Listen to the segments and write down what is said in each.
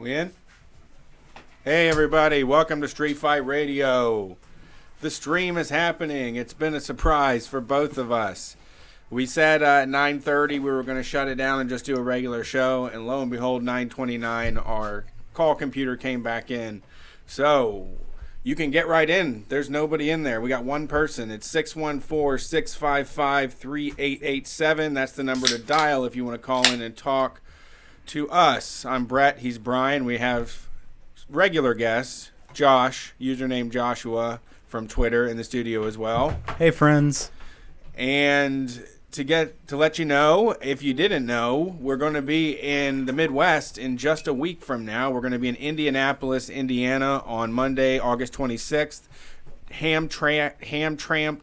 We in? Hey everybody, welcome to Street Fight Radio. The stream is happening. It's been a surprise for both of us. We said at 9:30 we were going to shut it down and just do a regular show, and lo and behold, 9:29 our call computer came back in. So you can get right in. There's nobody in there. We got one person. It's 614-655-3887. That's the number to dial if you want to call in and talk to us. I'm Brett. He's Brian. We have regular guests, Josh, username Joshua from Twitter, in the studio as well. Hey, friends. And to let you know, if you didn't know, we're going to be in the Midwest in just a week from now. We're going to be in Indianapolis, Indiana on Monday, August 26th. Hamtramck,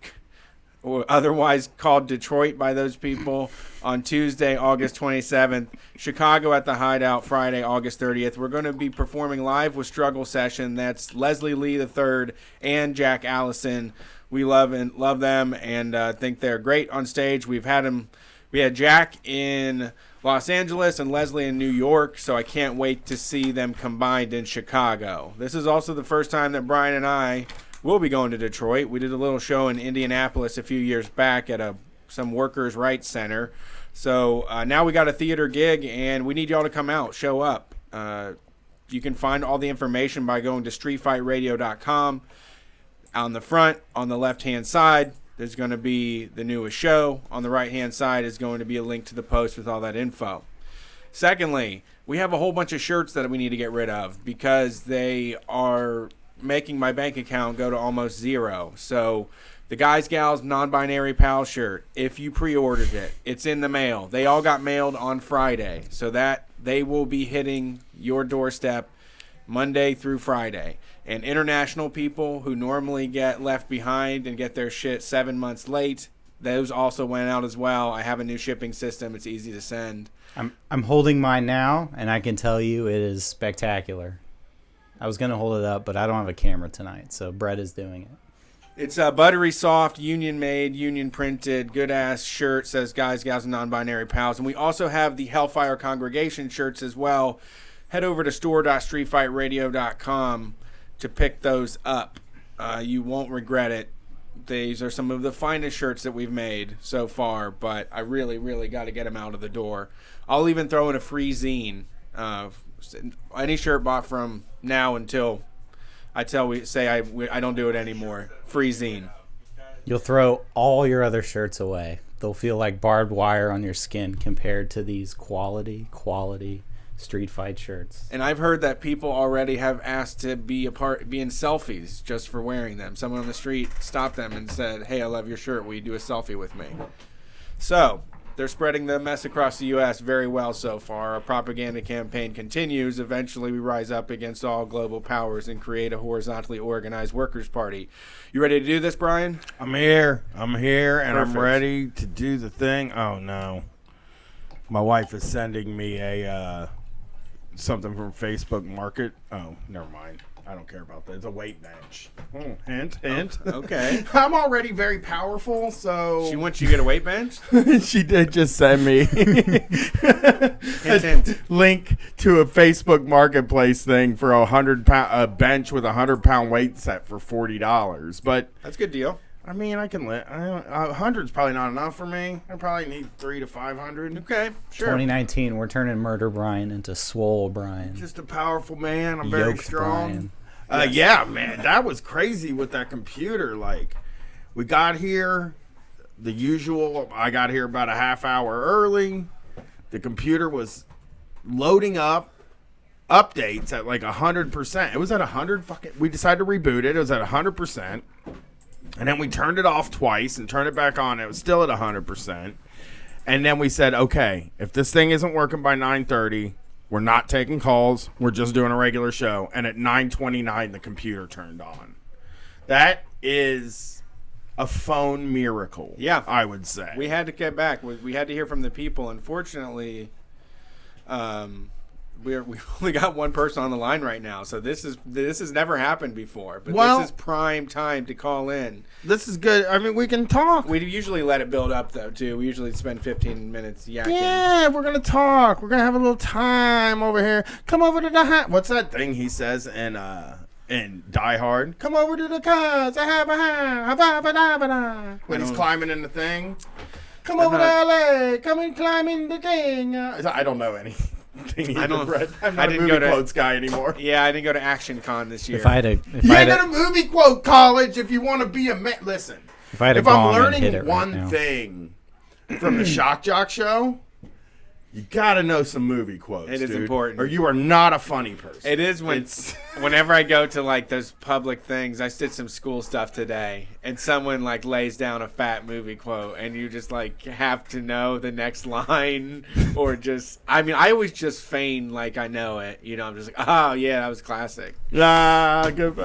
or otherwise called Detroit by those people, on Tuesday, August 27th. Chicago at the Hideout, Friday, August 30th. We're going to be performing live with Struggle Session. That's Leslie Lee III and Jack Allison. We love them and think they're great on stage. We had Jack in Los Angeles and Leslie in New York, so I can't wait to see them combined in Chicago. This is also the first time that Brian and I will be going to Detroit. We did a little show in Indianapolis a few years back at some workers' rights center. So now we got a theater gig, and we need y'all to come out, show up. You can find all the information by going to streetfightradio.com. On the front, on the left-hand side, there's going to be the newest show. On the right-hand side is going to be a link to the post with all that info. Secondly, we have a whole bunch of shirts that we need to get rid of because they are making my bank account go to almost zero. So the Guys Gals Non-Binary Pal shirt, if you pre-ordered it, it's in the mail. They all got mailed on Friday, so that they will be hitting your doorstep Monday through Friday. And international people who normally get left behind and get their shit 7 months late, those also went out as well. I have a new shipping system. It's easy to send. I'm holding mine now, and I can tell you it is spectacular. I was going to hold it up, but I don't have a camera tonight, so Brett is doing it. It's a buttery soft, union-made, union-printed, good-ass shirt. Says Guys, Gals, and Non-Binary Pals. And we also have the Hellfire Congregation shirts as well. Head over to store.streetfightradio.com to pick those up. You won't regret it. These are some of the finest shirts that we've made so far, but I really, really got to get them out of the door. I'll even throw in a free zine. Any shirt bought from now until I don't do it anymore. Free zine. You'll throw all your other shirts away. They'll feel like barbed wire on your skin compared to these quality Street Fight shirts. And I've heard that people already have asked to be in selfies just for wearing them. Someone on the street stopped them and said, "Hey, I love your shirt. Will you do a selfie with me?" So they're spreading the mess across the U.S. very well so far. Our propaganda campaign continues. Eventually, we rise up against all global powers and create a horizontally organized workers' party. You ready to do this, Brian? I'm here, and Perfect. I'm ready to do the thing. Oh, no. My wife is sending me something from Facebook Market. Oh, never mind. I don't care about that. It's a weight bench. Hint. Okay. I'm already very powerful, so... She wants you to get a weight bench? She did just send me Hint. link to a Facebook Marketplace thing for a bench with a 100-pound weight set for $40. But That's a good deal. I mean, I can live. 100's probably not enough for me. I probably need 300 to 500. Okay, sure. 2019, we're turning Murder Brian into Swole Brian. Just a powerful man. I'm very Yoked strong. Brian. Yeah, man, that was crazy with that computer. Like, we got here, the usual. I got here about a half hour early. The computer was loading up updates at like 100%. It was at 100. We decided to reboot it. It was at 100%. And then we turned it off twice and turned it back on. It was still at 100%. And then we said, okay, if this thing isn't working by 9:30, we're not taking calls. We're just doing a regular show. And at 9:29, the computer turned on. That is a phone miracle. Yeah. I would say. We had to get back. We had to hear from the people. Unfortunately, we've only got one person on the line right now, so this has never happened before. But Well- this is prime time to call in. This is good. I mean, we can talk. We usually let it build up though too. We usually spend 15 minutes yakking. Yeah, we're gonna talk. We're gonna have a little time over here. Come over to the what's that thing he says in Die Hard? Come over to the cars. When he's climbing in the thing. Come over to LA. Come and climb in the thing. I don't know anything. I don't- I'm I not a didn't movie go to- quotes guy anymore. Yeah, I didn't go to Action Con this year. If I had a, if You I ain't had go a, to movie quote college if you want to be a man. Listen, if I had a if I'm gong, I'd hit learning it right one now. thing from the Shock Jock show, you gotta know some movie quotes. It is dude, important. or you are not a funny person. It is whenever I go to like those public things. I did some school stuff today, and someone like lays down a fat movie quote, and you just like have to know the next line, or just I mean I always just feign like I know it. You know, I'm just like, oh yeah, that was classic. Good.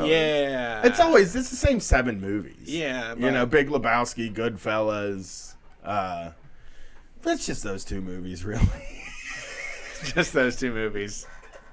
Yeah, It's the same 7 movies. Yeah, you know, Big Lebowski, Goodfellas. That's just those 2 movies, really. just those 2 movies.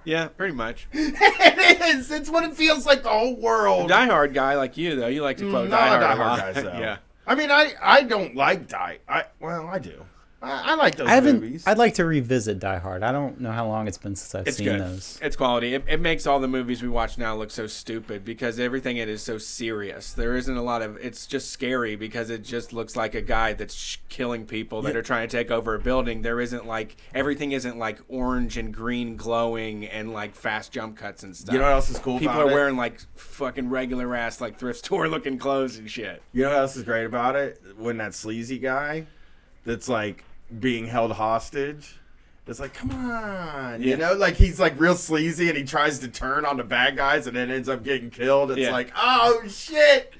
Yeah, pretty much. It is. It's what it feels like the whole world. Die Hard guy like you though, you like to quote Not Die a Hard. Die a Hard lot. guys, though. Yeah. I mean, I don't like Die. Well, I do. I like those I haven't. movies. I'd like to revisit Die Hard. I don't know how long it's been since I've It's seen good. those. It's quality. It makes all the movies we watch now look so stupid because everything in it is so serious. There isn't a lot of. It's just scary because it just looks like a guy that's killing people that are trying to take over a building. There isn't like everything isn't like orange and green glowing and like fast jump cuts and stuff. You know what else is cool People about are it? wearing like fucking regular ass like thrift store looking clothes and shit. You know what else is great about it? When that sleazy guy that's like being held hostage, it's like, come on. Yeah. You know, like he's like real sleazy and he tries to turn on the bad guys and then ends up getting killed. It's Yeah. like, oh shit.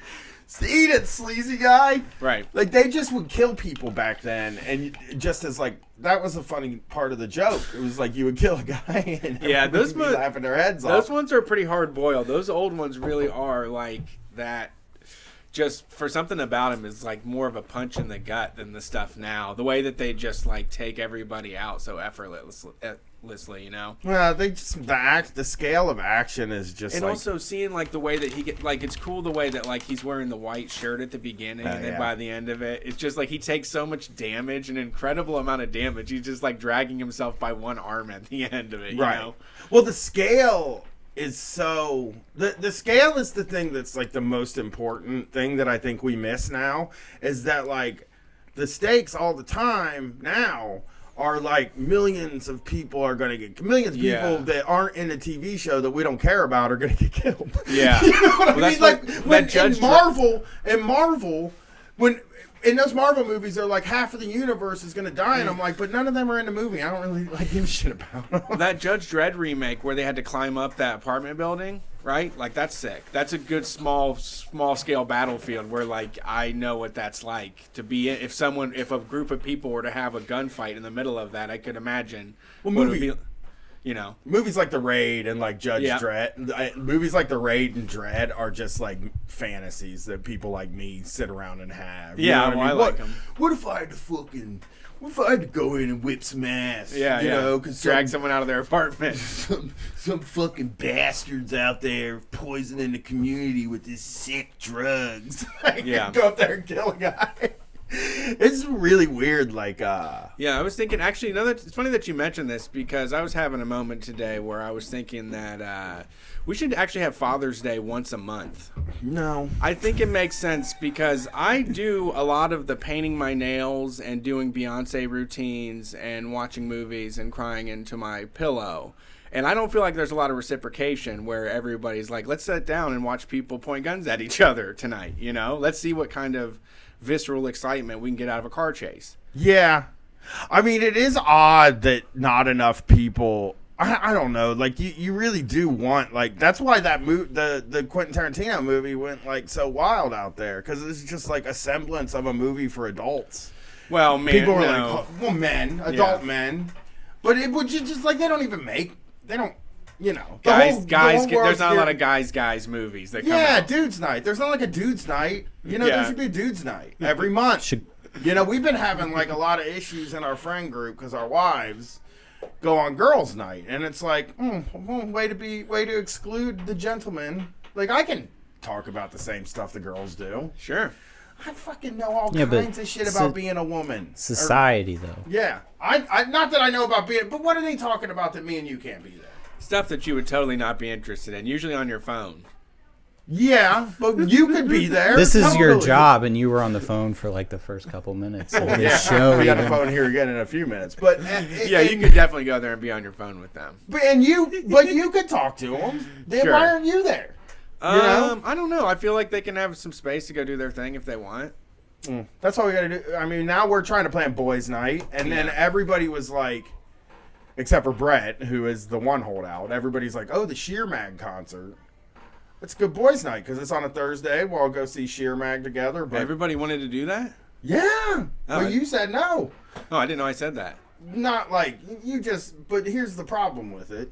Eat it, sleazy guy. Right. Like they just would kill people back then, and just as like that was a funny part of the joke. It was like you would kill a guy, and Yeah, those everybody would be laughing their heads Those off. ones are pretty hard boiled. Those old ones really are like that. Just for something about them is like more of a punch in the gut than the stuff now. The way that they just like take everybody out so effortlessly, you know. Well, they just the scale of action is just And like, also seeing like the way that he get like it's cool the way that like he's wearing the white shirt at the beginning and then yeah. by the end of it it's just like he takes so much damage, an incredible amount of damage. He's just like dragging himself by one arm at the end of it, you right. know. Well, the scale is so the scale is the thing that's like the most important thing that I think we miss now is that like the stakes all the time now are like millions of people are going to get millions of Yeah. people that aren't in a TV show that we don't care about are going to get killed. Yeah. You know what I Well, that's mean? Like what- when that Judge in Marvel, when in those Marvel movies, they're like half of the universe is going to die, and I'm like, but none of them are in the movie. I don't really like give a shit about them. That Judge Dredd remake where they had to climb up that apartment building, right? Like that's sick. That's a good small scale battlefield where like I know what that's like to be in. If a group of people were to have a gunfight in the middle of that, I could imagine. Well, what it would movie- be, you know. Movies like The Raid and like Judge Yeah. Dredd, movies like The Raid and Dredd are just like fantasies that people like me sit around and have. You Yeah, know what well, I mean? like 'em. What if I had to what if I had to go in and whip some ass? Yeah, you yeah. know, because Drag someone out of their apartment. some fucking bastards out there poisoning the community with this sick drugs. Yeah. Go up there and kill a guy. It's really weird. Like, Yeah, I was thinking. Actually, it's funny that you mentioned this because I was having a moment today where I was thinking that we should actually have Father's Day once a month. no. I think it makes sense because I do a lot of the painting my nails and doing Beyonce routines and watching movies and crying into my pillow. And I don't feel like there's a lot of reciprocation where everybody's like, let's sit down and watch people point guns at each other tonight. You know, let's see what kind of visceral excitement we can get out of a car chase. Yeah. I mean, it is odd that not enough people. I don't know. Like, you really do want, like, that's why that the Quentin Tarantino movie went, like, so wild out there. Because it's just, like, a semblance of a movie for adults. Well, man, People were no. like, oh, well, men, adult Yeah. men. But it would just, like, they don't, you know. Guys, world's there's not a lot geared- of guys movies that come Yeah, out. dude's night. There's not like a dude's night. You know, there Yeah. should be a dude's night every month. Should- You know, we've been having like a lot of issues in our friend group because our wives go on girls' night, and it's like, way to exclude the gentlemen. Like, I can talk about the same stuff the girls do. Sure. I fucking know all Yeah, but kinds of shit about being a woman. Society, though. Yeah, I not that I know about being, but what are they talking about that me and you can't be there? Stuff that you would totally not be interested in, usually on your phone. Yeah, but you could be there. This is your Totally. job, and you were on the phone for like the first couple minutes of this show. We got a even. phone here again in a few minutes, but Yeah, you could definitely go there and be on your phone with them. but you could talk to them. Then Sure. why aren't you there? know? I don't know. I feel like they can have some space to go do their thing if they want. That's all we gotta do. I mean, now we're trying to plan boys' night, and then everybody was like, except for Brett, who is the one holdout. Everybody's like, "Oh, the Sheer Mag concert. It's a good boys' night because it's on a Thursday. We'll all go see Sheer Mag together." But Everybody wanted to do that? yeah, but you said no. Oh, I didn't know I said that. Not like you just. But here's the problem with it.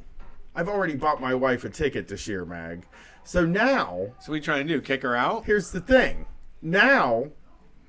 I've already bought my wife a ticket to Sheer Mag, so now So what are you trying to do? Kick her out? here's the thing. Now,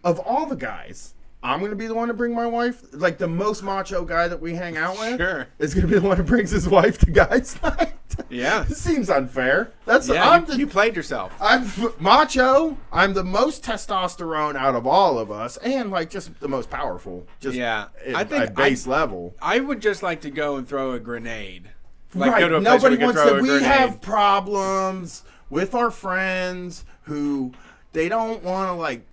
of all the guys, I'm going to be the one to bring my wife. Like, the most macho guy that we hang out with Sure. is going to be the one who brings his wife to guys' night. Yeah. This seems unfair. That's Yeah, you played yourself. I'm macho. I'm the most testosterone out of all of us, and like just the most powerful. Just Yeah. I think at base level. I would just like to go and throw a grenade. Like Right. go to a place where Nobody we could wants throw to. a We grenade. have problems with our friends who they don't want to like.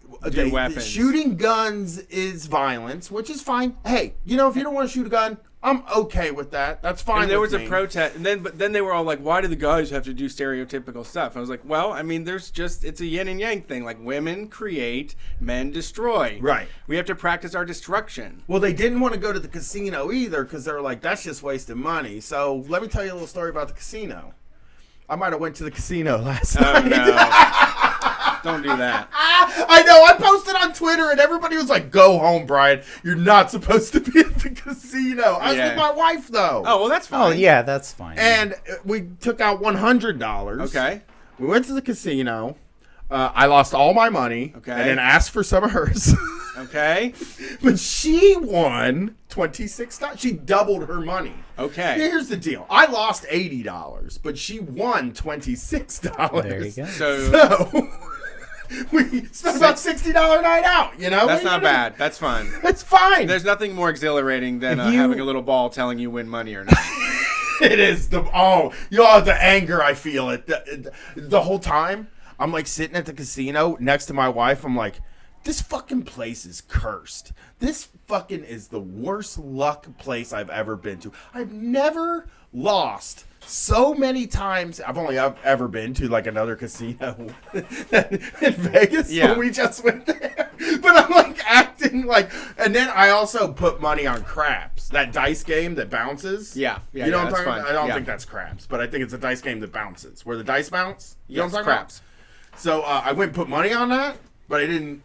weapons. Shooting guns is violence, which is fine. Hey, you know, if you don't want to shoot a gun, I'm okay with that. That's fine. And there with was me. a protest, and then they were all like, "Why do the guys have to do stereotypical stuff?" I was like, "Well, I mean, it's a yin and yang thing. Like women create, men destroy. Right. We have to practice our destruction." Well, they didn't want to go to the casino either because they were like, that's just wasting money. So let me tell you a little story about the casino. I might have went to the casino last Oh night. no! Don't do that. I know. I posted on Twitter and everybody was like, "Go home, Brian. You're not supposed to be at the casino." I was Yeah. with my wife though. Oh well, that's fine. Oh yeah, that's fine. And we took out $100. Okay. We went to the casino. I lost all my money. Okay. And then asked for some of hers. Okay. But she won $26. She doubled her money. Okay. Here's the deal. I lost $80, but she won $26. There you go. So we spent about $60 night out, you know? that's What are not you gonna- bad. That's fun. It's fine. There's nothing more exhilarating than If you- having a little ball telling you win money or not. It is the anger I feel it the whole time. I'm like sitting at the casino next to my wife. I'm like, this fucking place is cursed. This fucking is the worst luck place I've ever been to. I've never lost so many times. I've ever been to like another casino in Vegas. Yeah. When we just went there. But I'm like acting like, and then I also put money on craps. That dice game that bounces. Yeah. You know what I'm that's talking fun. about? I don't Yeah. think that's craps, but I think it's a dice game that bounces, where the dice bounce. You know Yes, what I'm talking craps. about? So I went and put money on that, but I didn't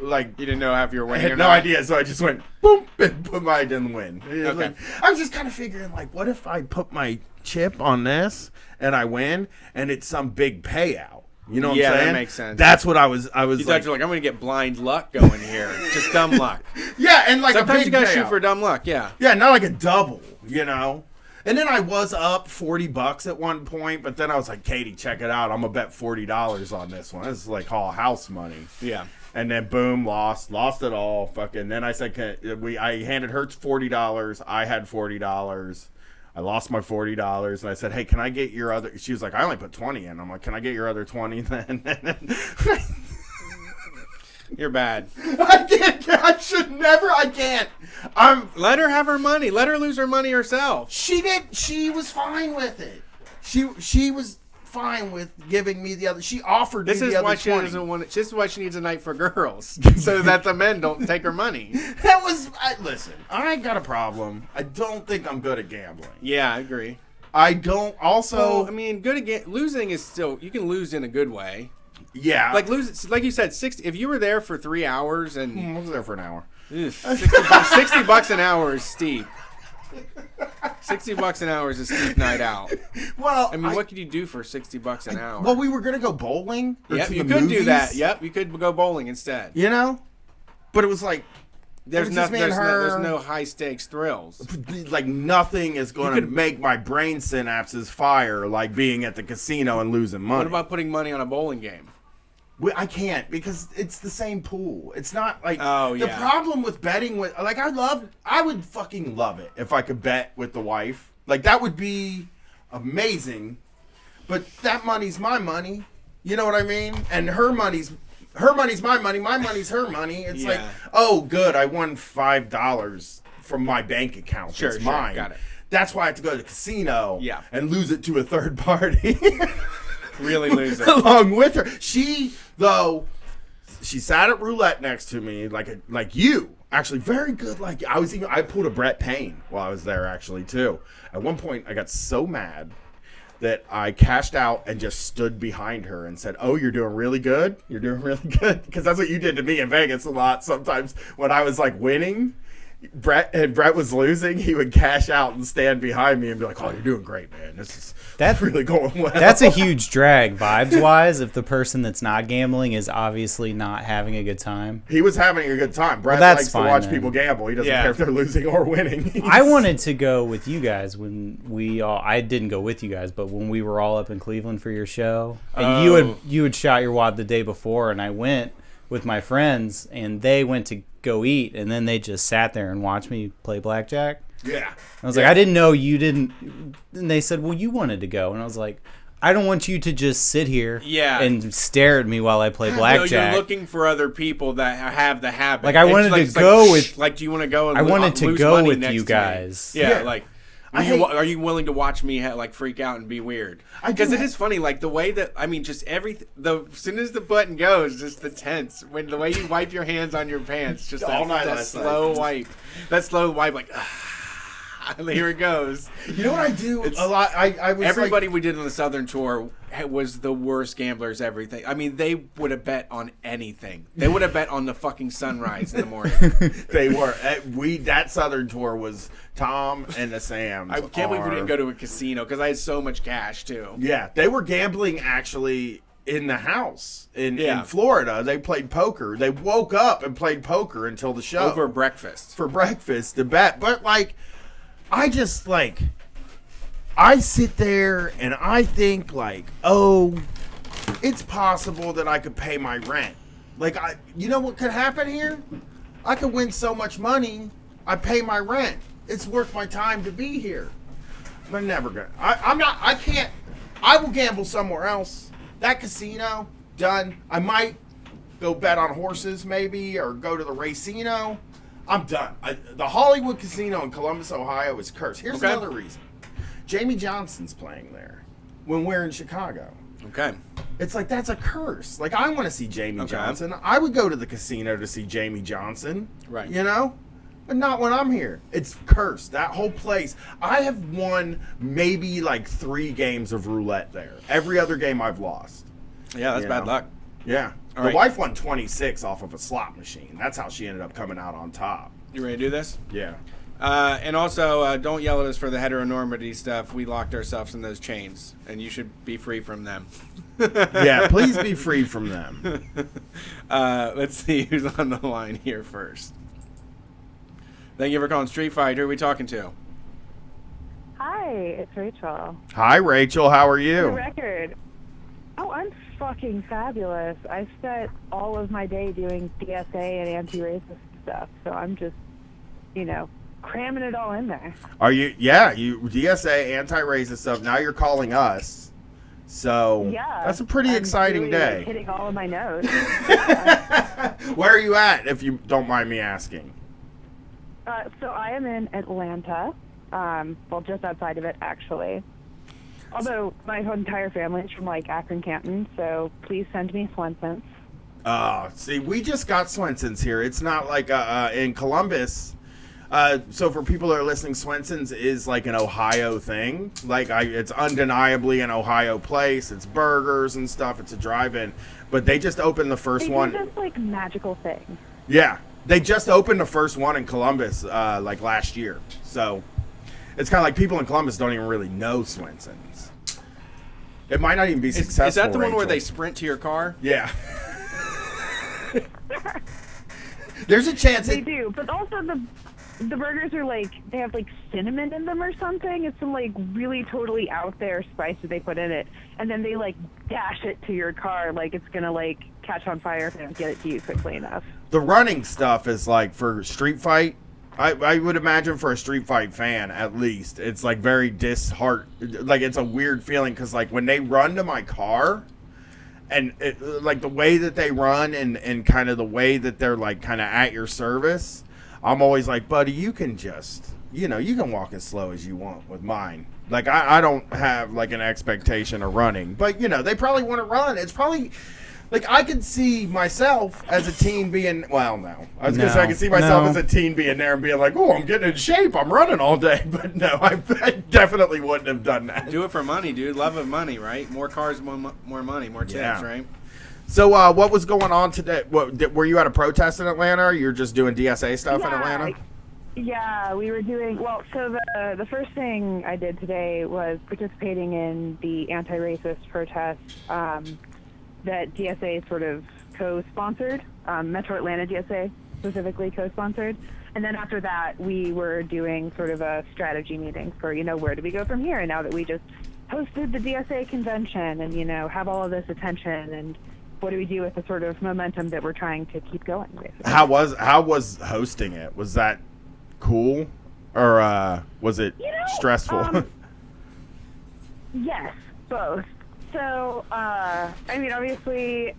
like. You didn't know if you were I winning had or no not. idea, so I just went boom and put my didn't win. Okay. Like, I was just kind of figuring, like, what if I put my chip on this and I win, and it's some big payout? You know what Yeah, I'm that saying? makes sense. That's what I was You like, thought you're like, I'm going to get blind luck going here. Just dumb luck. yeah, and like Sometimes a big you got to payout. shoot for dumb luck. Yeah. Yeah, not like a double, you know? And then I was up $40 at one point, but then I was like, Katie, check it out. I'm going to bet $40 on this one. This is like all house money. Yeah. And then boom, lost it all. Fucking. Then I said, I handed her $40. I had $40. I lost my $40, and I said, "Hey, can I get your other?" She was like, "I only put 20 in." I'm like, "Can I get your other 20 then?" You're bad. I can't. I should never. I can't. Let her have her money. Let her lose her money herself. She did. She was fine with it. She was fine with giving me the other. She offered This me is the why other she 20. doesn't want it. This is why she needs a night for girls, so that the men don't take her money. That was. Listen, I ain't got a problem. I don't think I'm good at gambling. Yeah, I agree. I don't. Also, So I mean, good again. Losing is still you can lose in a good way. yeah. Like like you said, 60. If you were there for 3 hours and I was there for an hour. ugh, $60 an hour is steep. $60 an hour is a steep night out. Well, I mean, what could you do for $60 an hour? Well, we were gonna go bowling. Or Yep, to you the could do that. movies, Yep, you could go bowling instead. You know, but it was like There's It's just me and there's her. no high stakes thrills. Like nothing is going to make my brain synapses fire like being at the casino and losing money. What about putting money on a bowling game? I can't because it's the same pool. It's not like Oh, the yeah. problem with betting with like I would fucking love it if I could bet with the wife. Like that would be amazing. But that money's my money. You know what I mean? And her money's my money. My money's her money. It's like, Yeah. oh, good, I won $5 from my bank account. Sure, it's sure, mine. got it. That's why I have to go to the casino. Yeah. And lose it to a third party. Really lose it. Along with her, she sat at roulette next to me, like you. Actually, very good. Like I pulled a Brett Payne while I was there, actually too. At one point, I got so mad that I cashed out and just stood behind her and said, "Oh, you're doing really good. You're doing really good." Because that's what you did to me in Vegas a lot. Sometimes when I was like winning, Brett was losing, he would cash out and stand behind me and be like, "Oh, you're doing great, man. That's really going well." That's a huge drag, vibes-wise, if the person that's not gambling is obviously not having a good time. He was having a good time. Brett that's likes to fine, watch then. people gamble. He doesn't Yeah. care if they're losing or winning. I wanted to go with you guys when I didn't go with you guys, but when we were all up in Cleveland for your show, and you had shot your wad the day before, and I went with my friends, and they went to go eat, and then they just sat there and watched me play blackjack. Yeah. I was like, I didn't know you didn't. And they said, well, you wanted to go. And I was like, I don't want you to just sit here and stare at me while I play blackjack. No, you're looking for other people that have the habit. Like, I wanted to go with. Like, do you want to go? And I wanted to lose go money with next you to me? guys. Yeah, like. Are you willing to watch me freak out and be weird? Because it is funny, like the way that just everything. As soon as the button goes, just the tense when the way you wipe your hands on your pants, just All night that last slow night. wipe, like. Here it goes. You know what I do a lot? I was Everybody we did on the Southern Tour was the worst gamblers. Everything. I mean, they would have bet on anything. They would have bet on the fucking sunrise in the morning. They were. That Southern tour was Tom and the Sams. I can't believe we didn't go to a casino because I had so much cash too. Yeah, they were gambling actually in the house in Florida. They played poker. They woke up and played poker until the show Over breakfast. for breakfast to bet. But I sit there and I think oh, it's possible that I could pay my rent. You know what could happen here? I could win so much money, I pay my rent. It's worth my time to be here. But never gonna. I can't. I will gamble somewhere else. That casino, done. I might go bet on horses maybe or go to the Racino. I'm done. The Hollywood Casino in Columbus, Ohio is cursed. Here's another reason. Jamie Johnson's playing there when we're in Chicago. Okay. It's like that's a curse. Like I want to see Jamie Johnson. I would go to the casino to see Jamie Johnson. Right. You know? But not when I'm here. It's cursed. That whole place. I have won maybe 3 games of roulette there. Every other game I've lost. Yeah, that's bad luck. Yeah. All the right. wife won 26 off of a slot machine. That's how she ended up coming out on top. You ready to do this? Yeah. And also, don't yell at us for the heteronormity stuff. We locked ourselves in those chains, and you should be free from them. Yeah, please be free from them. Let's see who's on the line here first. Thank you for calling Street Fight. Who are we talking to? Hi, it's Rachel. Hi, Rachel. How are For the you? record. Oh, I'm fucking fabulous. I spent all of my day doing DSA and anti-racist stuff, so I'm just, cramming it all in there. Are you? Yeah, you DSA anti-racist stuff. Now you're calling us. So Yeah. that's a pretty I'm exciting really, day. hitting all of my notes. Where are you at, if you don't mind me asking? So I am in Atlanta, just outside of it, actually. Although my whole entire family is from Akron, Canton, so please send me Swenson's. See, we just got Swenson's here. It's not like in Columbus. So for people that are listening, Swenson's is an Ohio thing. It's undeniably an Ohio place. It's burgers and stuff. It's a drive-in. But they just opened the first one. They do this magical thing. Yeah, they just opened the first one in Columbus last year. So it's kind of like people in Columbus don't even really know Swenson's. It might not even be successful. Is that the one where Rachel. they sprint to your car? Yeah. There's a chance They do, but also the burgers are like, they have like cinnamon in them or something. It's some like really totally out there spice that they put in it, and then they like dash it to your car like it's gonna like catch on fire if they don't get it to you quickly enough. the running stuff is like for Street Fight. I would imagine for a Street Fight fan, at least, it's like very like it's a weird feeling because like when they run to my car, and like the way that they run and kind of the way that they're like kind of at your service, I'm always like, buddy, you can just, you can walk as slow as you want with mine. Like I don't have like an expectation of running, but they probably want to run. It's probably. Like, I could see myself as a teen being, well, no. I was going to say I could see myself as a teen being there and being like, oh, I'm getting in shape. I'm running all day. But no, I definitely wouldn't have done that. Do it for money, dude. Love of money, right? More cars, more money, more tips, Yeah. right? So, what was going on today? Were you at a protest in Atlanta, or you're just doing DSA stuff in Atlanta? Yeah, we were doing, well, so the first thing I did today was participating in the anti-racist protest that DSA sort of co-sponsored, Metro Atlanta DSA specifically co-sponsored. And then after that, we were doing sort of a strategy meeting for, where do we go from here? And now that we just hosted the DSA convention and, have all of this attention, and what do we do with the sort of momentum that we're trying to keep going, basically. How was hosting it? Was that cool? Or was it stressful? Yes, both. So, obviously,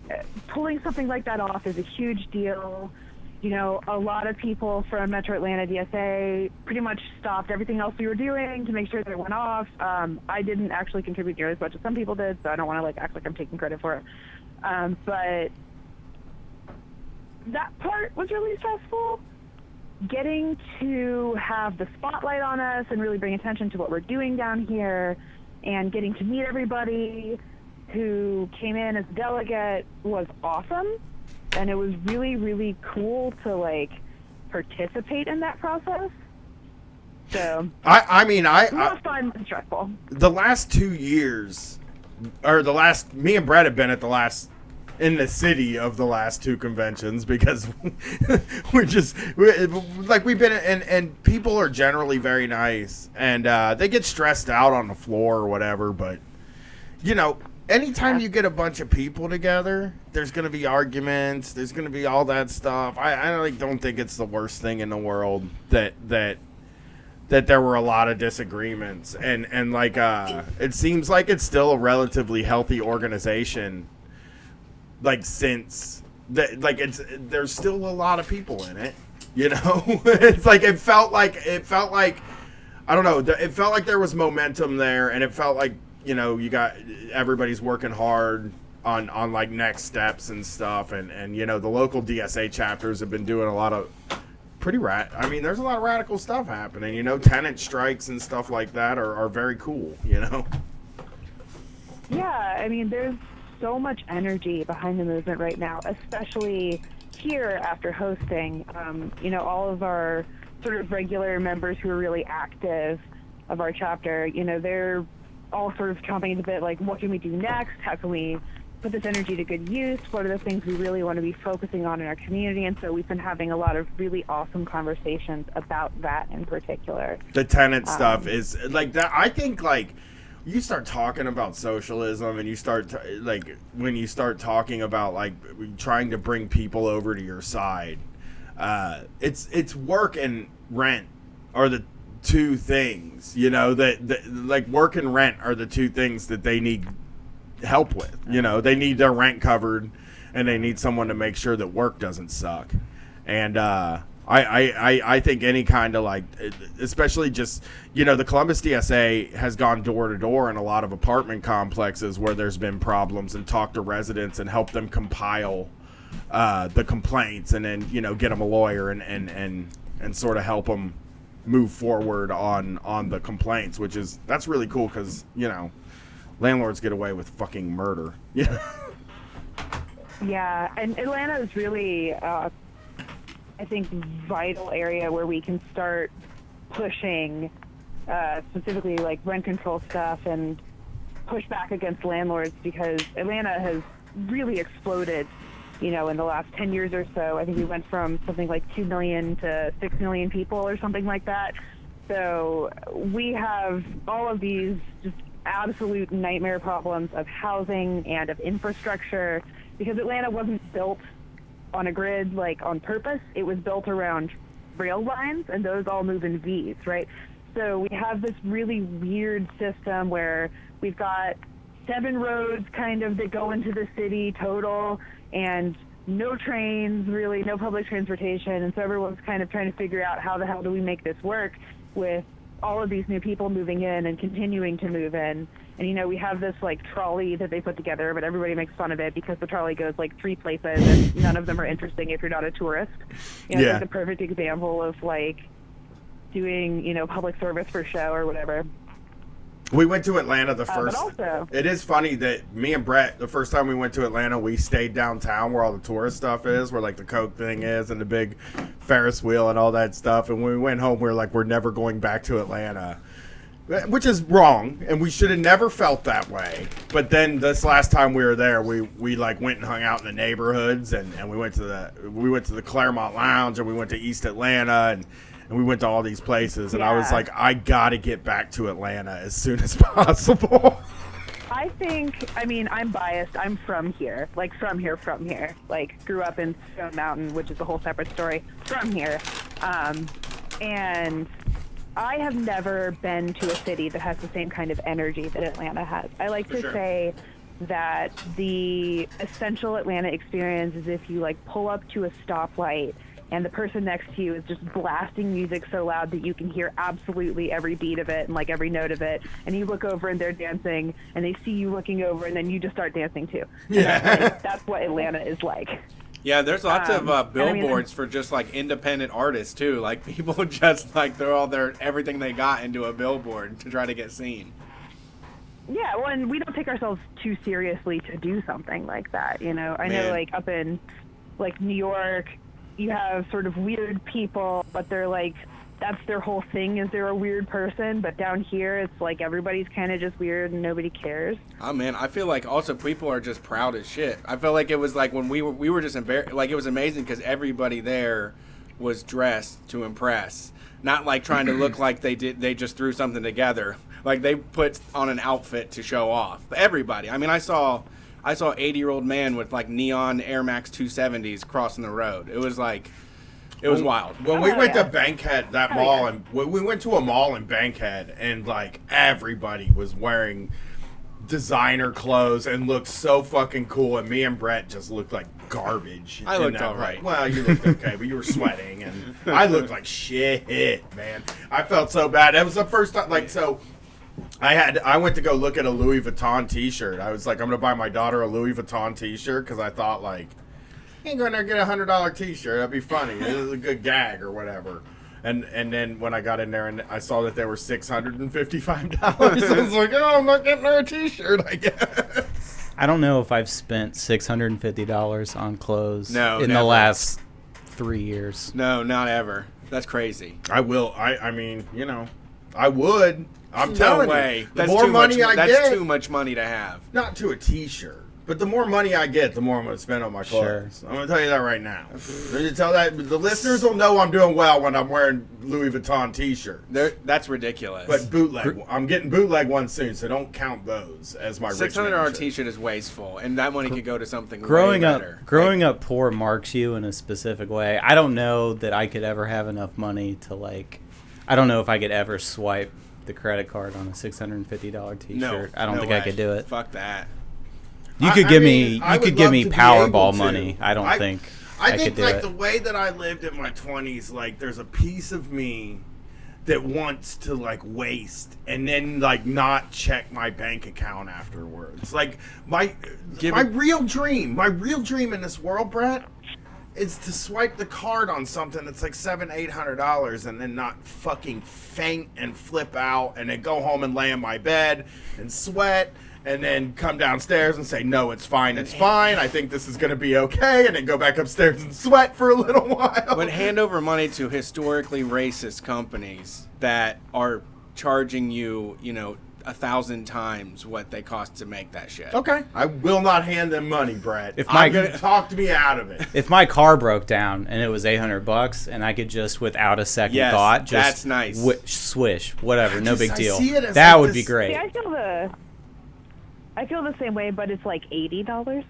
pulling something like that off is a huge deal. A lot of people from Metro Atlanta DSA pretty much stopped everything else we were doing to make sure that it went off. I didn't actually contribute nearly as much as some people did, so I don't want to act like I'm taking credit for it. But that part was really stressful. Getting to have the spotlight on us and really bring attention to what we're doing down here, and getting to meet everybody who came in as a delegate was awesome. And it was really, really cool to participate in that process. So it was fun and stressful. The last 2 years, or me and Brett have been at in the city of the last two conventions, because we've been, and people are generally very nice, and they get stressed out on the floor or whatever, but anytime you get a bunch of people together, there's going to be arguments, there's going to be all that stuff. I don't think it's the worst thing in the world that there were a lot of disagreements, and it seems like it's still a relatively healthy organization. There's still a lot of people in it, It's it felt like I don't know. It felt like there was momentum there, and it felt like you got everybody's working hard on next steps and stuff, and the local DSA chapters have been doing a lot of pretty there's a lot of radical stuff happening. Tenant strikes and stuff like that are very cool. Yeah, there's so much energy behind the movement right now, especially here after hosting. All of our sort of regular members who are really active of our chapter, they're all sort of chomping at the bit, what can we do next? How can we put this energy to good use? What are the things we really want to be focusing on in our community? And so we've been having a lot of really awesome conversations about that in particular. The tenant stuff is that. I think you start talking about socialism, and you start when you start talking about trying to bring people over to your side, it's work and rent are the two things, that work and rent are the two things that they need help with. They need their rent covered, and they need someone to make sure that work doesn't suck. And I think any kind of especially just, the Columbus DSA has gone door to door in a lot of apartment complexes where there's been problems, and talked to residents and helped them compile the complaints, and then, get them a lawyer and sort of help them move forward on the complaints, that's really cool, because, landlords get away with fucking murder. Yeah. Yeah, and Atlanta is really, I think, vital area where we can start pushing specifically rent control stuff and push back against landlords, because Atlanta has really exploded in the last 10 years or so. I think we went from something like 2 million to 6 million people or something like that. So we have all of these just absolute nightmare problems of housing and of infrastructure, because Atlanta wasn't built on a grid like on purpose. It was built around rail lines, and those all move in V's, right? So we have this really weird system where we've got 7 roads kind of that go into the city total, and no trains, really, no public transportation. And so everyone's kind of trying to figure out how the hell do we make this work with all of these new people moving in and continuing to move in. And, we have this, like, trolley that they put together, but everybody makes fun of it because the trolley goes, like, 3 places, and none of them are interesting if you're not a tourist. It's like the perfect example of, like, doing, public service for show or whatever. We went to Atlanta the But first. also, It is funny that me and Brett, the first time we went to Atlanta, we stayed downtown where all the tourist stuff is, where like the Coke thing is and the big Ferris wheel and all that stuff. And when we went home, we were like, we're never going back to Atlanta, which is wrong. And we should have never felt that way. But then this last time we were there, we like went and hung out in the neighborhoods, and we went to the Claremont Lounge, and we went to East Atlanta, and we went to all these places, and I was Yeah. like, I gotta get back to Atlanta as soon as possible. I'm biased. I'm from here. Like, from here. Like, grew up in Stone Mountain, which is a whole separate story. From here. And I have never been to a city that has the same kind of energy that Atlanta has. I like to say that the essential Atlanta experience is if you, like, pull up to a stoplight and the person next to you is just blasting music so loud that you can hear absolutely every beat of it and like every note of it, and you look over and they're dancing, and they see you looking over, and then you just start dancing too. That's what Atlanta is like. Yeah, there's lots of I billboards for just like independent artists too. Like people just like throw all everything they got into a billboard to try to get seen. Yeah, well, and we don't take ourselves too seriously to do something like that. I know, like up in like New York, you have sort of weird people, but they're like, that's their whole thing, is they're a weird person. But down here, it's like everybody's kind of just weird and nobody cares. Oh man, I feel like also people are just proud as shit. I felt like it was like when we were just embarrassed. Like it was amazing because everybody there was dressed to impress, not like trying to look like they just threw something together. Like they put on an outfit to show off. Everybody. I mean, I saw 80-year-old man with like neon Air Max 270s crossing the road. It was like, it was wild. When we went to Bankhead, that mall, and we went to a mall in Bankhead, and like everybody was wearing designer clothes and looked so fucking cool, and me and Brett just looked like garbage. I looked all right. Well, you looked okay, but you were sweating, and I looked like shit, man. I felt so bad. It was the first time, like, so I went to go look at a Louis Vuitton t-shirt. I was like, I'm gonna buy my daughter a Louis Vuitton t-shirt because I thought like, ain't gonna get $100 t-shirt. That'd be funny. It was a good gag or whatever. And then when I got in there and I saw that they were $655, I was like, oh, I'm not getting her a t-shirt, I guess. I don't know if I've spent $650 on clothes No, in never. the last 3 years. No, not ever. That's crazy. I will. I mean, I would. I'm No telling way. you. The That's more too money much, I that's get, too much money to have. not to a t-shirt, but the more money I get, the more I'm going to spend on my clothes. I'm going to tell you that right now. I'm going to tell that. The listeners will know I'm doing well when I'm wearing Louis Vuitton t-shirt. That's ridiculous. But bootleg. I'm getting bootleg ones soon, so don't count those as my $600 t-shirt is wasteful, and that money could go to something Growing way up, better. growing up poor marks you in a specific way. I don't know that I could ever have enough money to like. I don't know if I could ever swipe the credit card on a $650 t-shirt. No, I don't no think way. I could do it. Fuck that. You could I give mean, me I you would could give love me to be Powerball able to. money. I don't think I could think do like it. the way that I lived in my 20s, like there's a piece of me that wants to like waste and then like not check my bank account afterwards. Like my real dream in this world, Brett, is to swipe the card on something that's like $700-800 and then not fucking faint and flip out and then go home and lay in my bed and sweat and then come downstairs and say, no, it's fine, I think this is going to be okay, and then go back upstairs and sweat for a little while. But hand over money to historically racist companies that are charging you, 1,000 times what they cost to make that shit. Okay. I will not hand them money, Brett. If I'm my- gonna talk me out of it. If my car broke down and it was $800 and I could just without a second Yes, thought just that's nice. Swish, whatever, no big I deal. see it as That like would this- be great. See, I feel the same way, but it's like $80.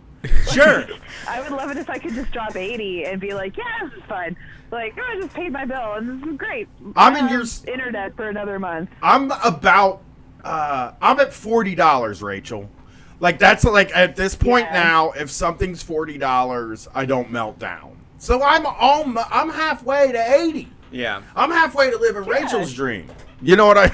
Sure. I would love it if I could just drop 80 and be like, yeah, this is fine. Like, oh, I just paid my bill and this is great. I'm I in have your internet for another month. I'm about I'm at $40, Rachel. Like that's like at this point Yeah. now, if something's $40, I don't melt down. So I'm halfway to 80. Yeah. I'm halfway to living Rachel's dream. You know what I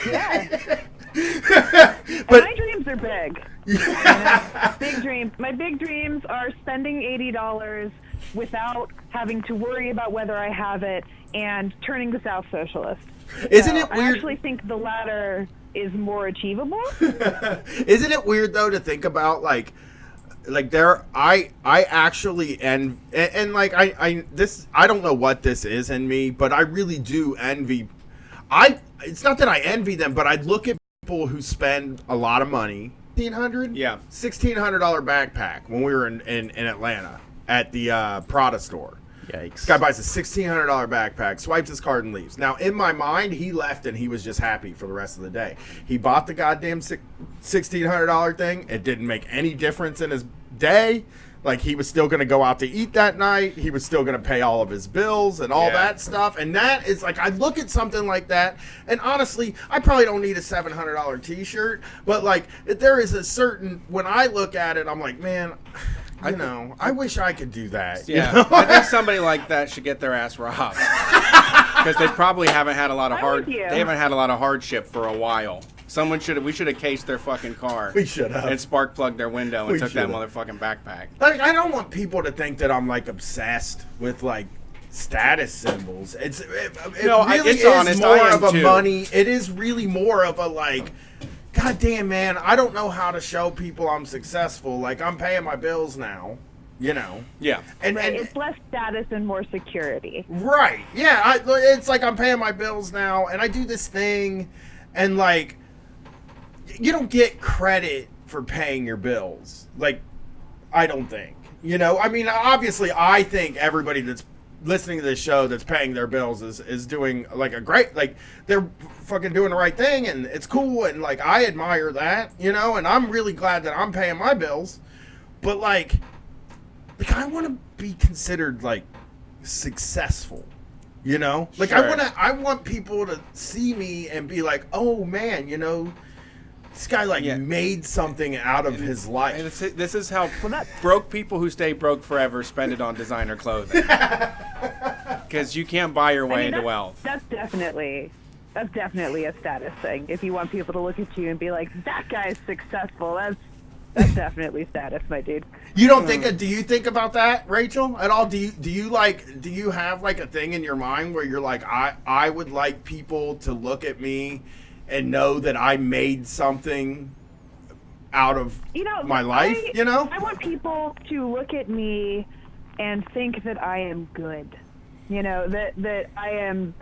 Yeah. mean? And my dreams are big. You know? Big dreams. My big dreams are spending $80 without having to worry about whether I have it and turning the South socialist. Isn't So it I weird? actually think the latter is more achievable. Isn't it weird though to think about like there I actually and like I don't know what this is in me, but I really do envy. It's not that I envy them, but I look at people who spend a lot of money. Yeah. $1,600 backpack when we were in Atlanta at the Prada store. Yikes. This guy buys a $1,600 backpack, swipes his card, and leaves. Now, in my mind, he left and he was just happy for the rest of the day. He bought the goddamn $1,600 thing. It didn't make any difference in his day. Like, he was still going to go out to eat that night. He was still going to pay all of his bills and all Yeah. that stuff. And that is like, I look at something like that, and honestly, I probably don't need a $700 t-shirt. But, like, there is a certain, when I look at it, I'm like, man, I wish I could do that. you Yeah. know? I think somebody like that should get their ass robbed. Because they probably haven't had a lot of I'm with you. they haven't had a lot of hardship for a while. We should have cased their fucking car. We should have. And spark plugged their window and We took that should have. motherfucking backpack. Like, I don't want people to think that I'm like obsessed with like status symbols. It No, really it's is honest, more I am of a too. money. It is really more of a like, God damn man, I don't know how to show people I'm successful. Like I'm paying my bills now, you know. Yeah. And Right. and It's less status and more security. right, yeah. It's like I'm paying my bills now, and I do this thing, and like, you don't get credit for paying your bills. Like, I don't think. You know, I mean, obviously, I think everybody that's listening to this show that's paying their bills is doing like a great, like they're fucking doing the right thing, and it's cool, and like I admire that, you know, and I'm really glad that I'm paying my bills, but like I want to be considered like successful, you know, like Sure. I want people to see me and be like, oh man, you know. This guy like Yeah. made something out of his And life. this is how broke people who stay broke forever spend it on designer clothing. Because you can't buy your way I mean, into that's- wealth. That's definitely a status thing. If you want people to look at you and be like, that guy's successful, that's definitely status, my dude. You don't think? Do you think about that, Rachel, at all? Do you have like a thing in your mind where you're like, I would like people to look at me and know that I made something out of my life? I want people to look at me and think that I am good. You know, that I am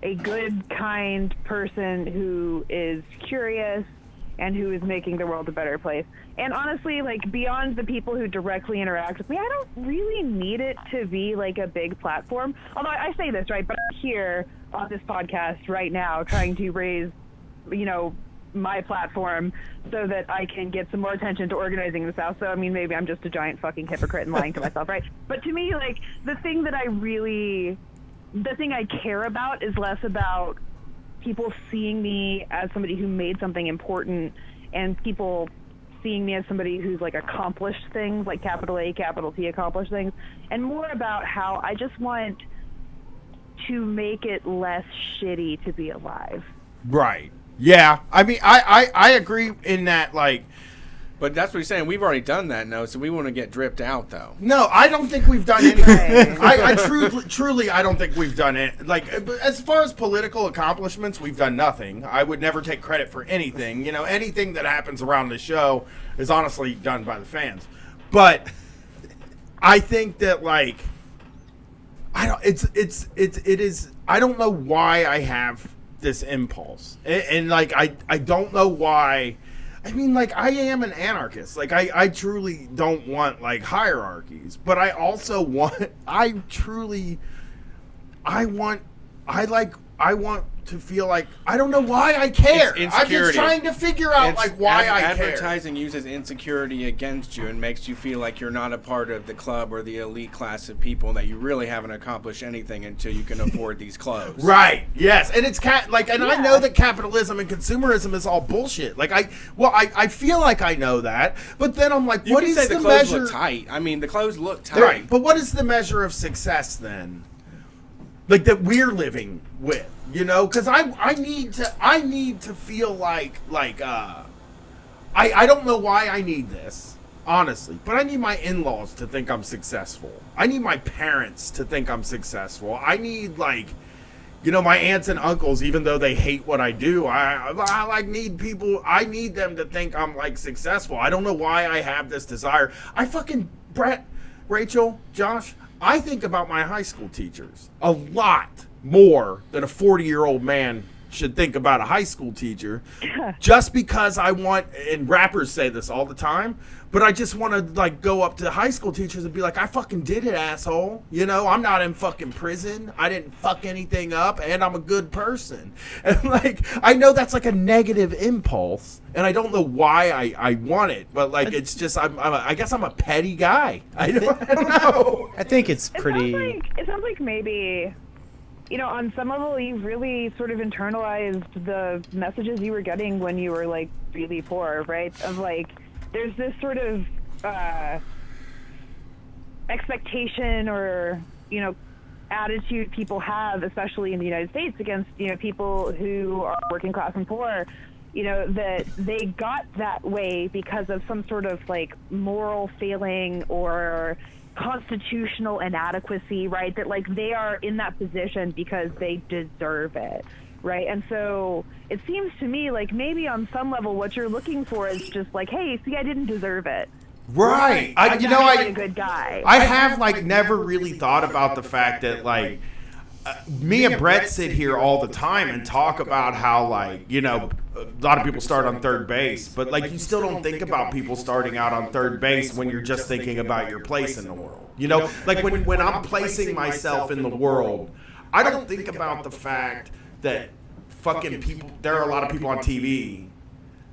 a good, kind person who is curious and who is making the world a better place. And honestly, like, beyond the people who directly interact with me, I don't really need it to be like a big platform. Although I say this, right, but I'm here on this podcast right now trying to raise, my platform so that I can get some more attention to organizing in the South. So, I mean, maybe I'm just a giant fucking hypocrite and lying to myself, right? But to me, like, the thing I care about is less about people seeing me as somebody who made something important and people seeing me as somebody who's like accomplished things, like capital A, capital T, accomplished things, and more about how I just want to make it less shitty to be alive. Right. Yeah. I mean, I agree in that, like, But that's what he's saying. We've already done that, no, so we want to get dripped out, though. no, I don't think we've done anything. Right. I truly, I don't think we've done it. Like, as far as political accomplishments, we've done nothing. I would never take credit for anything. You know, anything that happens around the show is honestly done by the fans. But I think that, like, it is. I don't know why I have this impulse, and like I don't know why. I mean, like, I am an anarchist. Like, I truly don't want like hierarchies, but I also want. I want to feel like I don't know why I care. It's I'm just insecurity. trying to figure out like why I care. Advertising uses insecurity against you and makes you feel like you're not a part of the club or the elite class of people, that you really haven't accomplished anything until you can afford these clothes. Right. Yes. And it's I know that capitalism and consumerism is all bullshit. Like I feel like I know that, but then I'm like, You what can is say the clothes measure? look tight. I mean, the clothes look tight. Right. But what is the measure of success then? Like that we're living with, you know? Because I need to feel like I don't know why I need this, honestly, but I need my in-laws to think I'm successful. I need my parents to think I'm successful. I need like, you know, my aunts and uncles, even though they hate what I do, I like need people. I need them to think I'm like successful. I don't know why I have this desire. Brett, Rachel, Josh, I think about my high school teachers a lot more than a 40-year-old man should think about a high school teacher, just because I want, and rappers say this all the time, but I just want to like go up to high school teachers and be like, I fucking did it, asshole. You know, I'm not in fucking prison. I didn't fuck anything up, and I'm a good person. And like, I know that's like a negative impulse, and I don't know why I want it, but like, it's just, I guess I'm a petty guy. I don't know. I think it's pretty. It sounds like maybe, you know, on some level, you've really sort of internalized the messages you were getting when you were like really poor, right? Of like, there's this sort of expectation or, you know, attitude people have, especially in the United States, against, you know, people who are working class and poor, you know, that they got that way because of some sort of like moral failing or constitutional inadequacy, right? That like they are in that position because they deserve it, right? And so it seems to me like maybe on some level what you're looking for is just like, hey, see, I didn't deserve it. Right. I'm not a good guy. I have like never really thought about the fact that like me and Brett sit here all the time and talk about how like, you know, a lot of people start on third base, but like you still don't think about people starting out on third base when you're just thinking about your place in the world. You know, like when I'm placing myself in the world, I don't think about the fact that fucking people, there are a lot of people on TV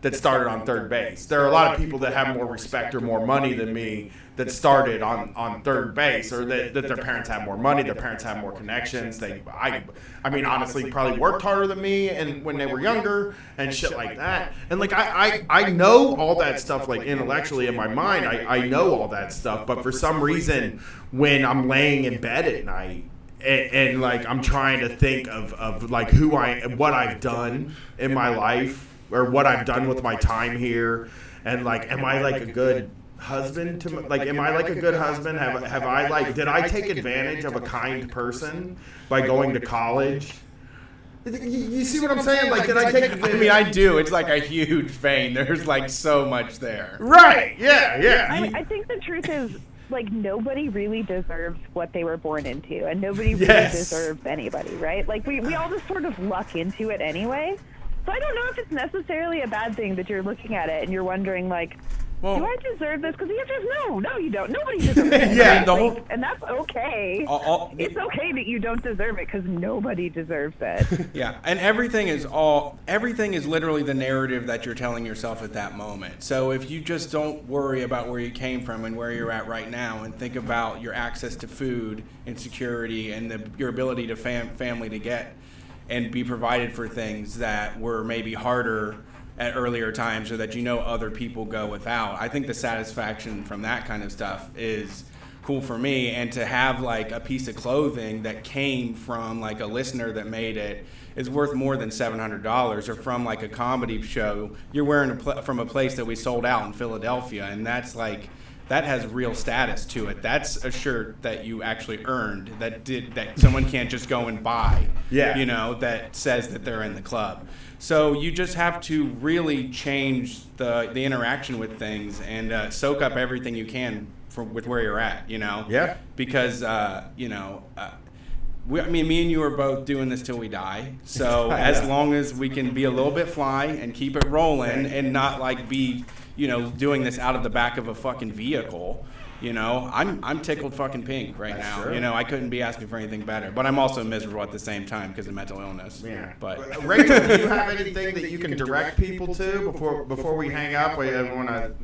that started on third base. There are a lot of people that have more respect or more money than me that started on third base, or that their parents have more money, their parents have more connections. I mean, honestly, probably worked harder than me and when they were younger and shit like that. And like I know all that stuff like intellectually in my mind. I know all that stuff, but for some reason, when I'm laying in bed at night, and like I'm trying to think of like what I've done in my life, or what I've done with my time here, and like, am I like a good husband to like? Am I like a good husband? Have I like? Did I take advantage of a kind person by going to college? You see what I'm saying? Like, did I take advantage? I mean, I do. It's like a huge vein. There's like so much there. Right? Yeah. I think the truth is, like, nobody really deserves what they were born into, and nobody really Yes. deserves anybody, right? Like, we all just sort of luck into it anyway. So I don't know if it's necessarily a bad thing that you're looking at it and you're wondering, like, Well, do I deserve this? Because the answer is no, you don't. Nobody deserves it. Yeah. right? The whole- Like, and that's okay. It's okay that you don't deserve it because nobody deserves it. Yeah, and everything is literally the narrative that you're telling yourself at that moment. So if you just don't worry about where you came from and where you're at right now, and think about your access to food and security and your ability to family to get and be provided for things that were maybe harder at earlier times, or that you know other people go without, I think the satisfaction from that kind of stuff is cool for me. And to have like a piece of clothing that came from like a listener that made it is worth more than $700, or from like a comedy show you're wearing from a place that we sold out in Philadelphia, and that's like, that has real status to it. That's a shirt that you actually earned, that someone can't just go and buy. Yeah. You know, that says that they're in the club. So you just have to really change the interaction with things, and soak up everything you can with where you're at, you know? Yeah. Because, me and you are both doing this till we die. So as long as we can be a little bit fly and keep it rolling and not like be, doing this out of the back of a fucking vehicle, I'm tickled fucking pink right now. Sure. I couldn't be asking for anything better. But I'm also miserable at the same time because of mental illness. Yeah. But Rachel, do you have anything that you can direct people to before we hang up? We want to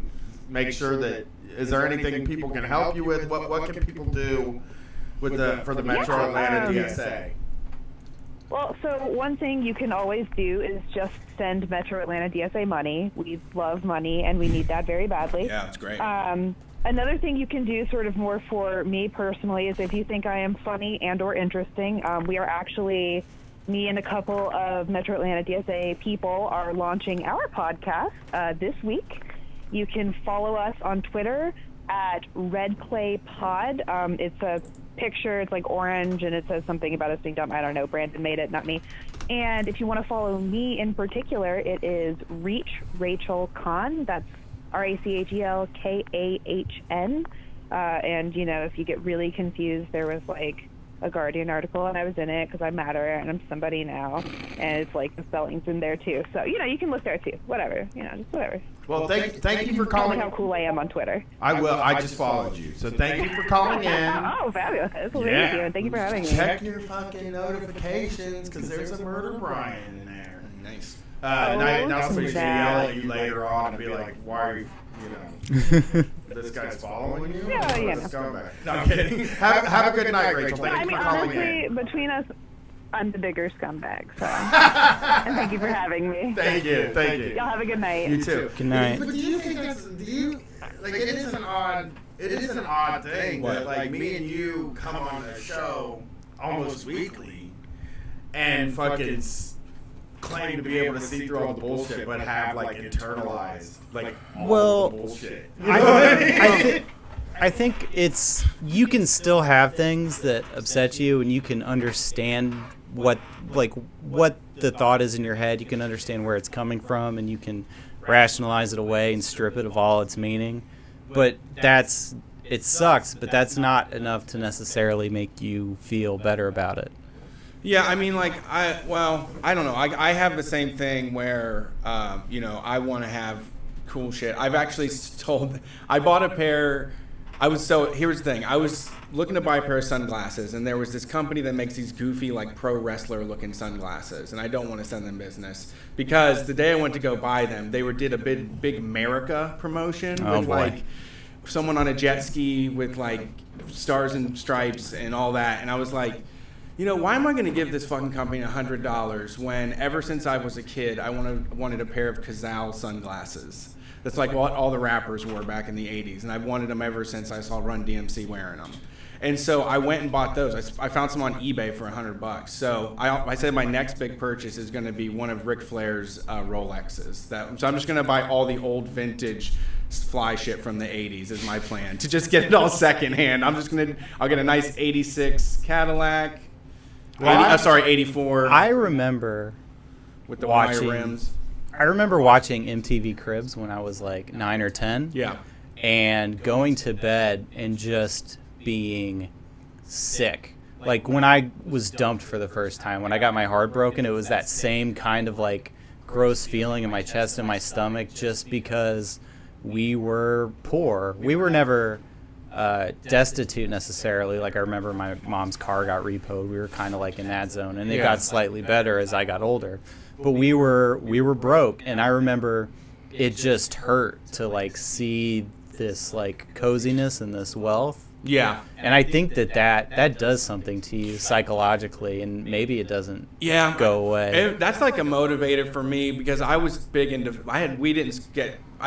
make sure that is there anything people can help you with? What can people do for the Metro Atlanta DSA? Well, so one thing you can always do is just send Metro Atlanta DSA money. We love money, and we need that very badly. yeah, it's great. Another thing you can do sort of more for me personally is if you think I am funny and or interesting, we are actually, me and a couple of Metro Atlanta DSA people are launching our podcast this week. You can follow us on Twitter at RedClayPod. It's a picture, it's like orange, and it says something about us being dumb. I don't know, Brandon made it, not me. And if you want to follow me in particular, it is Reach Rachel Kahn. That's RACHELKAHN. And, if you get really confused, there was like a Guardian article, and I was in it because I'm madder and I'm somebody now. And it's like the spelling's in there too. So, you can look there too. Whatever, just whatever. Well, thank you for Tell me calling. how cool I am on Twitter. I will. I just followed you. So thank you for calling in. Oh, fabulous. Well, Yeah. thank you. And thank you for having me. Check your fucking notifications because there's a Murder Brian in there. Nice. And I somebody's gonna yell that. at you later on and be like, "Why are you, this guy's following you?" Yeah, What a yeah. scumbag. No, I'm kidding. Have a good night, Rachel. I Thank mean, you for calling honestly, in. between us, I'm the bigger scumbag. So, and thank you for having me. Thank you. Y'all have a good night. You too. Good night. But do you think it is an odd thing that like me and you come on the show almost weekly and fucking claim to be able to see through all the bullshit, but have like internalized like all the bullshit. You know what I mean? I think it's you can still have things that upset you, and you can understand what the thought is in your head. You can understand where it's coming from, and you can rationalize it away and strip it of all its meaning. But it sucks, but that's not enough to necessarily make you feel better about it. Yeah, I mean, like, I don't know. I have the same thing where, I want to have cool shit. I've actually I bought a pair. Here's the thing. I was looking to buy a pair of sunglasses, and there was this company that makes these goofy, like, pro wrestler looking sunglasses, and I don't want to send them business because the day I went to go buy them, they did a big America promotion with, boy. like, someone on a jet ski with, like, stars and stripes and all that, and I was like, why am I going to give this fucking company $100 when ever since I was a kid, I wanted a pair of Cazal sunglasses. That's like what all the rappers wore back in the 80s, and I've wanted them ever since I saw Run DMC wearing them. And so I went and bought those. I found some on eBay for $100. So I said my next big purchase is going to be one of Ric Flair's Rolexes. So I'm just going to buy all the old vintage fly shit from the 80s is my plan, to just get it all secondhand. I'll get a nice 86 Cadillac. 84. I remember with the watching wire rims. I remember watching MTV Cribs when I was like 9 or 10. Yeah. And going to bed and just being sick. Like when I was dumped for the first time, when I got my heart broken, it was that same kind of like gross feeling in my chest and my stomach, just because we were poor. We were never destitute necessarily. Like I remember my mom's car got repoed. We were kind of like in that zone, and it got slightly better as I got older. But we were broke, and I remember it just hurt to like see this like coziness and this wealth. Yeah. And I think that does something to you psychologically, and maybe it doesn't go away. That's like a motivator for me, because I was big into I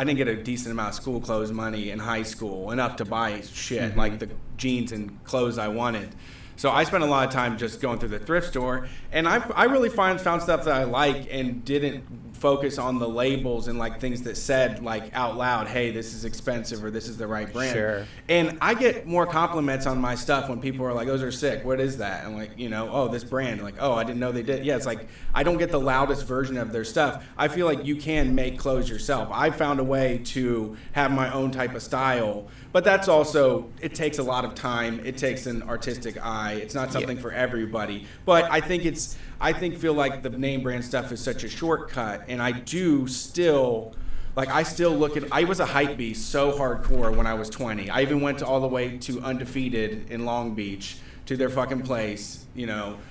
didn't get a decent amount of school clothes money in high school, enough to buy shit like the jeans and clothes I wanted. So I spent a lot of time just going through the thrift store, and I really found stuff that I like and didn't focus on the labels and like things that said like out loud, hey, this is expensive or this is the right brand. Sure. And I get more compliments on my stuff when people are like, those are sick. What is that? And like, oh, this brand. Like, oh, I didn't know they did. Yeah, it's like I don't get the loudest version of their stuff. I feel like you can make clothes yourself. I found a way to have my own type of style, but that's also, it takes a lot of time. It takes an artistic eye. It's not something for everybody. But I feel like the name brand stuff is such a shortcut, and I do still, like, I still look at, I was a hype beast so hardcore when I was 20. I even went all the way to Undefeated in Long Beach, to their fucking place,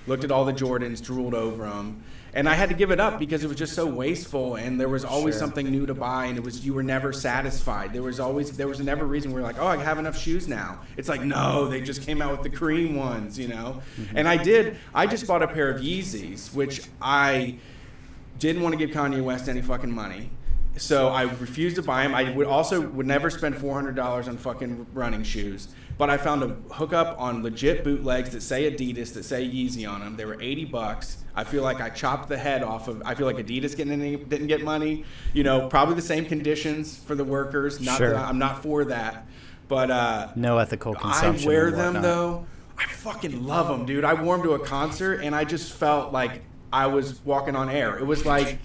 looked at all the Jordans, drooled over them. And I had to give it up because it was just so wasteful, and there was always something new to buy, and you were never satisfied. There was never a reason where you're like, oh, I have enough shoes now. It's like, no, they just came out with the cream ones, Mm-hmm. And I just bought a pair of Yeezys, which I didn't want to give Kanye West any fucking money. So I refused to buy them. I would never spend $400 on fucking running shoes. But I found a hookup on legit bootlegs that say Adidas, that say Yeezy on them. They were $80. I feel like I chopped the head off of. I feel like Adidas didn't get money. Probably the same conditions for the workers. Not Sure. that I'm not for that, but No ethical consumption. I wear and them whatnot. though. I fucking love them, dude. I wore them to a concert, and I just felt like I was walking on air. It was like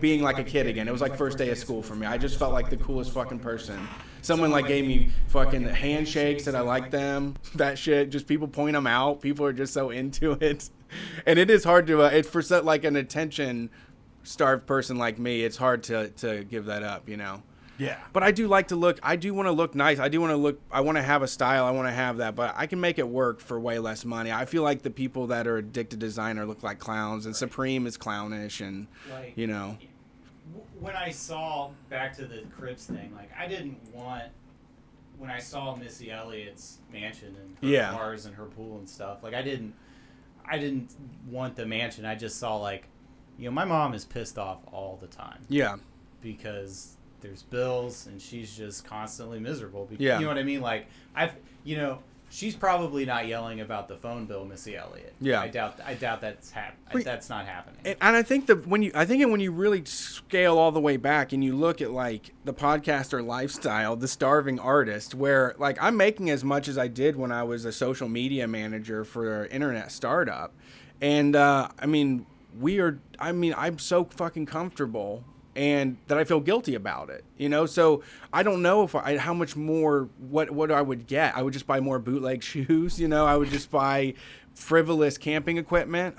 being like a kid again. It was like first day of school for me. I just felt like the coolest fucking person. Someone like gave me fucking handshakes that I liked them. That shit. Just people point them out. People are just so into it, and it is hard to. It's for such like an attention starved person like me. It's hard to give that up. Yeah. But I do like to look. I do want to look nice. I do want to look. I want to have a style. I want to have that. But I can make it work for way less money. I feel like the people that are addicted to designer look like clowns, and Supreme is clownish, and Like, when I saw back to the Crips thing, like I didn't want when I saw Missy Elliott's mansion and her cars and her pool and stuff. Like I didn't want the mansion. I just saw like, my mom is pissed off all the time. Yeah. Because there's bills and she's just constantly miserable. Because, Yeah. You know what I mean? Like she's probably not yelling about the phone bill, Missy Elliott. Yeah. I doubt that's that's not happening. And I think when you really scale all the way back and you look at like the podcaster lifestyle, the starving artist, where like I'm making as much as I did when I was a social media manager for an internet startup, and I'm so fucking comfortable. And that I feel guilty about it, So I don't know how much more what I would get. I would just buy more bootleg shoes, I would just buy frivolous camping equipment.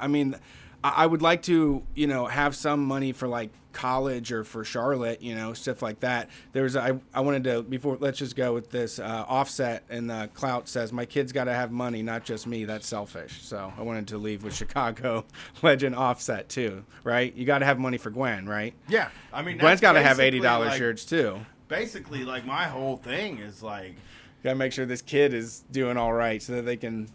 I would like to, have some money for like college or for Charlotte, stuff like that. I wanted to let's just go with this Offset, and the Clout says my kids got to have money, not just me. That's selfish. So I wanted to leave with Chicago legend Offset too, right? You got to have money for Gwen, right? Yeah. Gwen's got to have $80 like, shirts too. Basically, like my whole thing is like, Got to make sure this kid is doing all right so that they can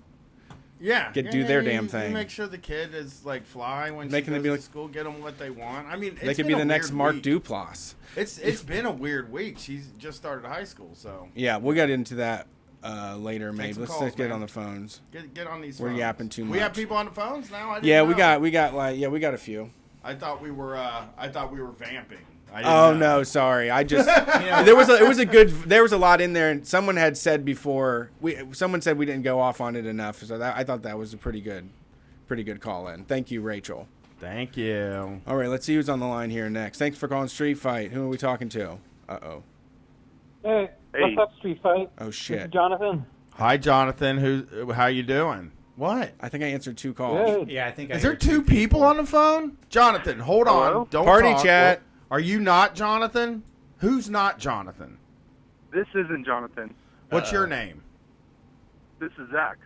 do their damn thing. Make sure the kid is like fly when Making she them goes be to like- school. Get them what they want. They could be the next Mark Duplass. It's been a weird week. She's just started high school, so Yeah, we'll get into that later, maybe. some Let's calls, get man. on the phones. get on these. We're phones. yapping too We have much. people on the phones now. I didn't Yeah, know. we got a few. I thought we were vamping. I didn't Oh know. no, sorry. I just there was a lot in there, and someone had said before someone said we didn't go off on it enough, so I thought that was a pretty good call in. Thank you, Rachel. Thank you. All right, let's see who's on the line here next. Thanks for calling Street Fight. Who are we talking to? Hey, what's up, Street Fight? Oh This shit. is Jonathan. Hi, Jonathan. How you doing? What? I think I answered 2 calls. Good. Yeah, I think I Is there heard 2 people on the phone? Jonathan, hold on. Hello? Don't Party talk. chat. Are you not Jonathan? Who's not Jonathan? This isn't Jonathan. What's your name? This is Zach.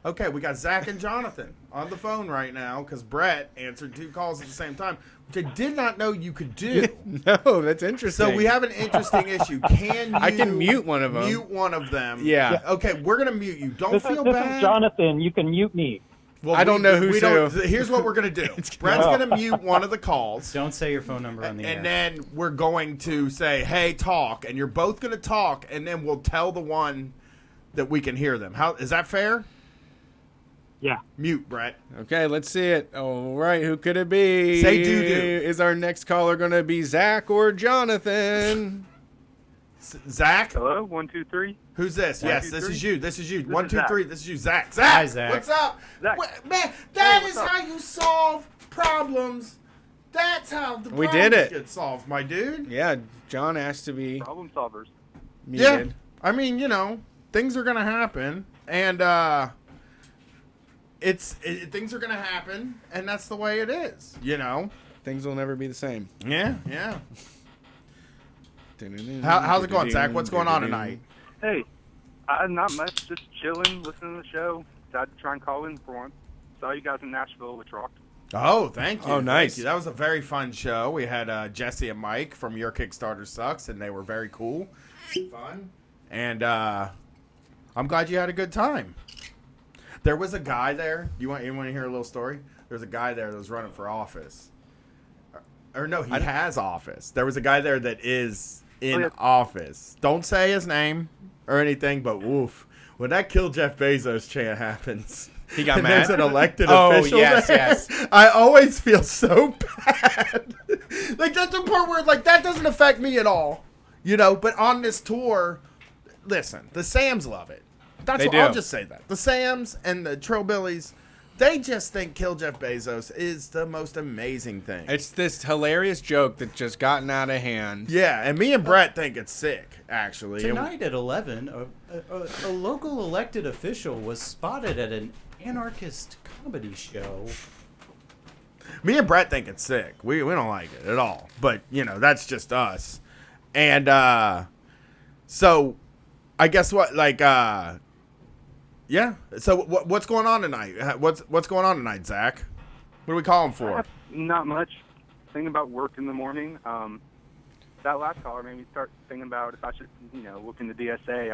Okay, we got Zach and Jonathan on the phone right now because Brett answered 2 calls at the same time, which I did not know you could do. No, that's interesting. So we have an interesting issue. Can you I can mute one of them. Mute one of them. Yeah. Okay, we're gonna mute you. Don't This feel is bad. Jonathan. You can mute me. Well, I don't know who's don't- who. Here's what we're gonna do. Brett's Oh. gonna mute one of the calls. Don't say your phone number on the air. And then we're going to say, "Hey, talk," and you're both going to talk, and then we'll tell the one that we can hear them. How is that fair? Yeah. Mute, Brett. Okay, let's see it. All right, who could it be? Say doo-doo. Is our next caller going to be Zach or Jonathan? Zach? Hello, 1, 2, 3. Who's this? One, Yes, two, this three. is you. This is you. This One, is two, Zach. three. This is you, Zach. Zach, Hi, Zach. what's up? Zach. Man, that Hey, is what's up? how you solve problems. That's how the We problems did it. get solved, my dude. Yeah, John asked to be Problem solvers. muted. Yeah. I mean, things are gonna happen, and things are gonna happen, and that's the way it is. Things will never be the same. Yeah, yeah. How's it going, Zach? What's going on tonight? Hey, not much. Just chilling, listening to the show. Decided to try and call in for once. Saw you guys in Nashville, which rocked. Oh, thank you. Oh, nice. Thank you. That was a very fun show. We had Jesse and Mike from Your Kickstarter Sucks, and they were very cool, fun, and I'm glad you had a good time. There was a guy there. You want to hear a little story? There was a guy there that was running for office. Or no, he has office. There was a guy there that is in office. Don't say his name or anything, but woof. When that Kill Jeff Bezos chant happens, He got and mad? there's an elected Oh, official yes, there, yes. I always feel so bad. That's the part where that doesn't affect me at all. But on this tour, listen, the Sams love it. They do. I'll just say that. The Sams and the Trillbillies, they just think Kill Jeff Bezos is the most amazing thing. It's this hilarious joke that's just gotten out of hand. Yeah, and me and Brett think it's sick, actually. Tonight at 11, a local elected official was spotted at an anarchist comedy show. Me and Brett think it's sick. We don't like it at all. But, that's just us. And so I guess what yeah. So what's going on tonight? What's going on tonight, Zach? What are we calling for? Not much. Thinking about work in the morning. That last caller made me start thinking about if I should, look into DSA.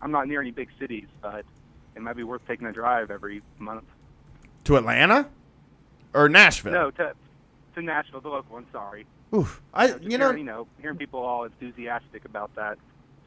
I'm not near any big cities, but it might be worth taking a drive every month. To Atlanta? Or Nashville? No, to Nashville, the local one. Sorry. Oof. Hearing people all enthusiastic about that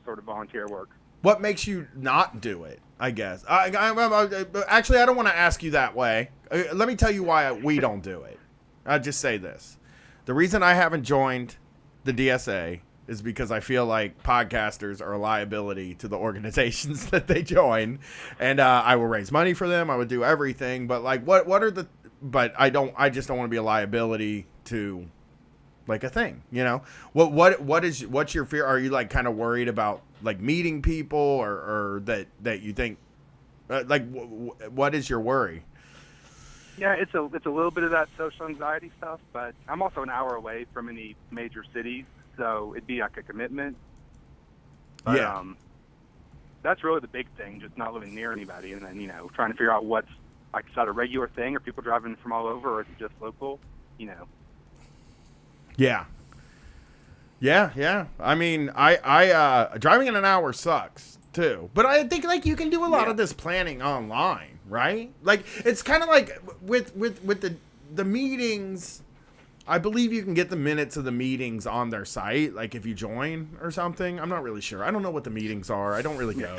sort of volunteer work. What makes you not do it, I guess? Actually, I don't want to ask you that way. Let me tell you why we don't do it. I'll just say this. The reason I haven't joined the DSA is because I feel like podcasters are a liability to the organizations that they join. And I will raise money for them. I would do everything. But, I just don't want to be a liability to, a thing, what's your fear? Are you, kind of worried about, meeting people or that you think, what is your worry? Yeah, it's a little bit of that social anxiety stuff, but I'm also an hour away from any major cities, so it'd be like a commitment. But, yeah. That's really the big thing, just not living near anybody, and then, trying to figure out what's, is that a regular thing? Are people driving from all over, or is it just local? Yeah. Yeah. I mean, I driving in an hour sucks too, but I think you can do a lot of this planning online, right? It's kind of like with the meetings. I believe you can get the minutes of the meetings on their site, if you join or something. I'm not really sure. I don't know what the meetings are. I don't really go.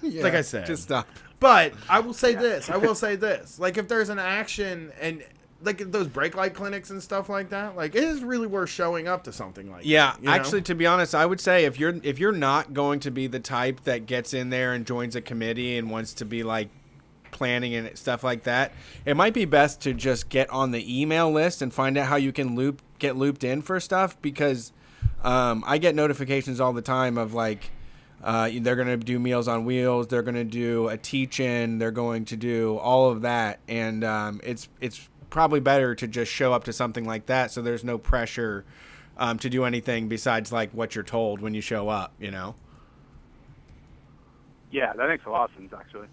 Yeah, like I said, just stop. But I will say this. If there's an action and those brake light clinics and stuff like that, it is really worth showing up to something like Yeah, that. actually, to be honest, I would say if you're not going to be the type that gets in there and joins a committee and wants to be planning and stuff like that, it might be best to just get on the email list and find out how you can get looped in for stuff, because I get notifications all the time of they're going to do Meals on Wheels, they're going to do a teach-in, they're going to do all of that, and it's probably better to just show up to something like that so there's no pressure to do anything besides what you're told when you show up, Yeah, that makes a lot of sense, actually.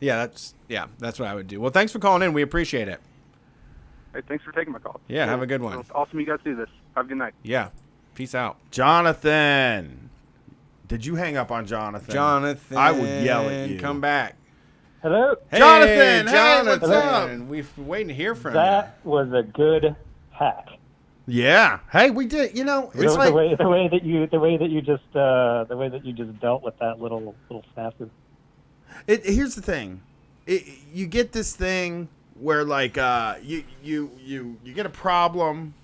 That's what I would do. Well, thanks for calling in. We appreciate it. Hey, thanks for taking my call. Yeah, have a good one. Well, it's awesome you guys do this. Have a good night. Yeah. Peace out. Jonathan. Did you hang up on Jonathan? Jonathan. I would yell at you. Come back. Hello? Hey, Jonathan! Hey, Jonathan. what's up? We've been waiting to hear from That was a good hack. Yeah. Hey, we did. It's The way that you just dealt with that little snafu. Here's the thing. you get this thing where like you get a problem,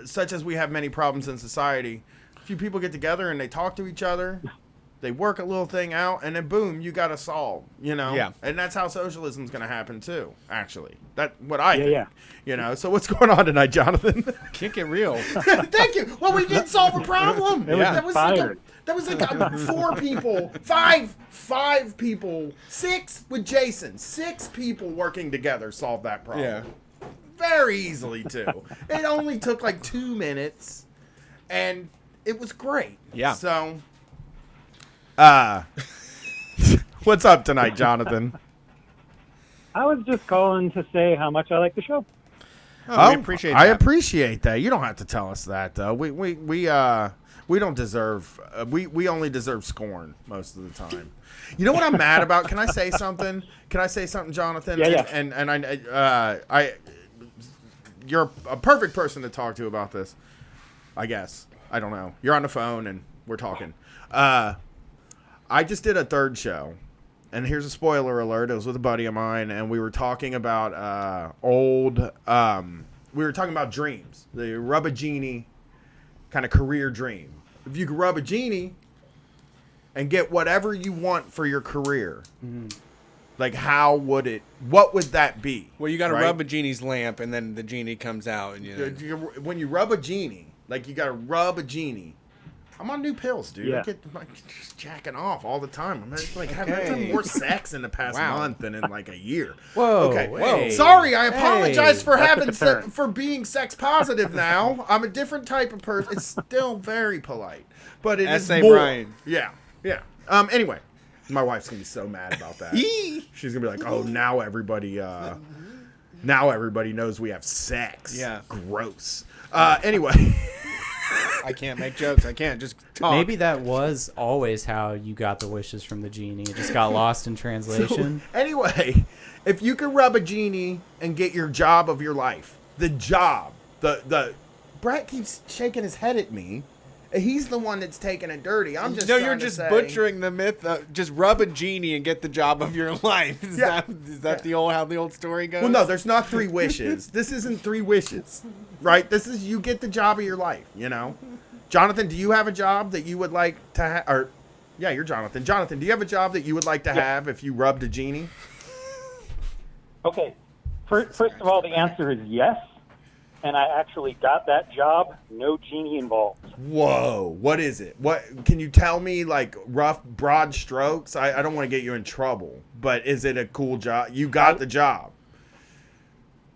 such as we have many problems in society. A few people get together and they talk to each other. They work a little thing out, and then boom, you got to solve, Yeah. And that's how socialism's going to happen too, actually. That's what I think. Yeah. So what's going on tonight, Jonathan? Kick it real. Thank you. Well, we did solve a problem. It was inspired. That was like 4 people, 5 people, 6 with Jason. 6 people working together solved that problem. Yeah. Very easily, too. It only took like 2 minutes, and it was great. Yeah. So, what's up tonight, Jonathan? I was just calling to say how much I like the show. Oh, we appreciate that. I appreciate that. You don't have to tell us that, though. We don't deserve. We only deserve scorn most of the time. You know what I'm mad about? Can I say something? Jonathan? Yeah. And I you're a perfect person to talk to about this. I guess. I don't know. You're on the phone and we're talking. I just did a 3rd show. And here's a spoiler alert. It was with a buddy of mine, and we were talking about we were talking about dreams. The rub a genie kind of career dream. If you could rub a genie and get whatever you want for your career, like what would that be? Well, you got to right? rub a genie's lamp, and then the genie comes out. And When you rub a genie, like you got to rub a genie. I'm on new pills, dude. Yeah. I get just jacking off all the time. I'm like having more sex in the past month than in like a year. Whoa, Okay. whoa. Sorry, I apologize for That's having a concern. for being sex positive now. I'm a different type of person. It's still very polite, but it is S.A. more. Brian. Yeah. Anyway, my wife's gonna be so mad about that. She's gonna be like, "Oh, now everybody knows we have sex." Yeah. Gross. Anyway. I can't make jokes. I can't just talk. Maybe that was always how you got the wishes from the genie. It just got lost in translation. Anyway, if you could rub a genie and get your job of your life, the Brett keeps shaking his head at me. He's the one that's taking it dirty. I'm just No, trying you're to just say- butchering the myth. Just rub a genie and get the job of your life. Is Yeah. that how the old story goes? Well, no, there's not 3 wishes. This isn't 3 wishes, right? This is you get the job of your life. Jonathan, do you have a job that you would like to have? Or, yeah, you're Jonathan. Jonathan, do you have a job that you would like to have if you rubbed a genie? Okay. First of all, the answer is yes. And I actually got that job. No genie involved. Whoa, what is it? What can you tell me, like rough, broad strokes? I don't want to get you in trouble, but is it a cool job? You got the job.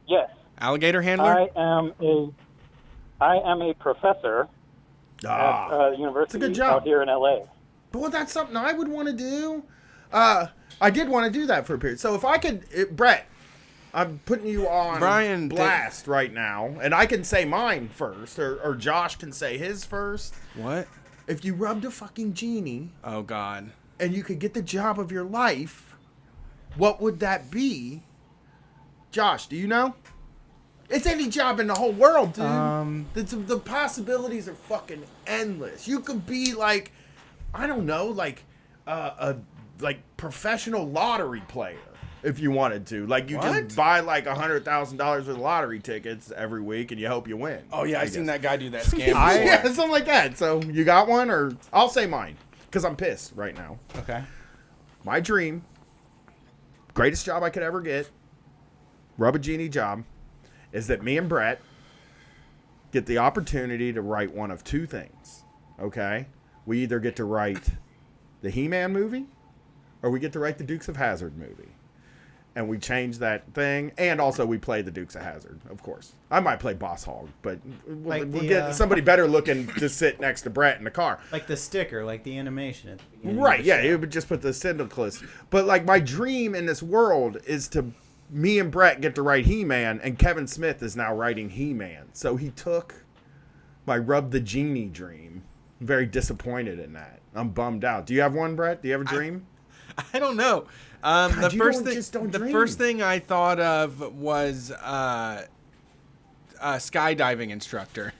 Yes. Alligator handler? I am a professor at the university good job. out here in LA. But that's something I would want to do. I did want to do that for a period. So if I could, Brett, I'm putting you on Brian, blast right now, and I can say mine first, or Josh can say his first. What? If you rubbed a fucking genie Oh, God. and you could get the job of your life, what would that be? Josh, do you know? It's any job in the whole world, dude. The possibilities are fucking endless. You could be like, I don't know, like a professional lottery player if you wanted to. Like you just buy like $100,000 worth of lottery tickets every week and you hope you win. Oh, yeah, I I've seen guess. that guy do that scam before. Yeah, something like that. So you got one, or I'll say mine because I'm pissed right now. Okay. My dream, greatest job I could ever get, rub a genie job, is that me and Brett get the opportunity to write one of 2 things. Okay? We either get to write the He-Man movie or we get to write the Dukes of Hazzard movie. And we change that thing, and also we play the Dukes of Hazzard, of course. I might play Boss Hog, but we'll get somebody better looking to sit next to Brett in the car. Like the sticker, like the animation at the beginning. Right, yeah, it would just put the syndicalist. But like my dream in this world is to me and Brett get to write He-Man, and Kevin Smith is now writing He-Man. So he took my Rub the Genie dream. I'm very disappointed in that. I'm bummed out. Do you have one, Brett? Do you have a dream? I don't know. God, The you don't the dream. first thing I thought of was a skydiving instructor.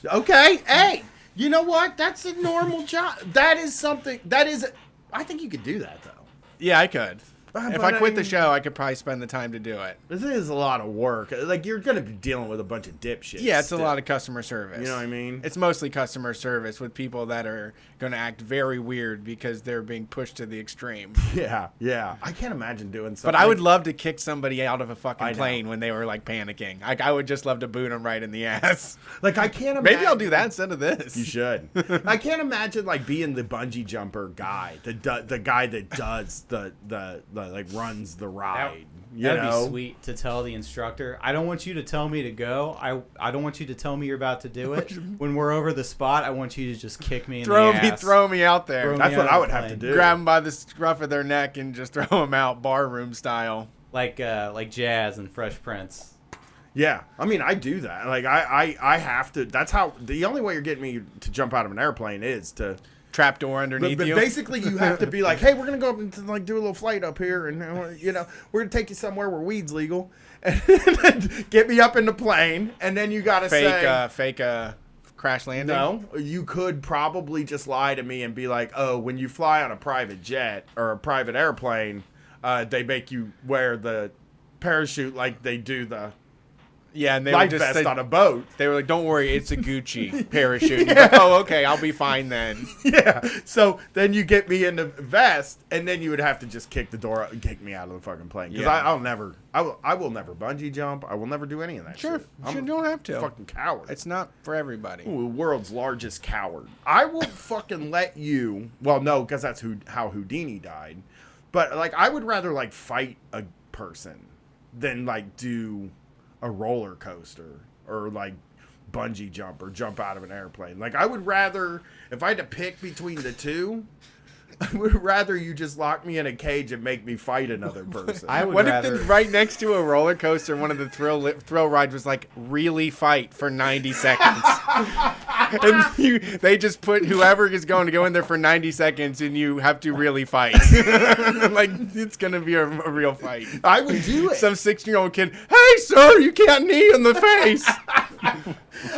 Okay, hey, you know what? That's a normal job. That is something. I think you could do that though. Yeah, I could. If I quit the show, I could probably spend the time to do it. This is a lot of work. Like, you're going to be dealing with a bunch of dipshits. Yeah, it's still. a lot of customer service. You know what I mean? It's mostly customer service with people that are going to act very weird because they're being pushed to the extreme. Yeah, yeah. I can't imagine doing something. But I would love to kick somebody out of a I fucking know. plane when they were like panicking. Like, I would just love to boot them right in the ass. Like, I can't imagine. Maybe I'll do that instead of this. You should. I can't imagine like being the bungee jumper guy, the guy that does the like runs the ride. That'd be sweet to tell the instructor. I don't want you to tell me to go. I don't want you to tell me you're about to do it. When we're over the spot, I want you to just kick me in the ass. Throw me out there. Throw me That's what out I of would the have to plane. do. Grab them by the scruff of their neck and just throw them out barroom style. Like Jazz and Fresh Prince. Yeah, I mean, I do that. Like, I have to. That's how. The only way you're getting me to jump out of an airplane is to. Trapdoor underneath But you. basically, you have to be like, hey, we're gonna go up and like do a little flight up here, and we're gonna take you somewhere where weed's legal, and then get me up in the plane, and then you gotta fake crash landing. no. You could probably just lie to me and be like, oh, when you fly on a private jet or a private airplane, they make you wear the parachute like they do the Yeah, and they life were just vest on a boat. they were like, "Don't worry, it's a Gucci parachute." You're like, oh, okay, I'll be fine then. Yeah. So then you get me in the vest, and then you would have to just kick the door out and kick me out of the fucking plane. Because Yeah. I will never bungee jump. I will never do any of that Sure, shit. you don't have to. A fucking coward. It's not for everybody. Ooh, the world's largest coward. I will fucking let you. Well, no, because that's how Houdini died. But like, I would rather like fight a person than like do a roller coaster or like bungee jump or jump out of an airplane. Like, I would rather, if I had to pick between the two, I would rather you just lock me in a cage and make me fight another person. I would What rather. if right next to a roller coaster, one of the thrill rides was like, really fight for 90 seconds? And they just put whoever is going to go in there for 90 seconds and you have to really fight. Like, it's going to be a real fight. I would do it. Some 16-year-old kid, hey, sir, you can't knee in the face.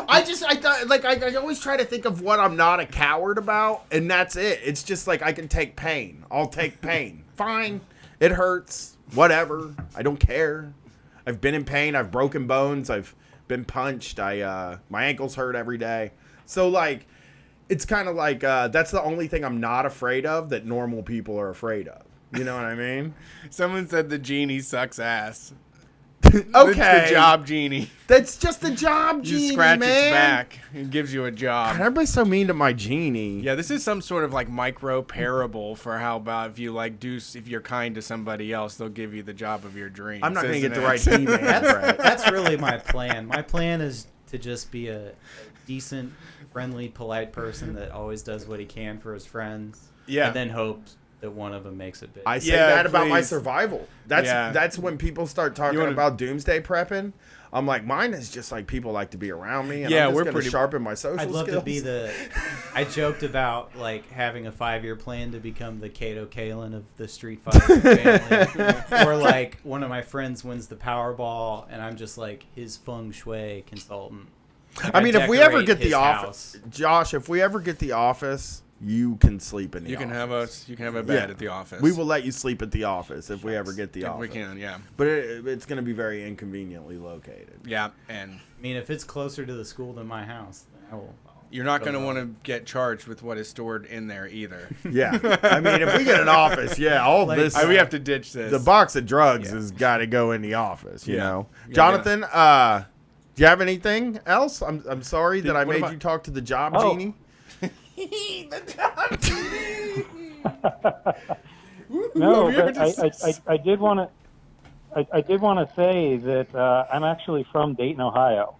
I always try to think of what I'm not a coward about, and that's it. It's just like, I can take pain. I'll take pain. Fine. It hurts. Whatever. I don't care. I've been in pain. I've broken bones. I've been punched. My ankles hurt every day. So like, it's kind of like, that's the only thing I'm not afraid of that normal people are afraid of. You know what I mean? Someone said the genie sucks ass. Okay. It's the job genie. That's just the job, You genie, scratch man. its back. It gives you a job. God, everybody's so mean to my genie. Yeah, this is some sort of like micro parable for how about if you like if you're kind to somebody else, they'll give you the job of your dreams. I'm not going to isn't get the it? right email. Right. That's really my plan. My plan is to just be a decent, friendly, polite person that always does what he can for his friends. Yeah. And then hopes that one of them makes it big. I say Yeah, that about my please. survival. That's when people start talking wanna- about doomsday prepping. I'm like, mine is just like people like to be around me, and Yeah, I'm we're just going to pretty- sharpen my social I'd love skills. to be I joked about like having a 5-year plan to become the Kato Kalin of the Street Fighter family, or like one of my friends wins the Powerball, and I'm just like his feng shui consultant. Like, I mean, if we ever decorate get the his office, house. Josh, if we ever get the office, you can sleep in the You can office. have a bed Yeah. at the office. We will let you sleep at the office if we ever get the if office. we can, yeah. But it's going to be very inconveniently located. Yeah, and I mean, if it's closer to the school than my house, then I'll you're not go going to wrong. want to get charged with what is stored in there either. Yeah. I mean, if we get an office, yeah, all Like, this. We have to ditch this. The box of drugs Yeah. has got to go in the office, you Yeah. know. Yeah, Jonathan, do you have anything else? I'm sorry that I what made about- you talk to the job Oh. genie. No, Have you ever but just- I did want to say that I'm actually from Dayton, Ohio.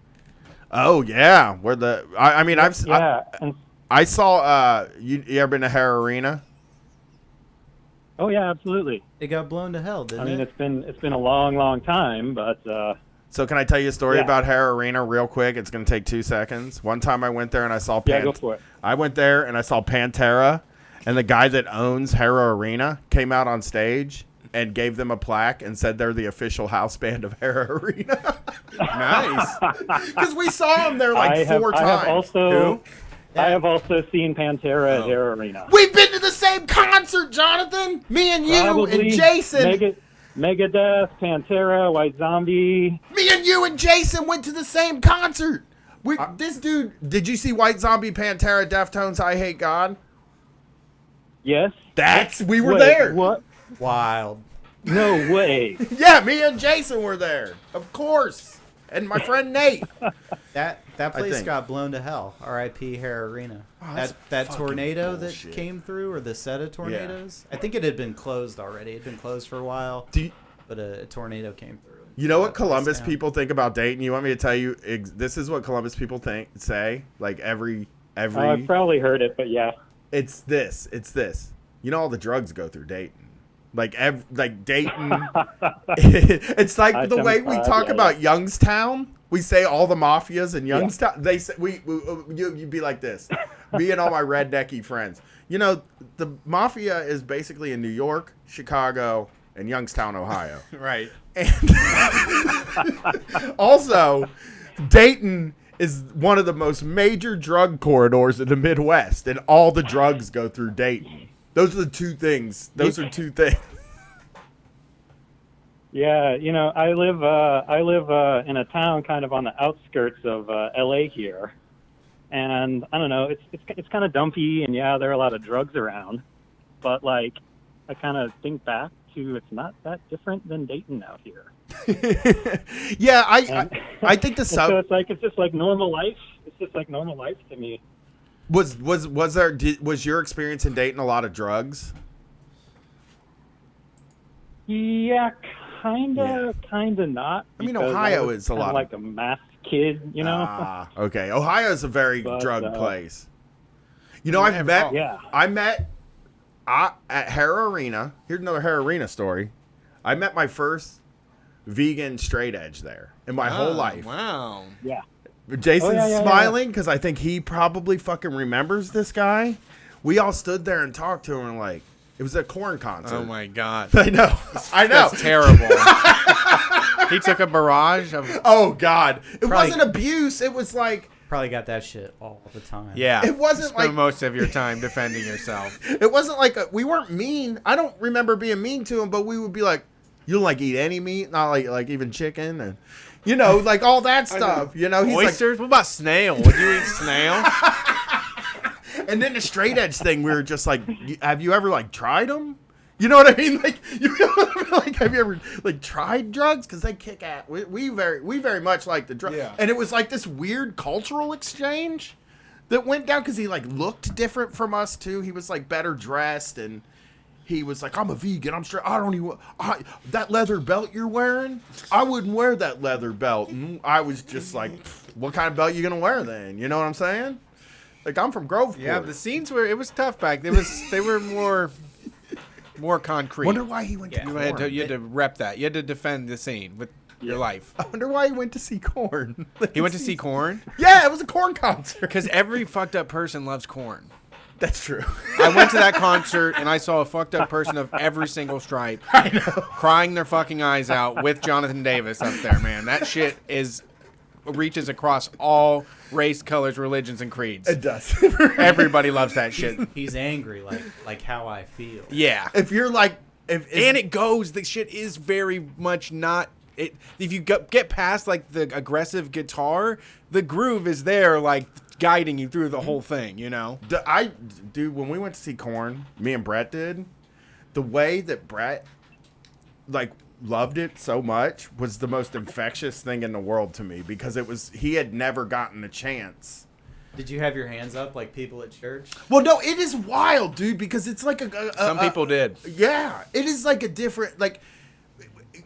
Oh yeah, where the I mean Yeah, and I saw you ever been to Hare Arena? oh yeah, absolutely. It got blown to hell, didn't I mean, it? it's been a long time, but So can I tell you a story Yeah. about Hare Arena real quick? It's going to take 2 seconds. One time I went there and I saw yeah, go for it. I went there and I saw Pantera, and the guy that owns Hare Arena came out on stage and gave them a plaque and said they're the official house band of Hare Arena. Nice. Because we saw them there like I have 4 times. also Who? I have also seen Pantera at Air Arena. We've been to the same concert, Jonathan. Me and you Probably and Jason. Megadeth, Pantera, White Zombie. Me and you and Jason went to the same concert. This dude, did you see White Zombie, Pantera, Deftones, I Hate God? Yes. We were Wait, there. What? Wild. No way. Yeah, me and Jason were there. Of course. And my friend Nate. That place think. got blown to hell. R.I.P. Hare Arena. that's that fucking tornado bullshit. that came through, or the set of tornadoes. I think it had been closed already. It had been closed for a while, but a tornado came through. You know what Shut the place Columbus down. people think about Dayton? You want me to tell you? This is what Columbus people say. Like every. I've probably heard it, but yeah. It's this. You know all the drugs go through Dayton. Like Dayton. It's like the way we talk about Youngstown. We say all the mafias in Youngstown. They say you'd be like this. Me and all my rednecky friends. You know, the mafia is basically in New York, Chicago, and Youngstown, Ohio. Right. And also, Dayton is one of the most major drug corridors in the Midwest, and all the drugs go through Dayton. Those are the two things. Yeah, you know, I live in a town kind of on the outskirts of LA here, and I don't know, it's kind of dumpy, and yeah, there are a lot of drugs around, but like I kind of think back to it's not that different than Dayton out here. Yeah, I think the So it's just like normal life. It's just like normal life to me. was your experience in Dayton a lot of drugs? Yeah, kind of not. I mean, because Ohio was is a kinda lot like a masked kid, you know. Okay. Ohio is a very But, drug place. You know, I met at Hare Arena. Here's another Hare Arena story. I met my first vegan straight edge there in my whole life. Wow. Yeah. Jason's smiling because I think he probably fucking remembers this guy. We all stood there and talked to him and like, it was a Korn concert. Oh my God. I know. That's terrible. He took a barrage of. Oh God. It Probably- wasn't abuse. It was like, Probably got that shit all the time. Yeah. It wasn't Spend like- most of your time defending yourself. it wasn't like we weren't mean. I don't remember being mean to him, but we would be like, you don't like eat any meat, not like even chicken, and you know, like all that stuff. You know, he's Oysters? What about snail? Would you eat snail? like, and then the straight edge thing, we were just like, have you ever like tried them? You know what I mean? Like, like, have you ever like tried drugs? Because they kick ass. We very much like the drug. Yeah. And it was like this weird cultural exchange that went down because he like looked different from us too. He was like better dressed and. He was like, I'm a vegan. I'm straight. I don't even. That leather belt you're wearing, I wouldn't wear that leather belt. And I was just like, what kind of belt you gonna wear then? You know what I'm saying? Like I'm from Groveport. Yeah, the scenes it was tough back. They were more concrete. Wonder why he went to You Korn. had to rep that. You had to defend the scene with your life. I wonder why he went to see Korn. He went to see Korn Yeah, it was a Korn concert. because every fucked up person loves Korn. That's true. I went to that concert and I saw a fucked up person of every single stripe. I know. Crying their fucking eyes out with Jonathan Davis up there, man. That shit reaches across all race, colors, religions, and creeds. It does. Everybody loves that shit. He's angry, like how I feel. Yeah. If you're like, if And it goes, the shit is very much not. If you get past like the aggressive guitar, the groove is there, like guiding you through the whole thing, you know? Dude, when we went to see Korn, me and Brett did, the way that Brett like loved it so much was the most infectious thing in the world to me because he had never gotten a chance. Did you have your hands up like people at church? Well, no, it is wild, dude, because it's like Some people did. Yeah, it is like a different, like,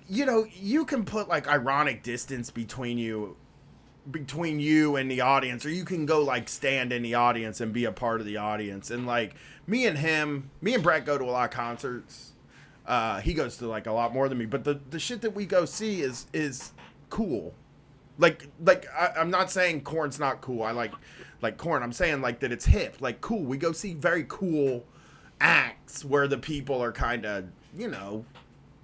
you know, you can put like ironic distance between you and the audience, or you can go like stand in the audience and be a part of the audience. And like me and Brett go to a lot of concerts. He goes to like a lot more than me, but the shit that we go see is cool. Like I'm not saying Korn's not cool. I like Korn. I'm saying like that it's hip, like cool. We go see very cool acts where the people are kind of, you know,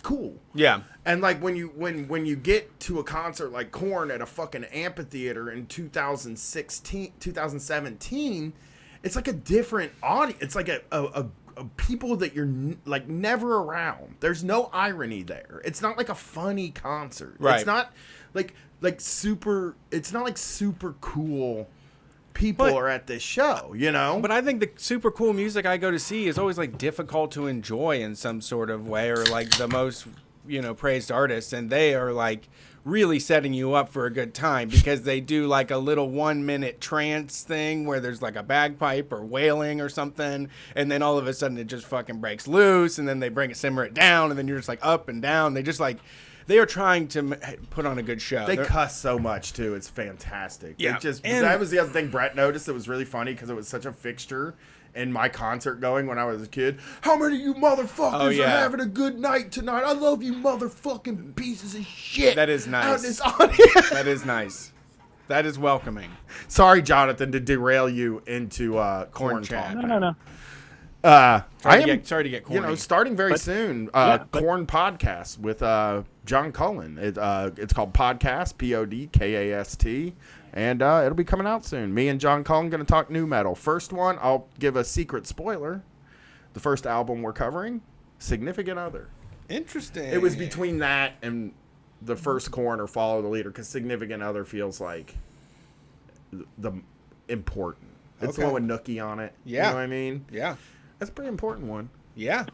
cool. Yeah. And like when you get to a concert like Korn at a fucking amphitheater in 2017, it's like a different audience. It's like a people that you're like never around. There's no irony there. It's not like a funny concert. Right. It's not like super. It's not like super cool people But- are at this show. You know. But I think the super cool music I go to see is always like difficult to enjoy in some sort of way, or like the most, praised artists, and they are like really setting you up for a good time because they do like a little 1 minute trance thing where there's like a bagpipe or wailing or something, and then all of a sudden it just fucking breaks loose, and then they simmer it down, and then you're just like up and down. They are trying to put on a good show. They They're- cuss so much too. It's fantastic. Yeah. And- That was the other thing Brett noticed that was really funny because it was such a fixture in my concert going when I was a kid. How many of you motherfuckers yeah. are having a good night tonight? I love you motherfucking pieces of shit. That is nice. Out in this audience. That is nice. That is welcoming. Sorry, Jonathan, to derail you into corn chat. talk. No. Sorry to get corny. Starting very soon, Corn Podcast with John Cullen. It's called Podcast, Podcast, and it'll be coming out soon. Me and John Cullen going to talk new metal. First one, I'll give a secret spoiler. The first album we're covering, Significant Other. Interesting. It was between that and the first Corn or Follow the Leader, because Significant Other feels like the important. It's the Okay. one with Nookie on it. Yeah. You know what I mean? Yeah. That's a pretty important one. Yeah.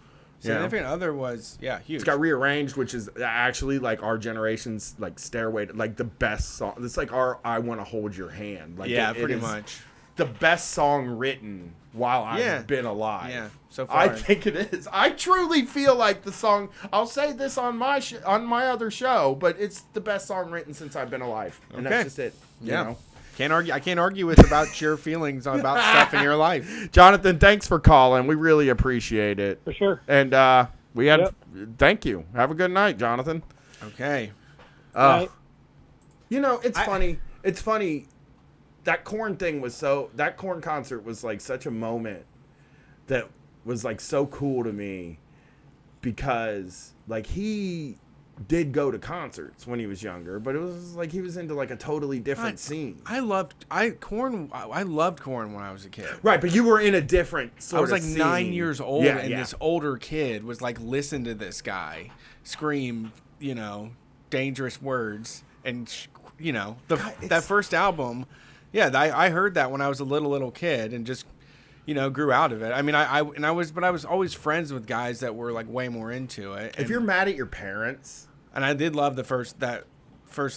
Yeah. Significant Other was huge. It's got Rearranged, which is actually like our generation's like stairway to like the best song. It's like our I Want to Hold Your Hand. Like it pretty is much. the best song written while I've been alive. Yeah, so far. I think it is. I truly feel like the song. I'll say this on my on my other show, but it's the best song written since I've been alive, and Okay. that's just it. You Yeah. know? Can't argue. I can't argue with about your feelings about stuff in your life. Jonathan, thanks for calling. We really appreciate it. For sure. And we had. Thank you. Have a good night, Jonathan. Okay. Right. You know, it's funny. It's funny. That Corn thing was that Corn concert was like such a moment that was like so cool to me because like he did go to concerts when he was younger, but it was like he was into like a totally different scene. I loved Corn when I was a kid. Right, but you were in a different sort I was of like scene. 9 years old, Yeah, and yeah. this older kid was like, listen to this guy scream, dangerous words, and that first album. Yeah, I heard that when I was a little kid, and just grew out of it. I mean, I was always friends with guys that were like way more into it. If you're mad at your parents, and I did love that first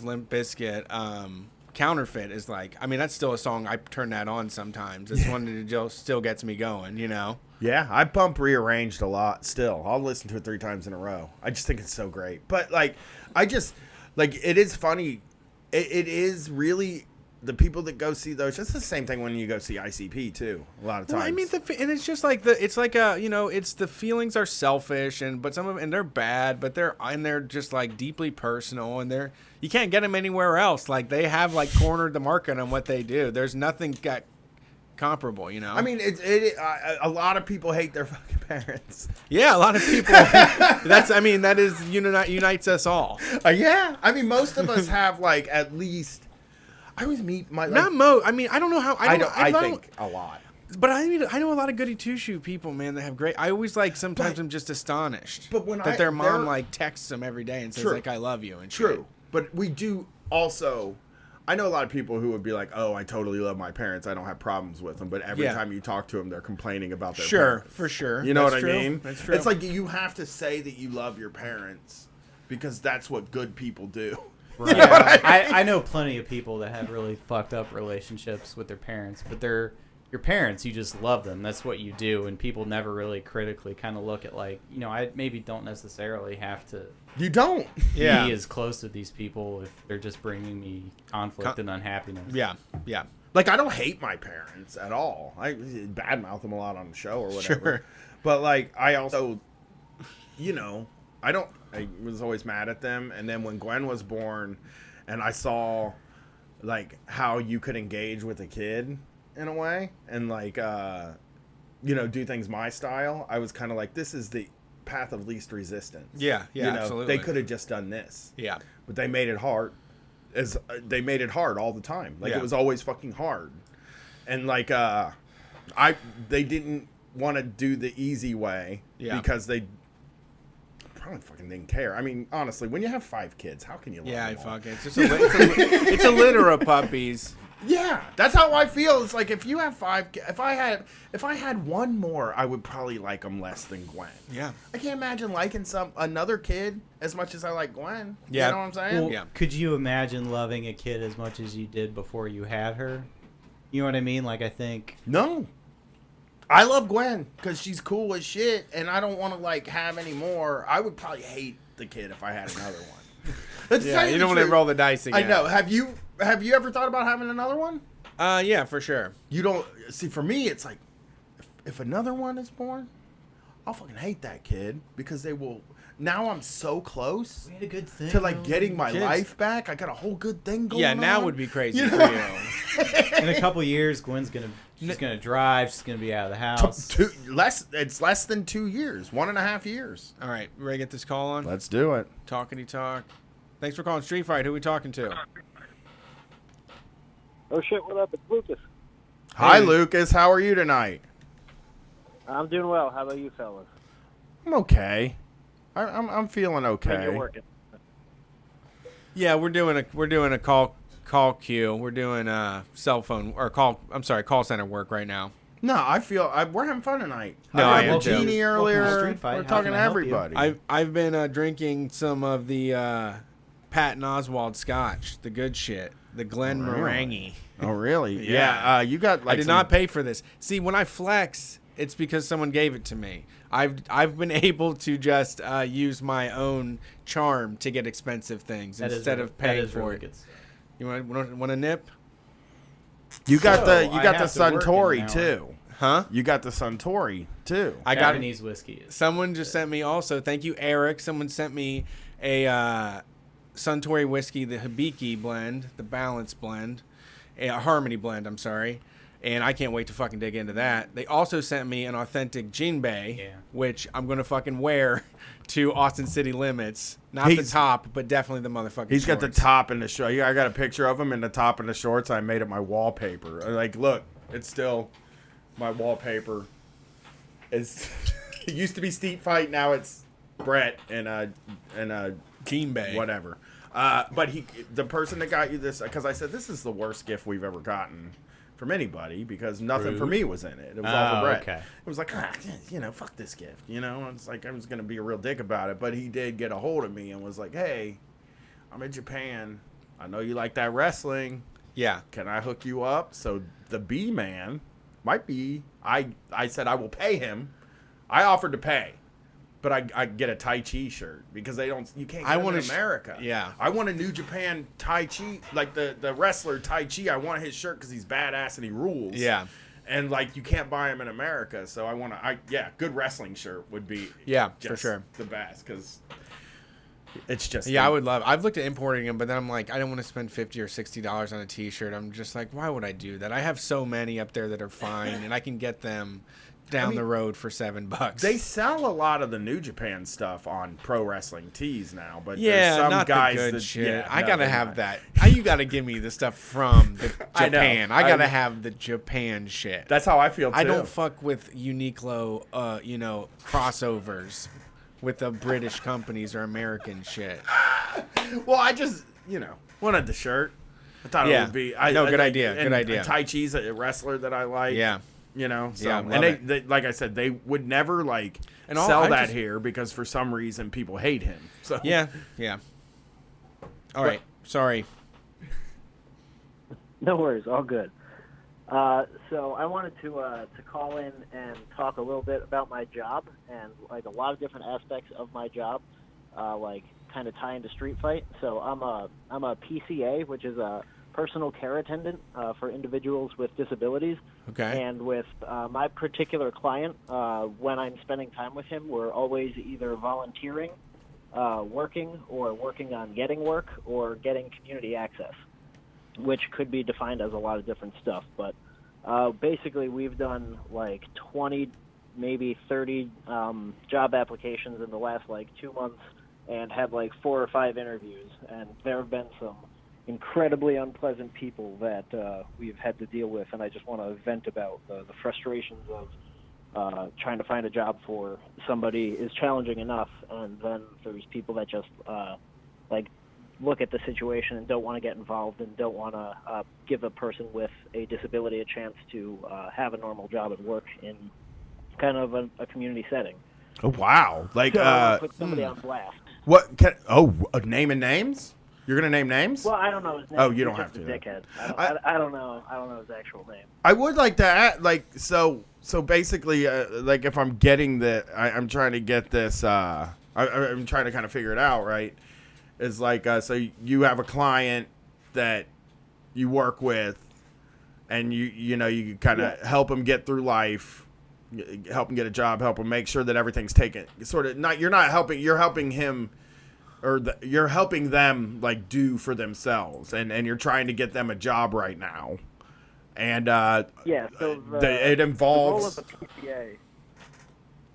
Limp Bizkit. Counterfeit is like, I mean, that's still a song I turn that on sometimes. It's one that just still gets me going, yeah, I bump Rearranged a lot still. I'll listen to it 3 times in a row. I just think it's so great. But like, it is funny. It is really the people that go see those. It's the same thing when you go see ICP too. A lot of times. Well, I mean, and it's just like it's the feelings are selfish, but some of them, and they're bad, but they're just like deeply personal, and you can't get them anywhere else. Like they have like cornered the market on what they do. There's nothing comparable, I mean, a lot of people hate their fucking parents. Yeah, a lot of people. That unites us all. Yeah, I mean, most of us have like at least. I always meet my. Like, I mean, I don't know how. I think a lot. But I know a lot of goody two shoe people, man, that have great. I always sometimes I'm just astonished. But when that their mom texts them every day and says True. like I love you and True, shit. but we do also. I know a lot of people who would be like, "Oh, I totally love my parents. I don't have problems with them." But every time you talk to them, they're complaining about their parents. For sure. You know That's what I true. mean? That's true. It's like you have to say that you love your parents because that's what good people do. Right. I know plenty of people that have really fucked up relationships with their parents, but they're your parents. You just love them. That's what you do, and people never really critically kind of look at I maybe don't necessarily have to. You don't. Be as close to these people if they're just bringing me conflict and unhappiness. Yeah. Like, I don't hate my parents at all. I badmouth them a lot on the show or whatever. Sure. But, like, I also, I was always mad at them. And then when Gwen was born and I saw, like, how you could engage with a kid in a way and, like, do things my style, I was kind of like, this is the path of least resistance. Yeah, absolutely. They could have just done this. Yeah. But they made it hard. They made it hard all the time. Like, Yeah. it was always fucking hard. And, like, They didn't want to do the easy way because they probably fucking didn't care. I mean, honestly, when you have 5 kids, how can you love them all? fuck it. It's a litter of puppies. Yeah, that's how I feel. It's like if you have 5, if I had one more, I would probably like them less than Gwen. Yeah. I can't imagine liking another kid as much as I like Gwen. Yeah. You know what I'm saying? Well, Yeah. Could you imagine loving a kid as much as you did before you had her? You know what I mean? Like, I think... No. I love Gwen because she's cool as shit, and I don't want to, like, have any more. I would probably hate the kid if I had another one. Yeah, you don't want to roll the dice again. I know. Have you ever thought about having another one? Yeah, for sure. You don't... See, for me, it's like, if another one is born, I'll fucking hate that kid because they will... Now I'm so close We had a good thing. to, like, getting my Kids. life back. I got a whole good thing going Yeah, on. now would be crazy You for know? you. In a couple years, Gwen's gonna drive. She's gonna be out of the house. It's less than 2 years. 1.5 years. All right, ready to get this call on? Let's do it. Talkity talk. Thanks for calling Street Fight. Who we talking to? Oh shit, what up? It's Lucas. Hi, Hey. Lucas. How are you tonight? I'm doing well. How about you fellas? I'm okay. I'm feeling When okay. you're working. Yeah, we're doing a call queue. We're doing a cell phone or call center work right now. No, we're having fun tonight. No, I I am got too. Jeannie Welcome to earlier. Street Fight. We're How talking can to I help you? everybody. I've been drinking some of the Patton Oswald Scotch, the good shit, the Glen Really? Morangi. Oh, really? Yeah. You got like I did not pay for this. See, when I flex, it's because someone gave it to me. I've been able to just use my own charm to get expensive things instead of paying for it. You want a nip? You got So, the I the have to work in an Suntory hour. too. Huh? You got the Suntory too. I got Japanese whiskey. someone just sent me also. Thank you, Eric. Someone sent me a Suntory whiskey, the Hibiki blend, the Balance blend, a Harmony blend. I'm sorry. And I can't wait to fucking dig into that. They also sent me an authentic Jinbei, Yeah. which I'm going to fucking wear to Austin City Limits. Not the top, but definitely the motherfucking He's got the shorts. top and the short. I got a picture of him in the top and the shorts. I made it my wallpaper. Like, look, it's still my wallpaper. It used to be Street Fight. Now it's Brett and Jinbei. whatever. But the person that got you this, because I said this is the worst gift we've ever gotten from anybody because nothing for me was in it. It was all for Brett. Okay. It was like, fuck this gift. It's like I was gonna be a real dick about it, but he did get a hold of me and was like, hey, I'm in Japan. I know you like that wrestling. Yeah. Can I hook you up? So the B man might be. I said I will pay him. I offered to pay. But I get a Tai Chi shirt because you can't get them in America. Yeah. I want a New Japan Tai Chi, like the wrestler Tai Chi. I want his shirt because he's badass and he rules. Yeah. And like you can't buy him in America, so I want good wrestling shirt would be For just sure. the best because it's just Yeah, I would love. I've looked at importing them, but then I'm like, I don't want to spend $50 or $60 on a T-shirt. I'm just like, why would I do that? I have so many up there that are fine, and I can get them down the road for $7. They sell a lot of the New Japan stuff on Pro Wrestling Tees now, but Yeah, there's some not guys the good that shit. yeah, I no, gotta they're have not. that. You gotta give me the stuff from the I know. Japan. I gotta have the Japan shit. That's how I feel too. I don't fuck with Uniqlo, crossovers with the British companies or American shit. Well, I just, wanted the shirt. I thought it Yeah. would be. Good idea. Good idea. Tai Chi's a wrestler that I like. Yeah. So, Yeah, and love it. they, like I said, they would never And sell I that just- here because for some reason people hate him. So Yeah. All right. Sorry. No worries, all good. So I wanted to call in and talk a little bit about my job and like a lot of different aspects of my job, like kind of tie into Street Fight. So I'm a PCA, which is a personal care attendant for individuals with disabilities. Okay. And with my particular client, when I'm spending time with him, we're always either volunteering, working, or working on getting work or getting community access, which could be defined as a lot of different stuff. But basically, we've done like 20, maybe 30 job applications in the last 2 months and had 4 or 5 interviews. And there have been some incredibly unpleasant people that we've had to deal with, and I just want to vent about the frustrations of trying to find a job for somebody is challenging enough, and then there's people that just like look at the situation and don't want to get involved and don't want to give a person with a disability a chance to have a normal job and work in kind of a community setting. Oh, wow. Like, So put somebody on blast. what? Naming names? You're gonna name names? Well, I don't know his name. Oh, you don't He's have just to. a dickhead. I don't know. I don't know his actual name. I would like to add, like, so basically, like, if I'm getting I'm trying to get this, I'm trying to kind of figure it out, right? Is like, so you have a client that you work with, and you know, you kind of help them get through life, help them get a job, help them make sure that everything's taken, sort of, you're helping him, or you're helping them, like, do for themselves, and you're trying to get them a job right now. And So it involves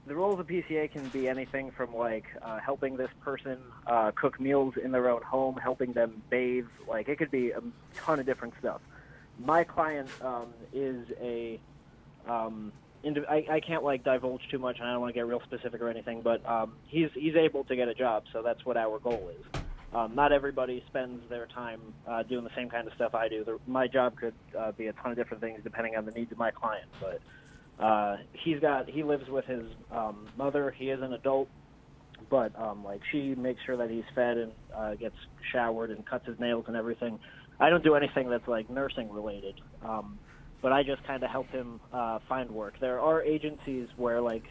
the role of a PCA can be anything from like helping this person cook meals in their own home, helping them bathe. Like it could be a ton of different stuff. My client is a I can't like divulge too much, and I don't want to get real specific or anything, but he's able to get a job, so that's what our goal is. Not everybody spends their time doing the same kind of stuff I do. My job could be a ton of different things depending on the needs of my client, but he lives with his mother. He is an adult, but like she makes sure that he's fed and gets showered and cuts his nails and everything. I don't do anything that's like nursing related, but I just kind of help him find work. There are agencies where like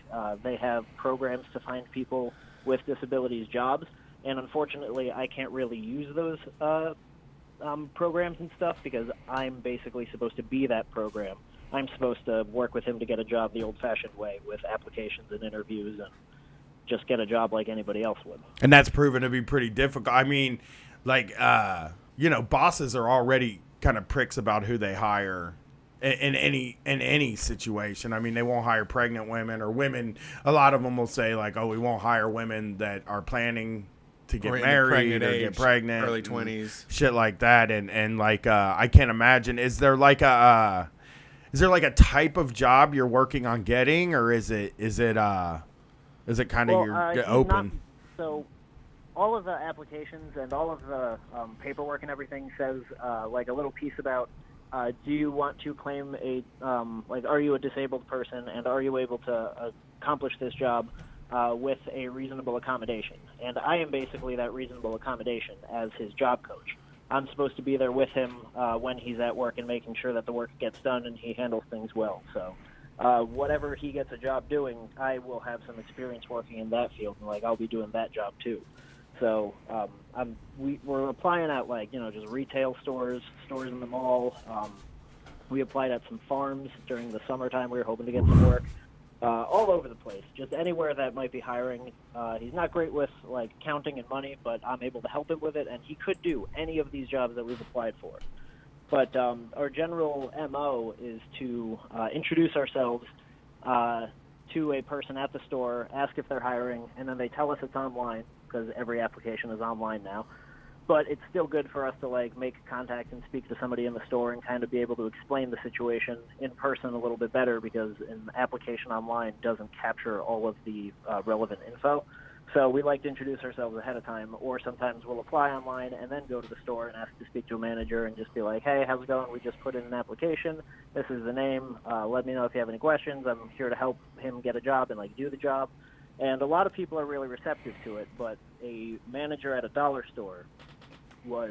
they have programs to find people with disabilities jobs, and unfortunately I can't really use those programs and stuff because I'm basically supposed to be that program. I'm supposed to work with him to get a job the old-fashioned way with applications and interviews and just get a job like anybody else would. And that's proven to be pretty difficult. I mean, like, you know, bosses are already kind of pricks about who they hire in any situation. I mean, they won't hire pregnant women or women. A lot of them will say, like, oh, we won't hire women that are planning to get married or get pregnant. Early 20s. Shit like that. And like, I can't imagine. Is there like a type of job you're working on getting, or is it kind of you're open? So all of the applications and all of the paperwork and everything says like a little piece about do you want to claim a like are you a disabled person and are you able to accomplish this job with a reasonable accommodation? And I am basically that reasonable accommodation as his job coach. I'm supposed to be there with him when he's at work and making sure that the work gets done and he handles things well. So whatever he gets a job doing, I will have some experience working in that field, and like I'll be doing that job too. So we're applying at like just retail stores in the mall. We applied at some farms during the summertime. We were hoping to get some work. All over the place, just anywhere that might be hiring. He's not great with like counting and money, but I'm able to help him with it, and he could do any of these jobs that we've applied for. But our general MO is to introduce ourselves to a person at the store, ask if they're hiring, and then they tell us it's online because every application is online now. But it's still good for us to like make contact and speak to somebody in the store and kind of be able to explain the situation in person a little bit better because an application online doesn't capture all of the relevant info. So we like to introduce ourselves ahead of time, or sometimes we'll apply online and then go to the store and ask to speak to a manager and just be like, hey, how's it going? We just put in an application. This is the name. Let me know if you have any questions. I'm here to help him get a job and like do the job. And a lot of people are really receptive to it, but a manager at a dollar store was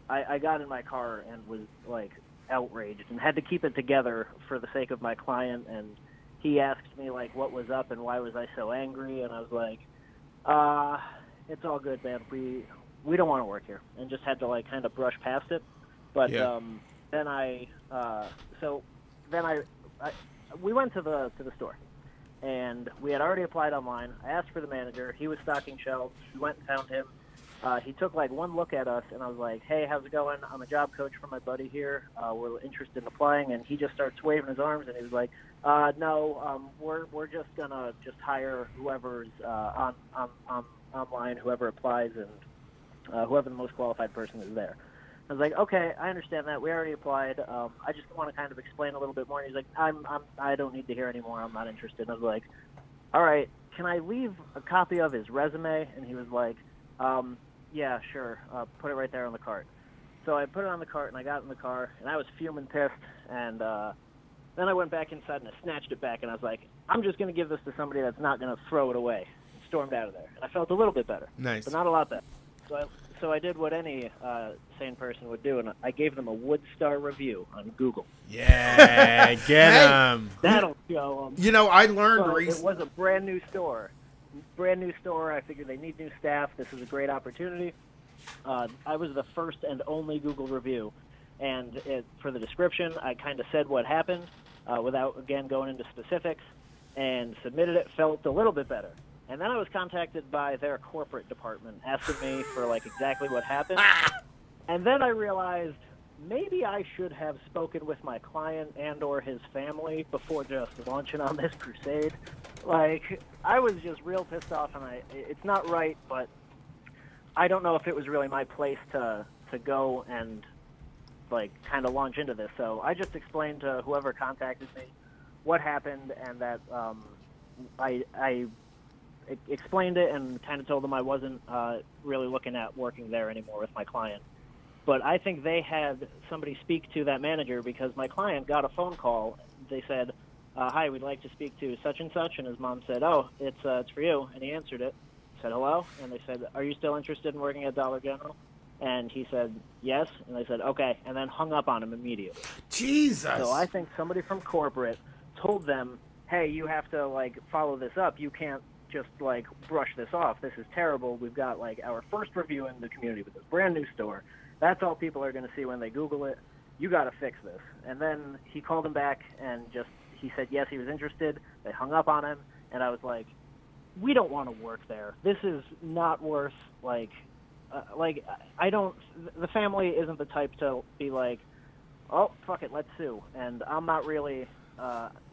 I got in my car and was like outraged and had to keep it together for the sake of my client, and he asked me like what was up and why was I so angry, and I was like it's all good, man, we don't want to work here, and just had to like kind of brush past it. But then we went to the store, and we had already applied online. I asked for the manager. He was stocking shelves. We went and found him. He took like one look at us, and I was like, hey, how's it going? I'm a job coach for my buddy here. We're interested in applying. And he just starts waving his arms, and he was like, no, we're just going to just hire whoever's online, whoever applies, and whoever the most qualified person is there. I was like, okay, I understand that. We already applied. I just want to kind of explain a little bit more. And he's like, I don't need to hear anymore. I'm not interested. And I was like, all right, can I leave a copy of his resume? And he was like, yeah, sure. Put it right there on the cart. So I put it on the cart, and I got in the car, and I was fuming pissed. And then I went back inside, and I snatched it back, and I was like, I'm just going to give this to somebody that's not going to throw it away. And stormed out of there. And I felt a little bit better. Nice. But not a lot better. So I did what any sane person would do, and I gave them a Wood Star review on Google. Yeah, get him. That'll show them. You know, I learned So it recently. was a brand new store. Brand new store. I figured they need new staff. This is a great opportunity. I was the first and only Google review. And for the description, I kind of said what happened without, again, going into specifics, and submitted it. Felt a little bit better. And then I was contacted by their corporate department asking me for, like, exactly what happened. And then I realized maybe I should have spoken with my client and or his family before just launching on this crusade. Like, I was just real pissed off, and it's not right, but I don't know if it was really my place to go and, like, kind of launch into this. So I just explained to whoever contacted me what happened, and that I explained it and kind of told them I wasn't really looking at working there anymore with my client. But I think they had somebody speak to that manager, because my client got a phone call. They said, hi, we'd like to speak to such and such. And his mom said, oh, it's for you. And he answered it, said hello. And they said, are you still interested in working at Dollar General? And he said, yes. And they said, okay. And then hung up on him immediately. Jesus. So I think somebody from corporate told them, hey, you have to, like, follow this up. You can't just, like, brush this off. This is terrible. We've got, like, our first review in the community with this brand new store. That's all people are going to see when they Google it. You got to fix this. And then he called him back and he said, yes, he was interested. They hung up on him. And I was like, we don't want to work there. This is not worth, the family isn't the type to be like, oh, fuck it, let's sue. And I'm not really,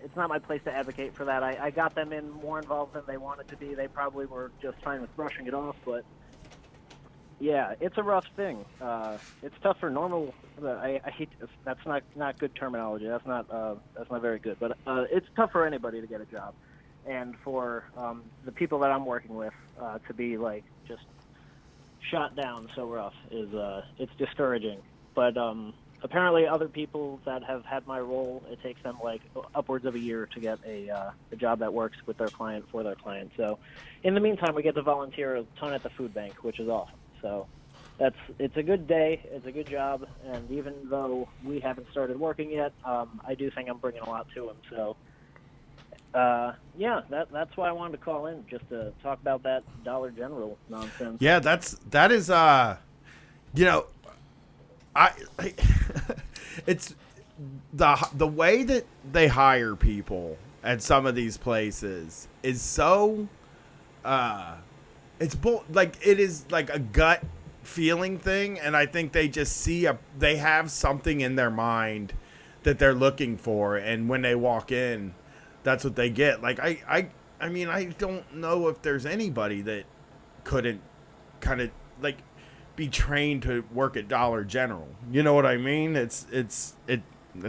it's not my place to advocate for that. I got them in more involved than they wanted to be. They probably were just fine with brushing it off, but yeah, it's a rough thing. It's tough for normal. I hate, that's not good terminology. That's not very good. But it's tough for anybody to get a job, and for the people that I'm working with to be, like, just shot down so rough is it's discouraging. But apparently, other people that have had my role, it takes them, like, upwards of a year to get a job that works with their client for their client. So, in the meantime, we get to volunteer a ton at the food bank, which is awesome. So it's a good day, it's a good job, and even though we haven't started working yet, I do think I'm bringing a lot to him. So, that's why I wanted to call in, just to talk about that Dollar General nonsense. Yeah, that is you know, I it's the way that they hire people at some of these places is so it is like a gut feeling thing, and I think they just they have something in their mind that they're looking for, and when they walk in, that's what they get. Like I mean, I don't know if there's anybody that couldn't kind of, like, be trained to work at Dollar General. You know what I mean? It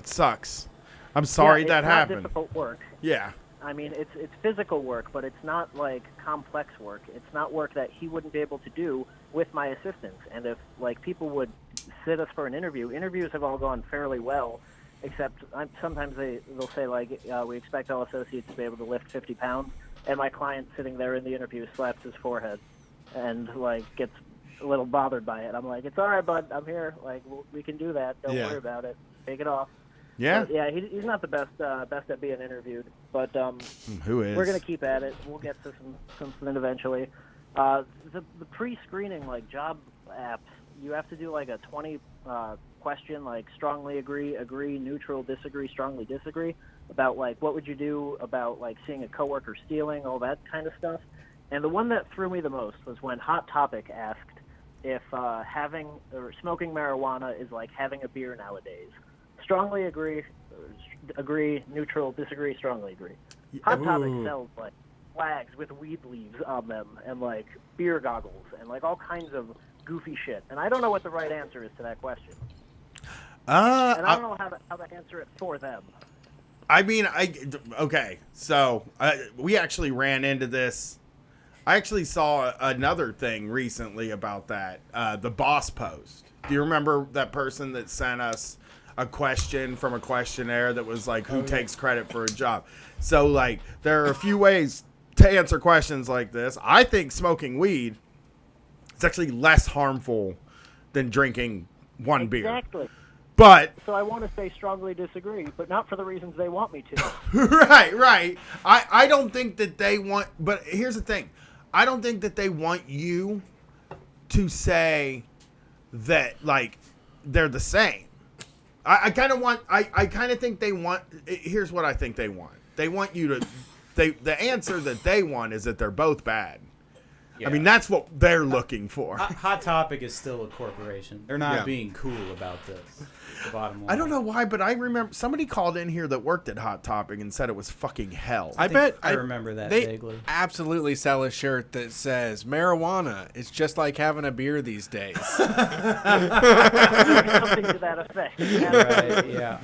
sucks. I'm sorry that happened. It's not difficult work. Yeah. I mean, it's physical work, but it's not, like, complex work. It's not work that he wouldn't be able to do with my assistance. And if, like, people would sit us for an interview, interviews have all gone fairly well, except sometimes they'll say, like, we expect all associates to be able to lift 50 pounds, and my client sitting there in the interview slaps his forehead and, like, gets a little bothered by it. I'm like, it's all right, bud. I'm here. Like, we can do that. Don't worry about it. Take it off. Yeah. But yeah, he's not the best at being interviewed, but who is? We're gonna keep at it. We'll get to something eventually. The pre-screening, like, job apps, you have to do, like, a 20 question, like, strongly agree, neutral, disagree, strongly disagree, about, like, what would you do about, like, seeing a coworker stealing, all that kind of stuff. And the one that threw me the most was when Hot Topic asked if having or smoking marijuana is like having a beer nowadays. Strongly agree, neutral, disagree, strongly agree. Hot Topic sells, like, flags with weed leaves on them, and, like, beer goggles, and, like, all kinds of goofy shit, and I don't know what the right answer is to that question. And I don't know how to answer it for them. I mean, okay. So we actually ran into this. I actually saw another thing recently about that. The boss post. Do you remember that person that sent us a question from a questionnaire that was like, who takes credit for a job? So, like, there are a few ways to answer questions like this. I think smoking weed is actually less harmful than drinking one beer. Exactly. But So I want to say strongly disagree, but not for the reasons they want me to. right. I don't think that they want, but here's the thing. I don't think that they want you to say that, like, they're the same. I kind of think they want, here's what I think they want. They want you to, the answer that they want is that they're both bad. Yeah. I mean, that's what they're looking for. Hot Topic is still a corporation. They're not Yeah. being cool about this. It's the bottom line. I don't know why, but I remember somebody called in here that worked at Hot Topic and said it was fucking hell. I think bet I remember that they vaguely. absolutely sell a shirt that says marijuana. It's just like having a beer these days. Something to that effect. Right, yeah.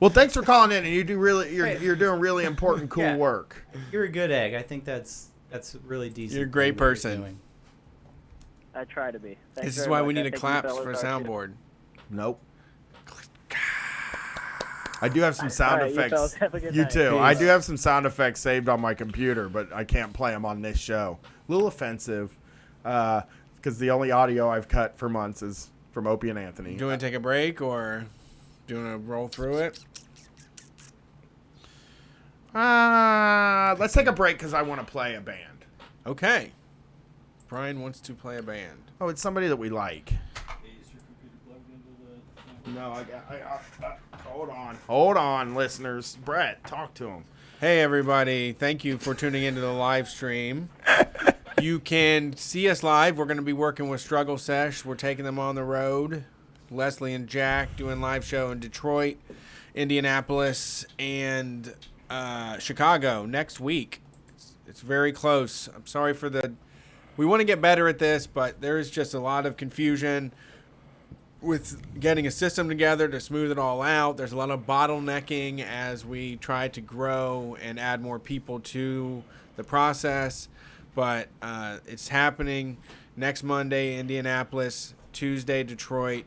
Well, thanks for calling in, and you do really, you're doing really important, cool Yeah. work. You're a good egg. I think that's really decent. You're a great thing that you're person. doing. I try to be. Thanks This is very why much. we I need a think you claps fellas for a are too. soundboard. Nope. I do have some sound All right, you effects. fellas have a good You night. too. I Peace. do have some sound effects saved on my computer, but I can't play them on this show. A little offensive, because the only audio I've cut for months is from Opie and Anthony. Do you want to take a break or do you want to roll through it? Let's take a break because I want to play a band. Okay. Brian wants to play a band. Oh, it's somebody that we like. No, hold on, listeners. Brett, talk to him. Hey, everybody. Thank you for tuning into the live stream. You can see us live. We're going to be working with Struggle Sesh. We're taking them on the road. Leslie and Jack doing live show in Detroit, Indianapolis, and Chicago next week. It's very close. I'm sorry for the... We want to get better at this, but there is just a lot of confusion with getting a system together to smooth it all out. There's a lot of bottlenecking as we try to grow and add more people to the process. But it's happening next Monday, Indianapolis, Tuesday, Detroit,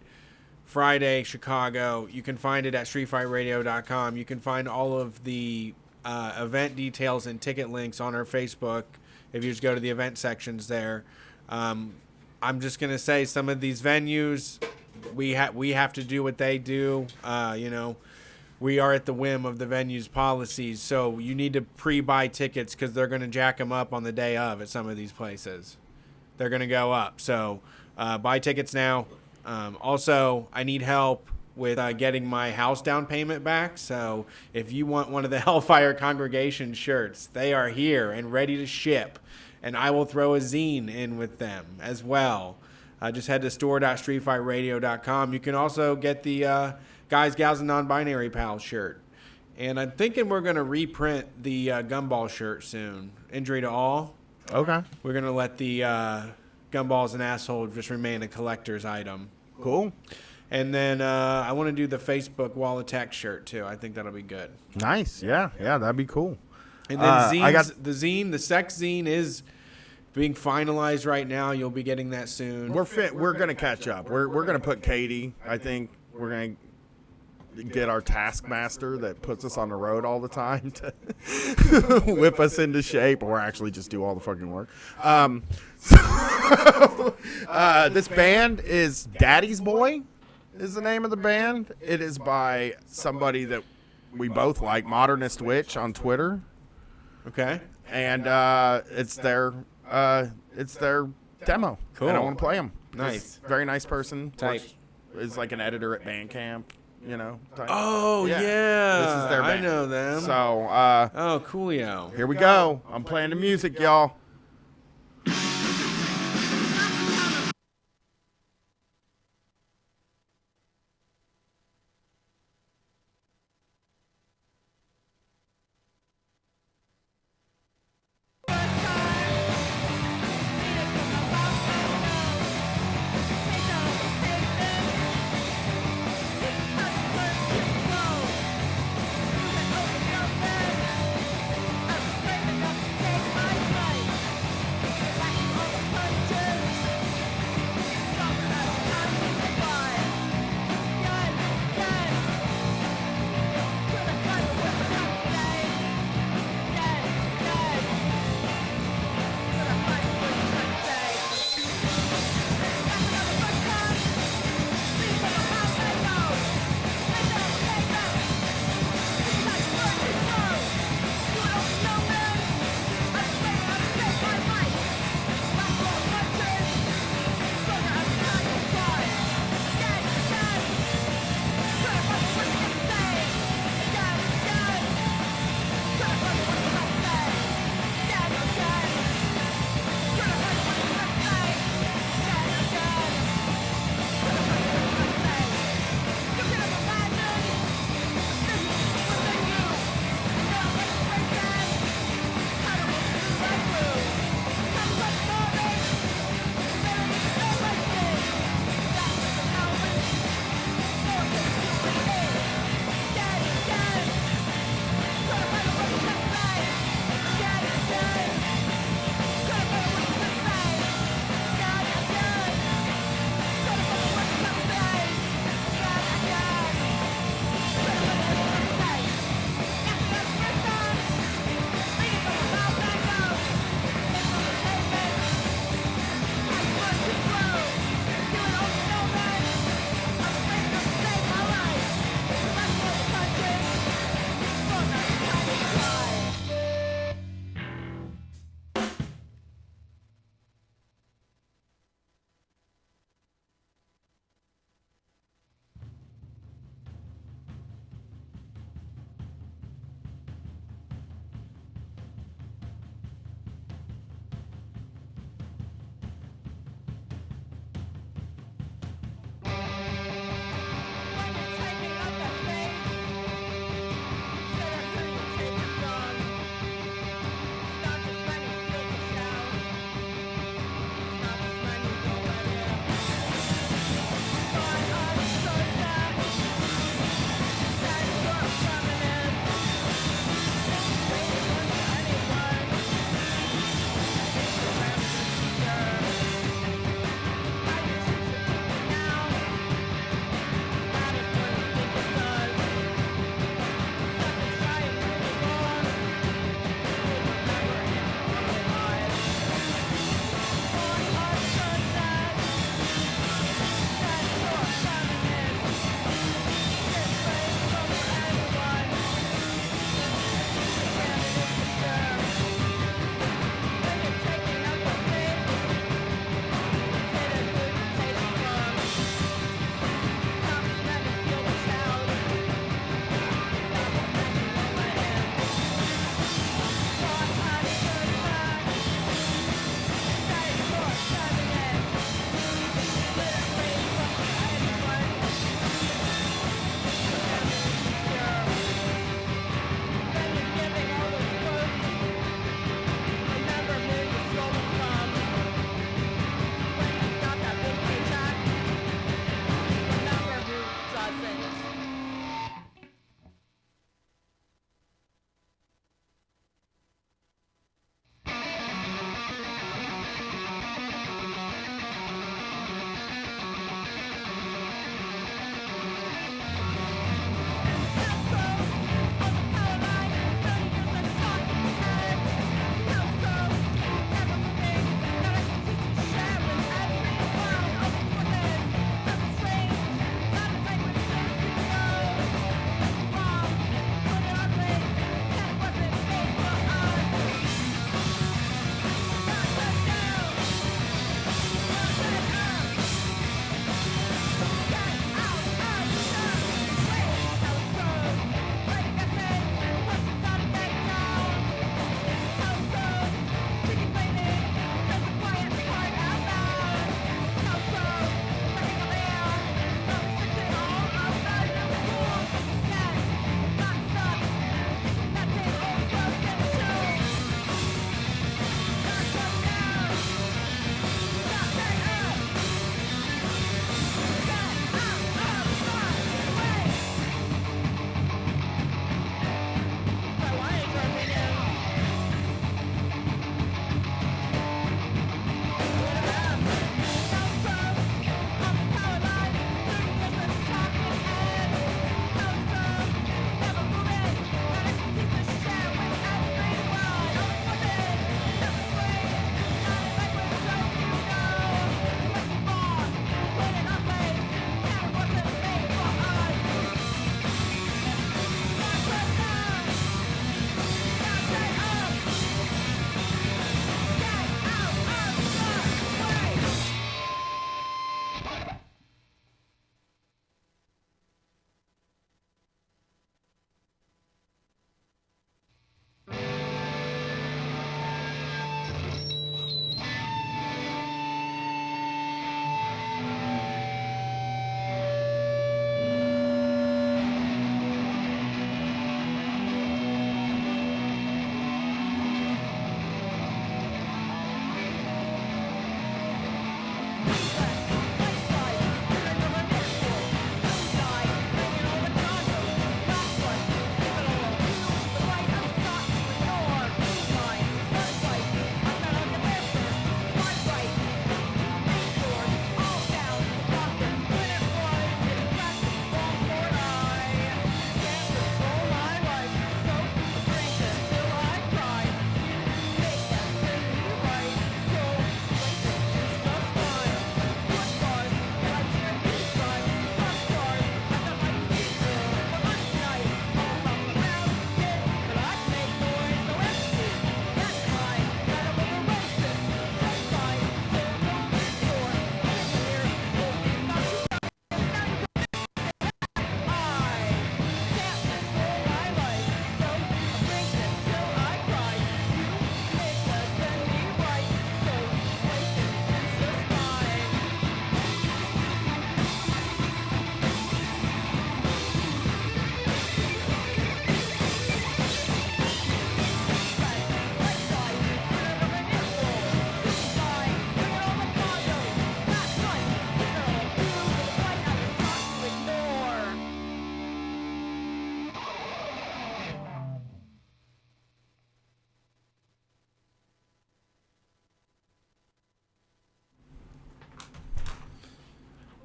Friday, Chicago. You can find it at streetfightradio.com. You can find all of the event details and ticket links on our Facebook if you just go to the event sections there. I'm just going to say some of these venues, we have to do what they do. We are at the whim of the venue's policies, so you need to pre-buy tickets because they're going to jack them up on the day of at some of these places. They're going to go up. So buy tickets now. Also, I need help with getting my house down payment back. So if you want one of the Hellfire Congregation shirts, they are here and ready to ship. And I will throw a zine in with them as well. Just head to store.streetfightradio.com. You can also get the Guys, Gals, and Non-Binary Pals shirt. And I'm thinking we're going to reprint the Gumball shirt soon. Injury to All. Okay. We're going to let the Gumballs and Asshole just remain a collector's item. Cool. And then I want to do the Facebook Wall of Tech shirt, too. I think that'll be good. Nice. Yeah, that'd be cool. And then zines, the sex zine is being finalized right now. You'll be getting that soon. We're gonna catch up. We're gonna put Katie. I think we're gonna get our taskmaster that puts us on the road all the time to whip us into shape, or actually just do all the fucking work. This band is Daddy's Boy is the name of the band. It is by somebody that we both like, Modernist Witch on Twitter. Okay. And it's their demo. Cool. And I want to play them. Nice. Very nice person. Tight. Is like an editor at Bandcamp, type. Oh, yeah. This is their I band. know them. So, Oh, coolio. here we go. I'm playing the music, y'all.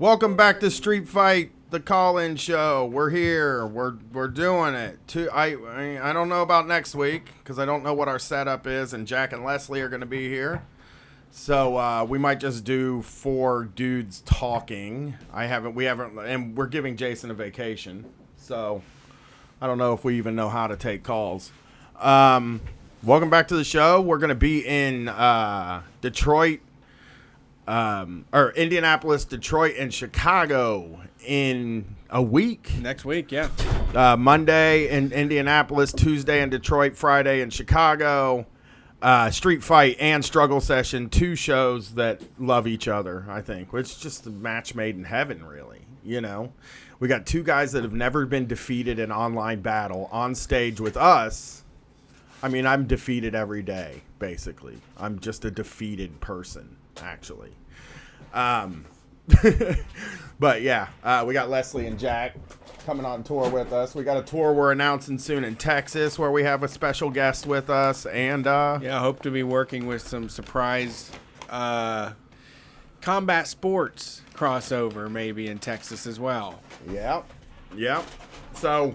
Welcome back to Street Fight, the call-in show. We're here. We're doing it. I don't know about next week because I don't know what our setup is, and Jack and Leslie are going to be here. So we might just do 4 dudes talking. We haven't, and we're giving Jason a vacation. So I don't know if we even know how to take calls. Welcome back to the show. We're going to be in Detroit. Or Indianapolis, Detroit, and Chicago in a week. Next week, yeah. Monday in Indianapolis, Tuesday in Detroit, Friday in Chicago. Street Fight and Struggle Session, 2 shows that love each other, I think. It's just a match made in heaven, really. You know, we got 2 guys that have never been defeated in online battle on stage with us. I mean, I'm defeated every day, basically. I'm just a defeated person, actually. But yeah, we got Leslie and Jack coming on tour with us. We got a tour we're announcing soon in Texas where we have a special guest with us. And yeah, I hope to be working with some surprise combat sports crossover maybe in Texas as well. Yep. So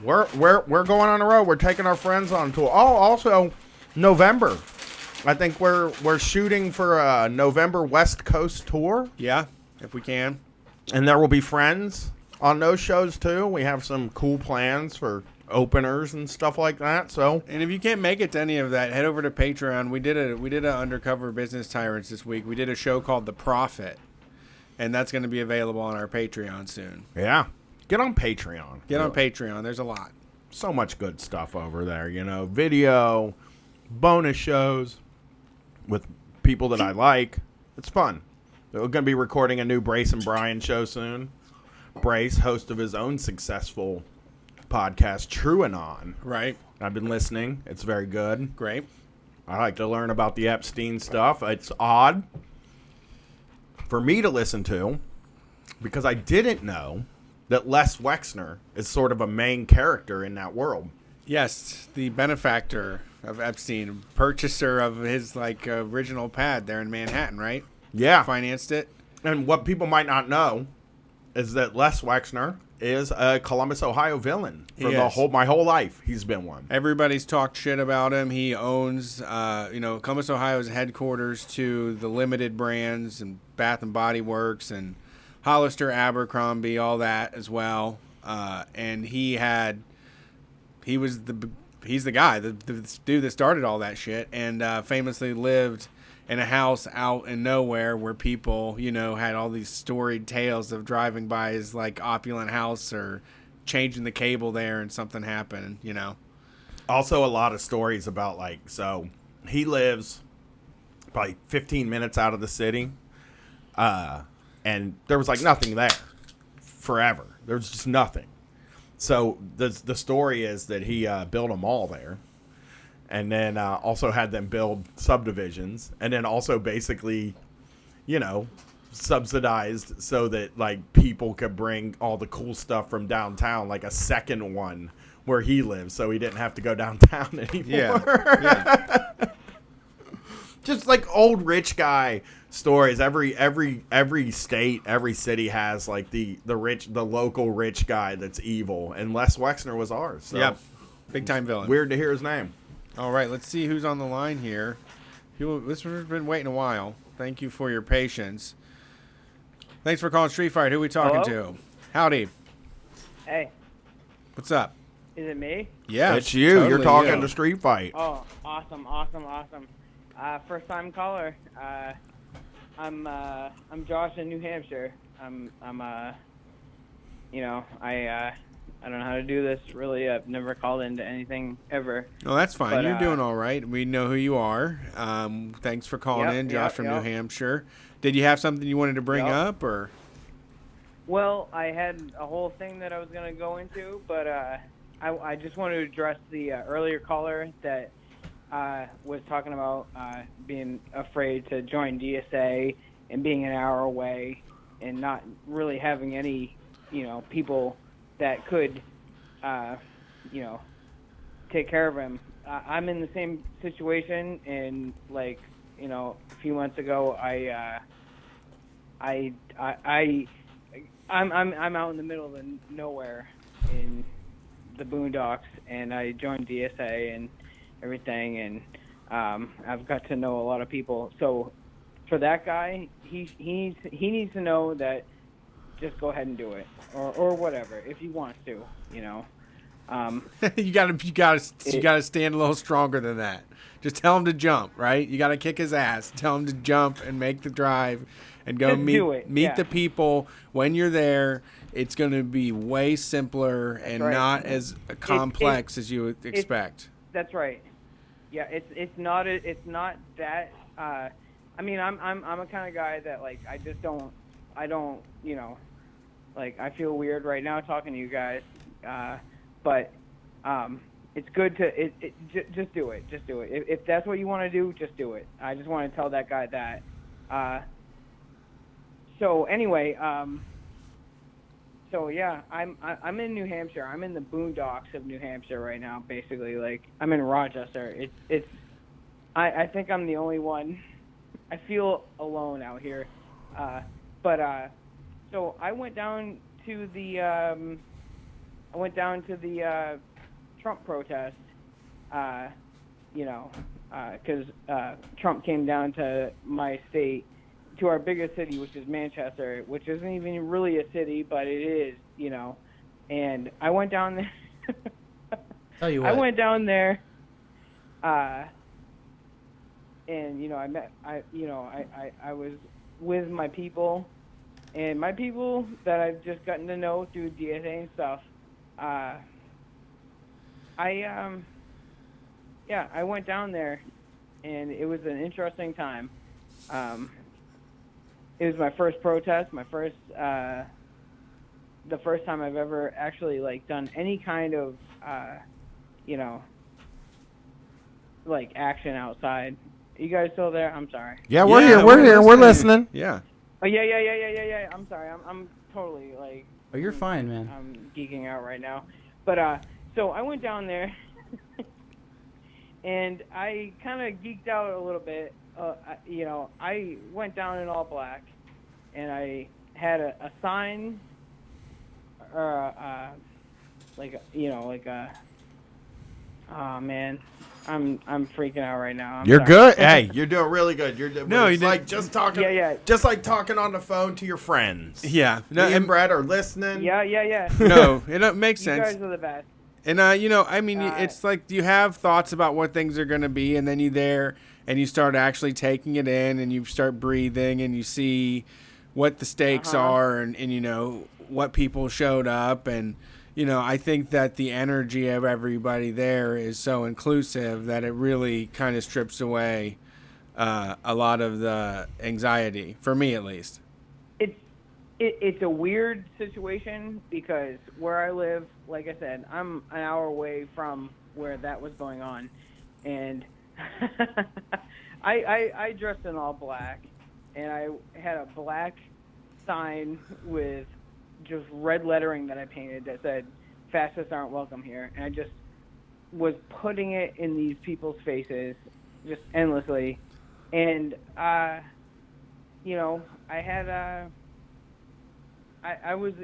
we're going on the road. We're taking our friends on tour. Oh, also November. I think we're shooting for a November West Coast tour. Yeah, if we can. And there will be friends on those shows too. We have some cool plans for openers and stuff like that. So, and if you can't make it to any of that, head over to Patreon. We did a Undercover Business Tyrants this week. We did a show called The Profit, and that's going to be available on our Patreon soon. Yeah, get on Patreon. Get on Patreon. There's a lot. So much good stuff over there. You know, video, bonus shows with people that I like. It's fun. We're going to be recording a new Brace and Brian show soon. Brace, host of his own successful podcast, TrueAnon. Right. I've been listening. It's very good. Great. I like to learn about the Epstein stuff. It's odd for me to listen to because I didn't know that Les Wexner is sort of a main character in that world. Yes, the benefactor of Epstein, purchaser of his original pad there in Manhattan, right? Yeah. Financed it. And what people might not know is that Les Wexner is a Columbus, Ohio villain for my whole life. He's been one. Everybody's talked shit about him. He owns, Columbus, Ohio's headquarters to the Limited Brands and Bath and Body Works and Hollister, Abercrombie, all that as well. And he's the guy, the dude that started all that shit, and famously lived in a house out in nowhere where people, had all these storied tales of driving by his opulent house or changing the cable there and something happened, Also a lot of stories about so he lives probably 15 minutes out of the city, and there was nothing there forever. There was just nothing. So the story is that he built a mall there. And then also had them build subdivisions, and then also basically, subsidized so that people could bring all the cool stuff from downtown, like a second one where he lives, so he didn't have to go downtown anymore. Yeah. Just old rich guy stories. Every state, every city has the local rich guy that's evil, and Les Wexner was ours. So. Yep. Big time villain. Weird to hear his name. All right, let's see who's on the line here. This one's been waiting a while. Thank you for your patience. Thanks for calling Street Fight. Who are we talking to? Howdy. Hey. What's up? Is it me? Yeah, it's you. Totally You're talking you. to Street Fight. Oh, awesome. First time caller. I'm Josh in New Hampshire. I don't know how to do this, really. I've never called into anything ever. No, that's fine. But, You're doing all right. We know who you are. Thanks for calling in, Josh from New Hampshire. Did you have something you wanted to bring up, or? Well, I had a whole thing that I was going to go into, but I just wanted to address the earlier caller that was talking about being afraid to join DSA and being an hour away and not really having any, people that could, take care of him. I'm in the same situation, and a few months ago, I I'm out in the middle of nowhere in the boondocks, and I joined DSA and everything, and I've got to know a lot of people. So for that guy, he needs to know that just go ahead and do it, or whatever if he wants to, you know. you gotta stand a little stronger than that. Just tell him to jump, right? You gotta kick his ass. Tell him to jump and make the drive, and go Just do it, meet yeah. the people. When you're there, it's gonna be way simpler and right. not as complex as you would expect. That's right. Yeah, it's not that. I mean, I'm a kind of guy that like I don't you know, like I feel weird right now talking to you guys, but it's good to just do it. Just do it. If that's what you want to do, just do it. I just want to tell that guy that. So anyway, so yeah, I'm in New Hampshire. I'm in the boondocks of New Hampshire right now, basically. Like I'm in Rochester. I think I'm the only one. I feel alone out here. So I went down to the Trump protest, you know, because Trump came down to my state, to our biggest city, which is Manchester, which isn't even really a city, but it is, you know. And I went down there. Tell you what. I went down there, and you know, I was with my people, and my people that I've just gotten to know through DSA and stuff. I went down there, and it was an interesting time. It was my first protest, the first time I've ever actually like done any kind of, you know, like action outside. You guys still there? I'm sorry. Yeah, we're here. We're here. We're listening. Yeah. Oh yeah. I'm sorry. I'm totally like. Oh, you're fine, man. I'm geeking out right now, but so I went down there, and I kind of geeked out a little bit. You know, I went down in all black, and I had a sign, or like you know, like a. Oh man, I'm freaking out right now. I'm You're sorry. good. Hey, you're doing really good. No, it's you like didn't. just talking. Yeah. Just like talking on the phone to your friends. Yeah. No, Me and Brett are listening. Yeah. no, it makes You sense. guys are the best. And you know, I mean, it's like you have thoughts about what things are going to be, and then you there and you start actually taking it in, and you start breathing, and you see what the stakes are, and you know what people showed up, and you know, I think that the energy of everybody there is so inclusive that it really kind of strips away a lot of the anxiety, for me at least. It's a weird situation because where I live, like I said, I'm an hour away from where that was going on, and I dressed in all black, and I had a black sign with just red lettering that I painted that said "Fascists aren't welcome here," and I just was putting it in these people's faces just endlessly, and you know, I had I was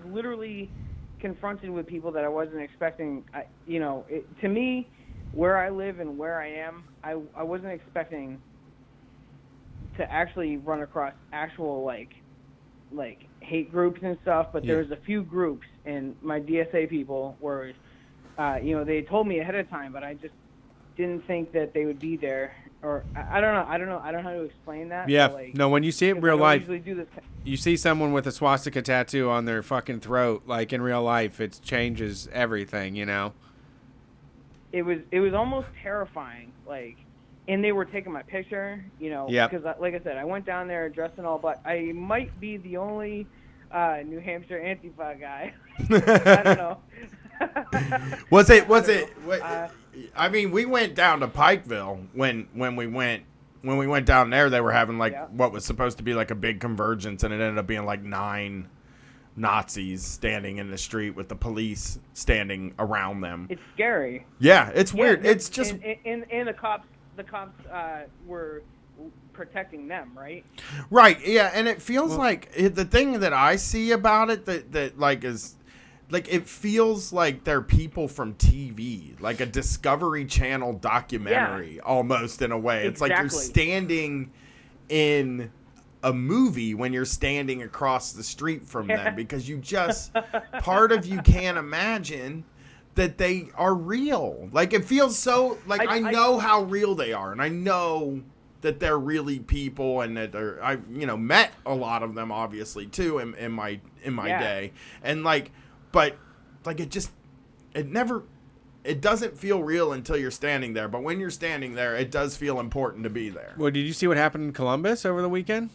literally confronted with people that I wasn't expecting. You know, to me, where I live and where I am, I wasn't expecting to actually run across actual like hate groups and stuff. But there was a few groups, and my DSA people were, you know, they told me ahead of time, but I just didn't think that they would be there. Or I don't know how to explain that. Yeah, but, like, no, when you see it in 'cause real I don't life, usually do this. you see someone with a swastika tattoo on their fucking throat, like in real life, it changes everything, you know? It was almost terrifying, like, and they were taking my picture, you know, Yep. because like I said, I went down there dressed in all black. I might be the only New Hampshire Antifa guy. I don't know. Was it? I mean, we went down to Pikeville when we went down there. They were having what was supposed to be like a big convergence, and it ended up being like 9 Nazis standing in the street with the police standing around them. It's scary. Yeah, it's weird. It's just and the cops were protecting them, right? Right. Yeah, and it feels like the thing that I see about it that like is like it feels like they're people from TV, like a Discovery Channel documentary almost in a way. It's like you're Exactly. standing in a movie when you're standing across the street from them because you just part of you can't imagine that they are real. Like it feels so like I know how real they are, and I know that they're really people, and that they're I met a lot of them obviously too in my day, and like but like it doesn't feel real until you're standing there, but when you're standing there it does feel important to be there. Well, did you see what happened in Columbus over the weekend?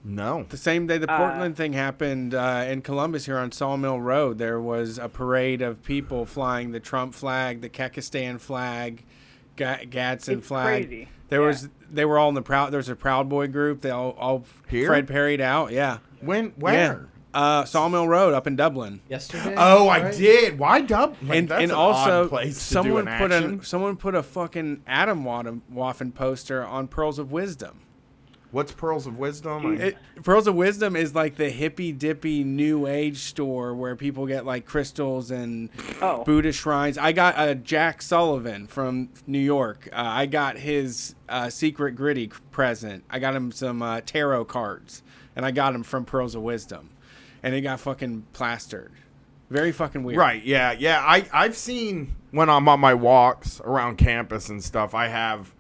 No. The same day the Portland thing happened in Columbus here on Sawmill Road, there was a parade of people flying the Trump flag, the Kekistan flag, Gadsden flag. Crazy. They were all in there was a Proud Boy group. They all Here? Fred Perry'd out. Yeah. Where? Sawmill Road up in Dublin. Yesterday. Oh, right? I did. Why Dublin? That's And an also odd place to do an action. someone put a fucking Adam Waffen poster on Pearls of Wisdom. What's Pearls of Wisdom? Pearls of Wisdom is like the hippy dippy new age store where people get like crystals and Buddha shrines. I got Jack Sullivan from New York. I got his Secret Gritty present. I got him some tarot cards, and I got him from Pearls of Wisdom, and it got fucking plastered. Very fucking weird. Right, yeah. I've seen when I'm on my walks around campus and stuff, I have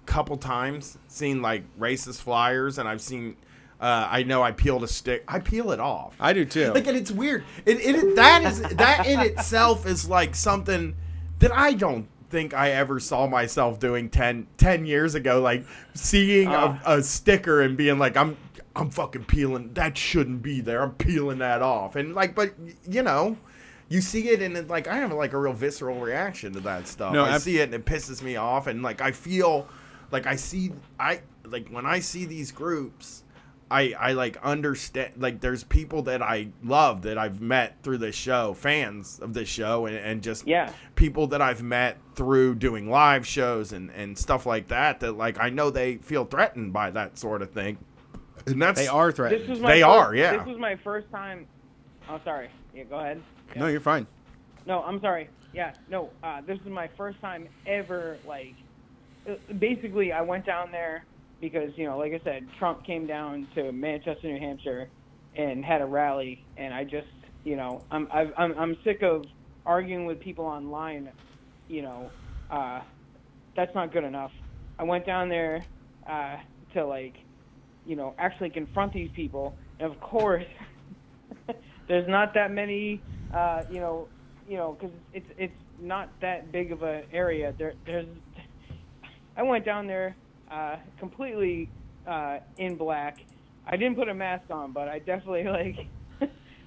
couple times seen like racist flyers, and I've seen I know I peeled a stick. I peel it off. I do too. Like, and it's weird. That in itself is like something that I don't think I ever saw myself doing 10 years ago, like seeing a sticker and being like, I'm fucking peeling that, shouldn't be there, I'm peeling that off. And like, but you see it, and it's like I have like a real visceral reaction to that stuff. I see it and it pisses me off, and like I feel like when I see these groups, I like understand, like there's people that I love that I've met through this show, fans of this show, and just people that I've met through doing live shows and stuff like that like I know they feel threatened by that sort of thing. And they are threatened. This was my first time. Oh, sorry. Yeah, go ahead. Yeah. No, you're fine. No, I'm sorry. Yeah, no, this is my first time ever, like, basically I went down there because, like I said, Trump came down to Manchester, New Hampshire and had a rally, and I just, I'm sick of arguing with people online, that's not good enough. I went down there to, like, actually confront these people, and of course, there's not that many, because it's not that big of an area. I went down there completely in black. I didn't put a mask on, but I definitely like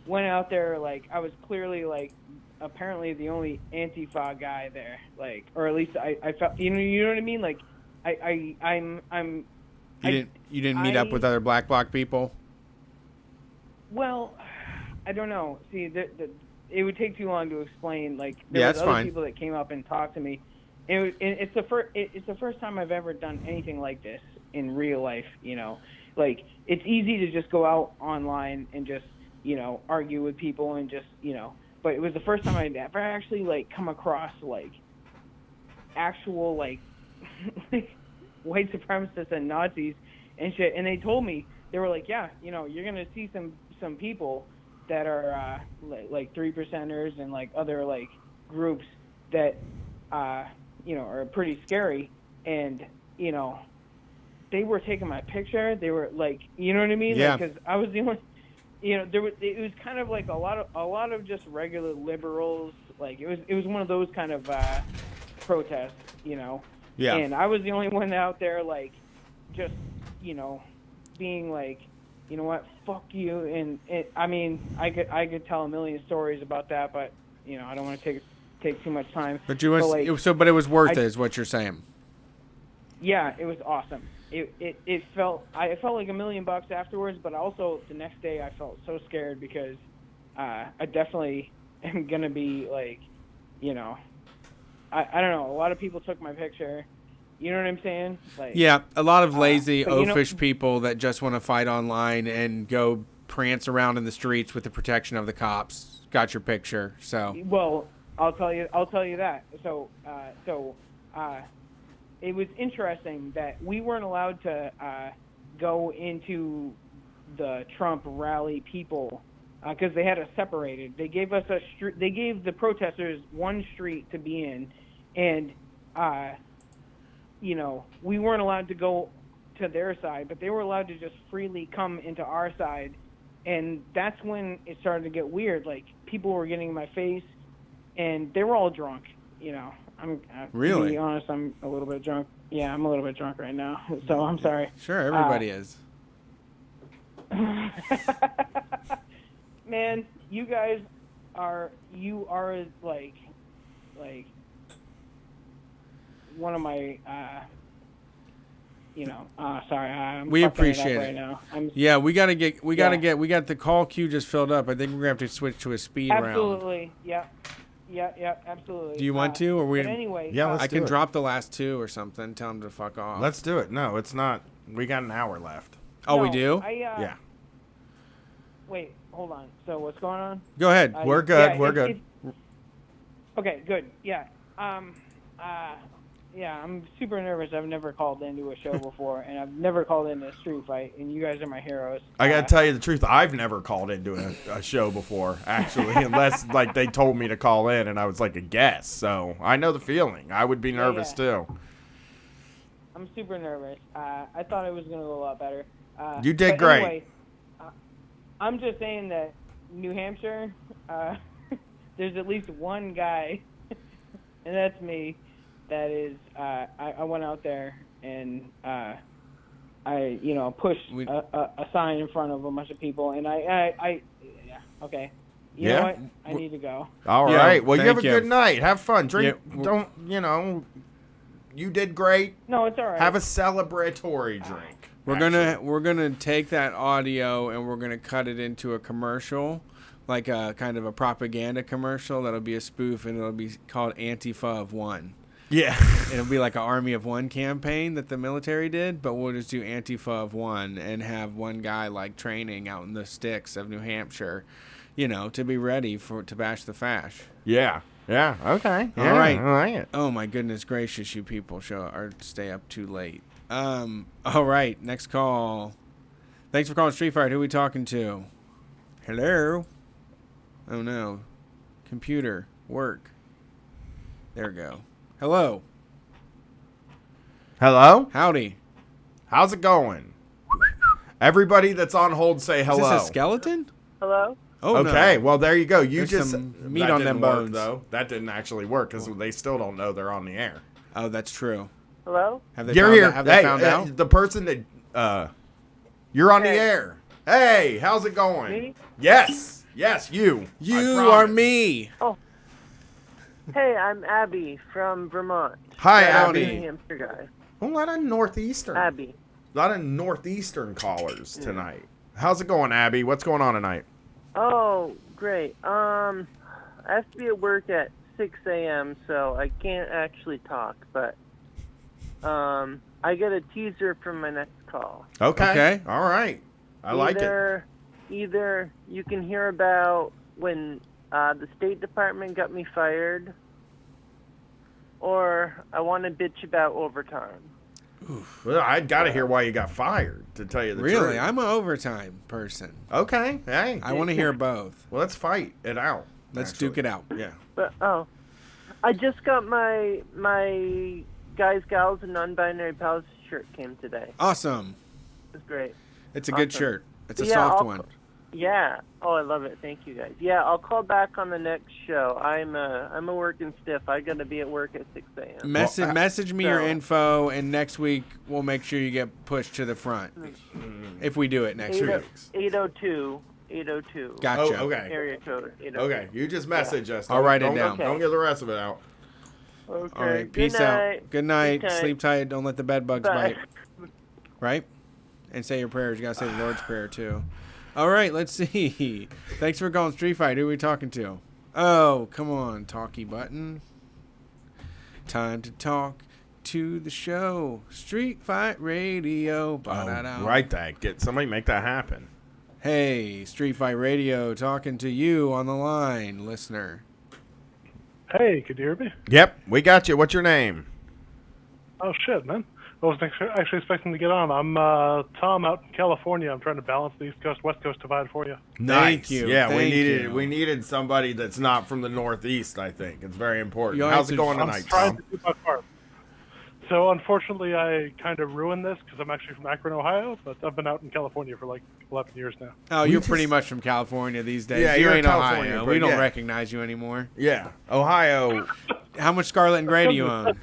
went out there like I was clearly like apparently the only Antifa guy there, like, or at least I felt, you know what I mean? Like I'm. You didn't meet up with other black bloc people? Well, I don't know. See, it would take too long to explain. Like, there was other people that came up and talked to me. It's the first time I've ever done anything like this in real life. Like, it's easy to just go out online and just argue with people and just But it was the first time I'd ever actually like come across like actual like white supremacists and Nazis and shit. And they told me, they were like, yeah, you're gonna see some people that are like 3%ers and like other like groups that are pretty scary, and they were taking my picture. They were like, you know what I mean? Yeah. Because I was the only, it was kind of like a lot of just regular liberals. Like it was one of those kind of protests, Yeah. And I was the only one out there like just being like, you know what, fuck you. And I mean, I could tell a million stories about that, but I don't want to take too much time. But but it was worth it, is what you're saying. Yeah, it was awesome. It felt like $1 million afterwards, but also the next day I felt so scared because I definitely am gonna be like, I don't know. A lot of people took my picture, You know what I'm saying? Like, Yeah, a lot of lazy, but you know- oafish people that just want to fight online and go prance around in the streets with the protection of the cops. Got your picture. So Well, I'll tell you that. So, it was interesting that we weren't allowed to go into the Trump rally people because they had us separated. They gave us they gave the protesters one street to be in, and we weren't allowed to go to their side, but they were allowed to just freely come into our side. And that's when it started to get weird. Like, people were getting in my face, and they were all drunk. I'm Really? To be honest, I'm a little bit drunk. Yeah, I'm a little bit drunk right now, so I'm sorry. sure, everybody is. Man, you guys are like one of my sorry, I'm We fucking appreciate up it. right now. Yeah, we got the call queue just filled up. I think we're going to have to switch to a speed round. Absolutely. Yeah, absolutely. Do you want to, or we? But anyway, Yeah, let's I do can it. drop the last two or something. Tell them to fuck off. Let's do it. No, it's not. We got an hour left. Oh, we no, do? Yeah. Wait, hold on. So what's going on? Go ahead. We're good. Yeah, We're good. Okay, good. Yeah. Yeah, I'm super nervous. I've never called into a show before, and I've never called into a street fight, and you guys are my heroes. I gotta tell you the truth. I've never called into a show before, actually, unless like they told me to call in and I was like a guest. So I know the feeling. I would be nervous too. I'm super nervous. I thought it was gonna go a lot better. You did but great. Anyway, I'm just saying that New Hampshire, there's at least one guy, and that's me. That is, I went out there and I pushed a sign in front of a bunch of people, and yeah, okay. You know what? I need to go. All Yeah, right. Well, you have a thank you. good night. Have fun. Drink. Yeah, Don't. You did great. No, it's all right. Have a celebratory drink. We're gonna take that audio and we're gonna cut it into a commercial, like a kind of a propaganda commercial that'll be a spoof, and it'll be called Antifa of One. Yeah. It'll be like an Army of One campaign that the military did, but we'll just do Antifa of One and have one guy like training out in the sticks of New Hampshire, to be ready to bash the fash. Yeah. Yeah. Okay. All Yeah, right. I like it. Oh my goodness gracious, you people stay up too late. All right, next call. Thanks for calling Street Fight. Who are we talking to? Hello? Oh no. Computer. Work. There we go. Hello. Hello. Howdy. How's it going? Everybody that's on hold, say hello. Is this a skeleton? Hello? Oh Okay, no. well there you go. You There's just some meat that on didn't them work, bones. though. That didn't actually work because they still don't know they're on the air. Oh, that's true. Hello? Have they You're found here. Out? Have they Hey, found out? the person that you're on the Hey. air. Hey, how's it going? Me? Yes, you. You I are promise. me. Hey, I'm Abby from Vermont. Hi, I'm a Abby. New Hampshire guy. A lot of northeastern. Abby. A lot of northeastern callers tonight. How's it going, Abby? What's going on tonight? Oh, great. I have to be at work at 6 a.m., so I can't actually talk, but I get a teaser from my next call. Okay. All right. I like it. Either you can hear about when the State Department got me fired, or I want to bitch about overtime. Well, I got to hear why you got fired, to tell you the truth. Really? I'm an overtime person. Okay. Hey. I want to hear both. Well, let's fight it out. Let's actually. duke it out. Yeah. But I just got my Guys, Gals, and Non-Binary Pals shirt came today. Awesome. It's great. It's a good Awesome. shirt. It's a Yeah, soft one. Yeah. Oh, I love it. Thank you, guys. Yeah, I'll call back on the next show. I'm a working stiff. I got to be at work at 6 a.m. Message me your so- info, and next week we'll make sure you get pushed to the front. If we do it next week. 802. Gotcha. Oh, okay. Area code 802. Okay. You just message us. I'll write it Don't- down. Don't get the rest of it out. Okay. All right. Good Peace night. out. Good night. Good night. Sleep tight. Don't let the bed bugs Bye. bite. Right? And say your prayers. You got to say the Lord's Prayer, too. All right. Let's see. Thanks for calling Street Fight. Who are we talking to? Oh, come on. Talkie button. Time to talk. to the show. Street Fight Radio. Ba-da-da. Write that. Get somebody make that happen. Hey, Street Fight Radio, talking to you on the line, listener. Hey, could you hear me? Yep, we got you. What's your name? Oh, shit, man. I wasn't actually expecting to get on. I'm Tom out in California. I'm trying to balance the East Coast, West Coast divide for you. Thank you. Yeah, Thank you. we needed somebody that's not from the Northeast, I think. It's very important. You How's it answered- going I'm tonight, trying Tom? to do my part. So, unfortunately, I kind of ruined this because I'm actually from Akron, Ohio, but I've been out in California for like 11 years now. Oh, We you're just- pretty much from California these days. Yeah, you you're ain't California, Ohio. but We don't yeah. recognize you anymore. Yeah, Ohio. How much Scarlet and Gray do you own?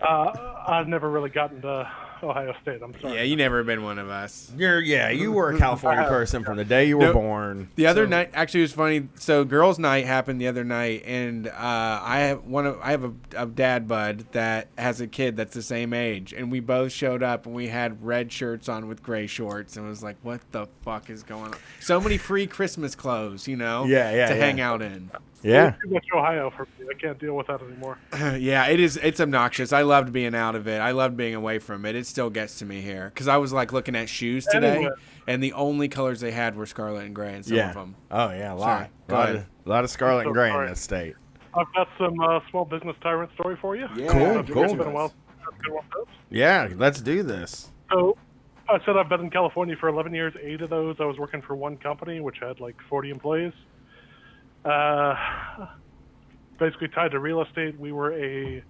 I've never really gotten to Ohio State. I'm sorry. Yeah, you never been one of us. You were a California person from the day you were No. born. The other night, actually, it was funny. So, girls' night happened the other night, and I have a dad bud that has a kid that's the same age, and we both showed up, and we had red shirts on with gray shorts, and it was like, what the fuck is going on? So many free Christmas clothes, Yeah, to yeah. hang out in. Yeah. Too much Ohio for me. I can't deal with that anymore. Yeah, it's obnoxious. I loved being out of it. I loved being away from it. It still gets to me here because I was like looking at shoes today, Anyway. and the only colors they had were scarlet and gray, and some of them. Oh, yeah, a Sorry, lot. go A ahead. lot of Scarlet and So Gray in sorry. this state. I've got some small business tyrant story for you. Yeah, Cool, It's cool. been a while. It's been a while. Yeah, let's do this. So I said I've been in California for 11 years. 8 of those I was working for one company, which had like 40 employees. Basically tied to real estate. We were a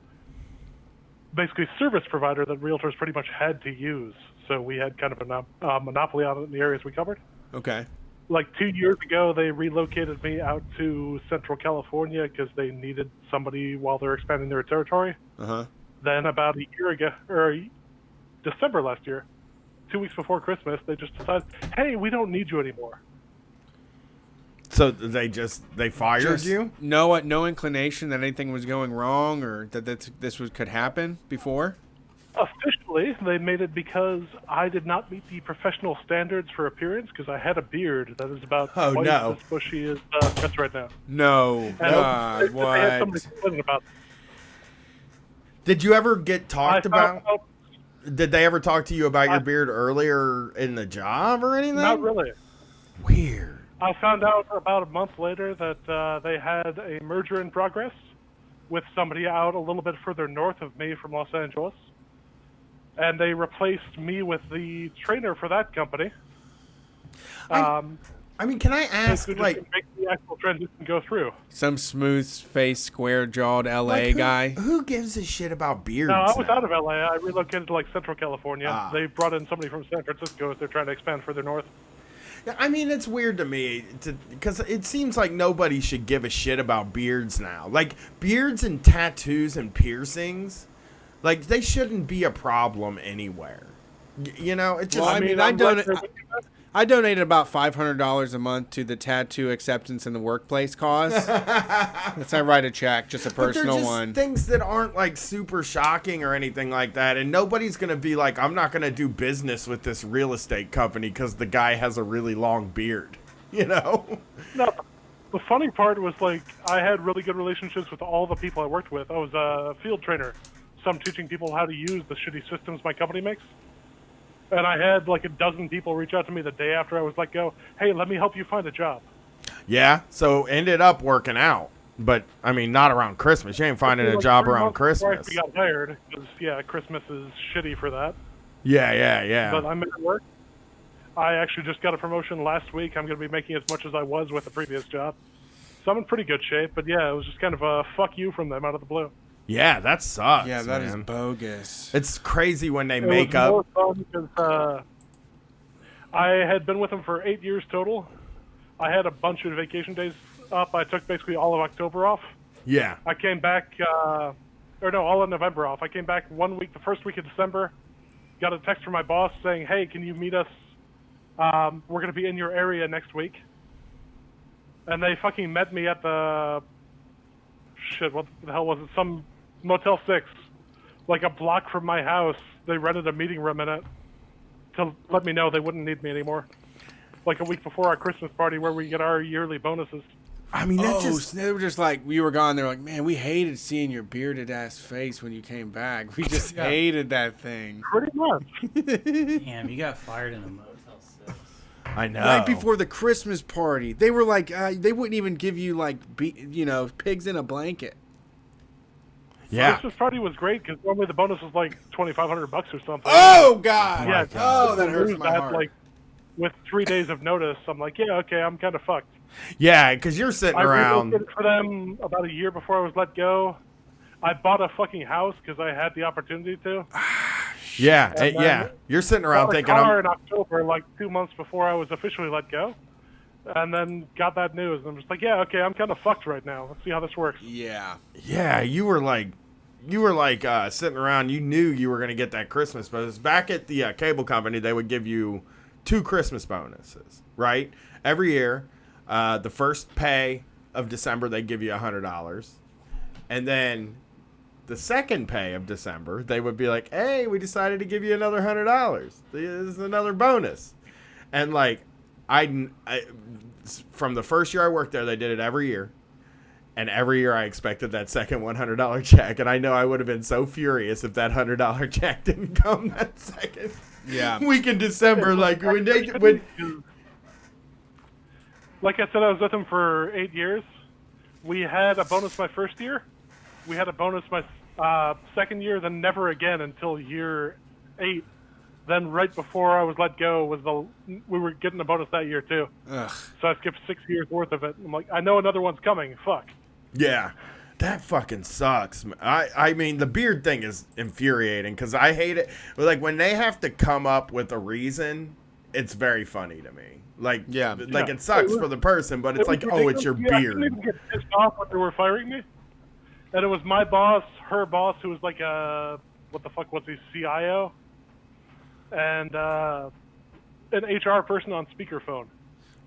basically service provider that realtors pretty much had to use. So we had kind of a monopoly on it in the areas we covered. Okay. Like 2 years ago, they relocated me out to Central California because they needed somebody while they're expanding their territory. Uh-huh. Then about a year ago, or December last year, 2 weeks before Christmas, they just decided, hey, we don't need you anymore. So they fired Just you? no inclination that anything was going wrong or that could happen before? Officially, they made it because I did not meet the professional standards for appearance because I had a beard that is about Oh, twice no. as bushy as Chris right now. No. And God, they had what? somebody complaining about it. Did you ever get talked I about? found out- Did they ever talk to you about your beard earlier in the job or anything? Not really. Weird. I found out about a month later that they had a merger in progress with somebody out a little bit further north of me from Los Angeles. And they replaced me with the trainer for that company. I mean, can I ask, So just like, to make the actual transition go through. Some smooth-faced, square-jawed LA guy. Who gives a shit about beards? No, I was now? out of LA. I relocated to like Central California. Ah. They brought in somebody from San Francisco as they're trying to expand further north. Yeah, I mean, it's weird to me because it seems like nobody should give a shit about beards now. Like beards and tattoos and piercings, like they shouldn't be a problem anywhere. You know, it just. Well, I mean, I'm right there with you. I donated about $500 a month to the Tattoo Acceptance in the Workplace cause. That's I write a check, just a But they're personal just one. things that aren't like super shocking or anything like that, and nobody's gonna be like, I'm not gonna do business with this real estate company because the guy has a really long beard. You know? No, the funny part was like I had really good relationships with all the people I worked with. I was a field trainer, so I'm teaching people how to use the shitty systems my company makes. And I had like a dozen people reach out to me the day after I was let go. Hey, let me help you find a job. Yeah. So ended up working out, but I mean, not around Christmas. You ain't finding a Like, job 3 around months before I Christmas. actually got hired because Christmas is shitty for that. Yeah. But I'm at work. I actually just got a promotion last week. I'm going to be making as much as I was with the previous job. So I'm in pretty good shape. But yeah, it was just kind of a fuck you from them out of the blue. Yeah, that sucks. Yeah, that is man. bogus. It's crazy when they It make was more up. fun because I had been with them for 8 years total. I had a bunch of vacation days up. I took basically all of October off. Yeah. I came back, all of November off. I came back 1 week, the first week of December. Got a text from my boss saying, hey, can you meet us? We're going to be in your area next week. And they fucking met me at the... Shit, what the hell was it? Some Motel 6. Like a block from my house. They rented a meeting room in it to let me know they wouldn't need me anymore. Like a week before our Christmas party where we get our yearly bonuses. I mean, that Oh, just so they were just like, we were gone. They're like, man, we hated seeing your bearded ass face when you came back. We just hated that thing. Pretty much. Damn, you got fired in a Motel 6. I know. Right before the Christmas party, they were like, they wouldn't even give you like, pigs in a blanket. Yeah. Christmas party was great because normally the bonus was like $2,500 or something. Oh God! Yeah. Oh, that hurts news my that, heart. Like, with 3 days of notice, I'm like, yeah, okay, I'm kind of fucked. Yeah, because you're sitting I around. relocated for them about a year before I was let go. I bought a fucking house because I had the opportunity to. Yeah, And then yeah. You're sitting around Bought a thinking, car in October, like 2 months before I was officially let go, and then got that news. And I'm just like, yeah, okay, I'm kind of fucked right now. Let's see how this works. Yeah. yeah, you were like sitting around. You knew you were going to get that Christmas bonus. Back at the cable company, they would give you 2 Christmas bonuses, right? Every year, the first pay of December, they give you $100, and then the second pay of December, they would be like, hey, we decided to give you another $100. This is another bonus. And like, I from the first year I worked there, they did it every year. And every year I expected that second $100 check. And I know I would have been so furious if that $100 check didn't come that second week in December. Like, when Like I said, I was with them for 8 years. We had a bonus my first year. We had a bonus my second year, then never again until year 8. Then right before I was let go we were getting a bonus that year too. Ugh. So I skipped 6 years worth of it. I'm like, I know another one's coming. Fuck. Yeah, that fucking sucks. I mean, the beard thing is infuriating because I hate it. Like, when they have to come up with a reason, it's very funny to me. Like, it sucks for the person, but it's like, oh, it's your I didn't beard. even get pissed off when they were firing me. And it was my boss, her boss, who was like what the fuck was he, CIO? And an HR person on speakerphone.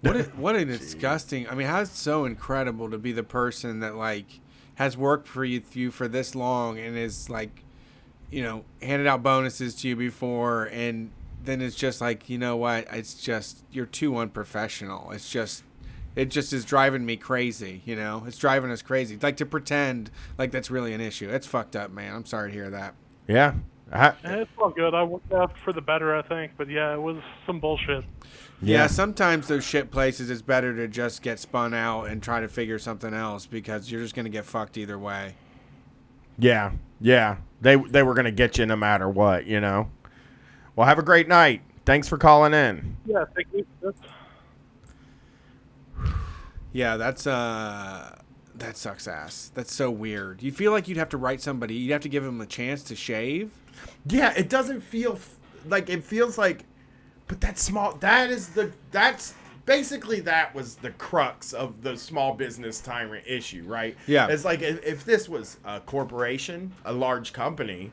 What a disgusting. I mean, how it's so incredible to be the person that like has worked for you for this long and is like, handed out bonuses to you before, and then it's just like, you know what? It's just, you're too unprofessional. It just is driving me crazy. It's driving us crazy. Like, to pretend like that's really an issue. It's fucked up, man. I'm sorry to hear that. Yeah. It's all good. I worked out for the better, I think. But yeah, it was some bullshit. Yeah, sometimes those shit places, it's better to just get spun out and try to figure something else because you're just going to get fucked either way. Yeah. They were going to get you no matter what, Well, have a great night. Thanks for calling in. Yeah, thank you. Yeah, that sucks ass. That's so weird. You feel like you'd have to write somebody, you'd have to give them a chance to shave? Yeah, it doesn't feel like, it feels like, but that's small. That was the crux of the small business tyrant issue, right? Yeah. It's like, if this was a corporation, a large company,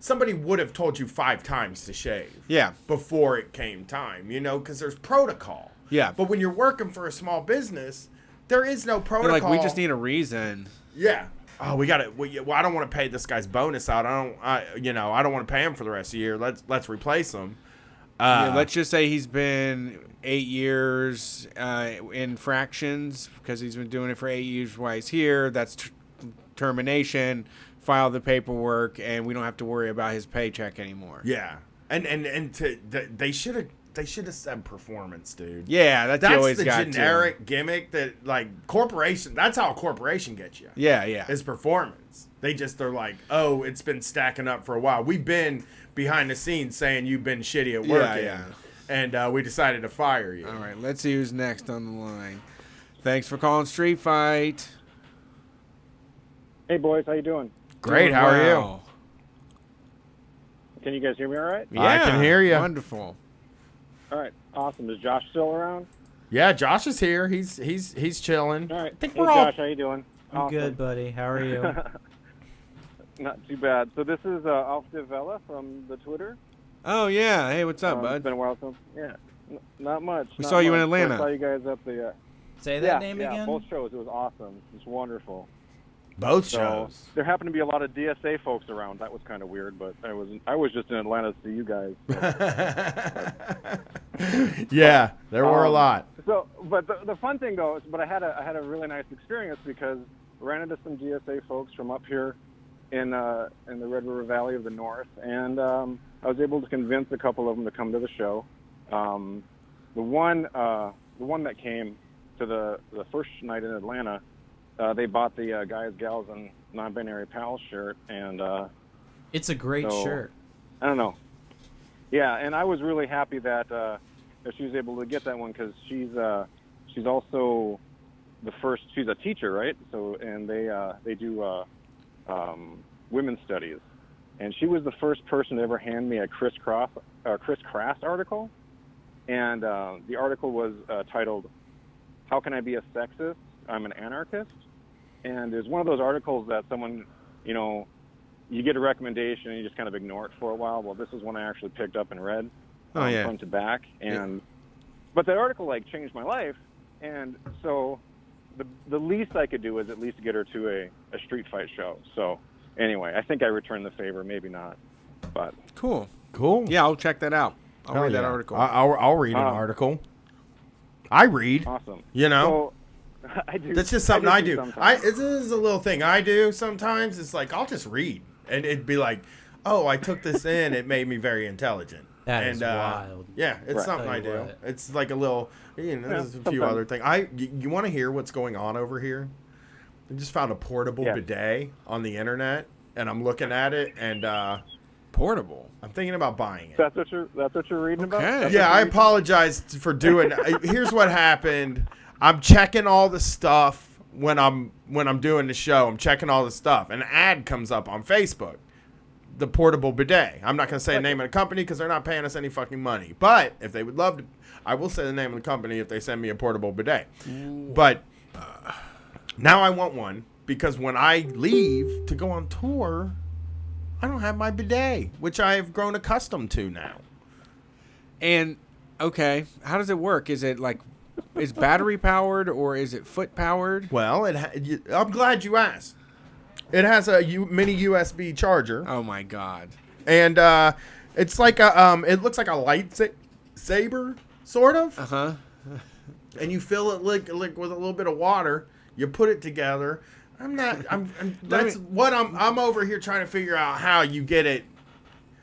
somebody would have told you 5 times to shave. Yeah. Before it came time, because there's protocol. Yeah. But when you're working for a small business, there is no protocol. They're like, we just need a reason. Yeah. Oh, we got it. Well, I don't want to pay this guy's bonus out. I don't want to pay him for the rest of the year. Let's replace him. Let's just say he's been 8 years in fractions because he's been doing it for 8 years while he's here. That's termination. File the paperwork, and we don't have to worry about his paycheck anymore. Yeah, and they should have said performance, dude. Yeah, that's the generic gimmick that like corporation. That's how a corporation gets you. Yeah, is performance. They're like, oh, it's been stacking up for a while. We've been behind the scenes saying you've been shitty at working. Yeah. And we decided to fire you. All right, let's see who's next on the line. Thanks for calling Street Fight. Hey boys, how you doing? Great. How are you? Can you guys hear me all right? Yeah, I can hear you. Wonderful. All right, awesome. Is Josh still around? Yeah, Josh is here. He's chilling. All right. I think hey, we're all... Josh, how you doing? I'm awesome. good, buddy. How are you? Not too bad. So this is Alf de Vella from the Twitter. Oh yeah. Hey, what's up, bud? It's been a while since. Yeah. Not much. We saw you in Atlanta. I saw you guys up there. Say that name again. Both shows. It was awesome. It was wonderful. Both So shows. there happened to be a lot of DSA folks around. That was kind of weird, but I was just in Atlanta to see you guys. Yeah, there were a lot. So, but the fun thing though, I had a really nice experience because I ran into some GSA folks from up here in the Red River Valley of the North, and I was able to convince a couple of them to come to the show. The one that came to the first night in Atlanta, they bought the Guys, Gals, and Non-Binary Pals shirt, and It's a great So- shirt. I don't know. Yeah, and I was really happy that she was able to get that one because she's also the first. She's a teacher, right? So and they do women's studies, and she was the first person to ever hand me a Chris Kraft article, and the article was titled "How Can I Be a Sexist? I'm an Anarchist," and it's one of those articles that someone, you get a recommendation and you just kind of ignore it for a while. Well, this is one I actually picked up and read front to back, and but that article changed my life, and so the least I could do was at least get her to a street fight show. So anyway, I think I returned the favor, maybe not, but Cool. Cool. Yeah, I'll check that out. I'll Hell read that yeah. article. I'll read an article. I read. awesome. So I do. that's just something I do. sometimes. This is a little thing I do sometimes. It's like I'll just read, and it'd be like, "Oh, I took this in. It made me very intelligent." That and, is wild. Yeah, it's Right. something Tell I you do. what. It's like a little, there's a few sometimes. other things. You want to hear what's going on over here? I just found a portable Yeah. bidet on the internet, and I'm looking at it, and Portable. I'm thinking about buying it. That's what you're reading about. Okay. That's Yeah, what I you're apologize for doing. Here's what happened. I'm checking all the stuff when I'm doing the show. I'm checking all the stuff. An ad comes up on Facebook. The portable bidet. I'm not going to say the name of the company because they're not paying us any fucking money. But if they would love to, I will say the name of the company if they send me a portable bidet. But now I want one because when I leave to go on tour, I don't have my bidet, which I have grown accustomed to now. And okay, how does it work? Is it is battery powered or is it foot powered? Well, I'm glad you asked. It has a mini USB charger, Oh my god. and it's like it looks like a lightsaber, sort of. Uh-huh. And you fill it with a little bit of water. You put it together. I'm over here trying to figure out how you get it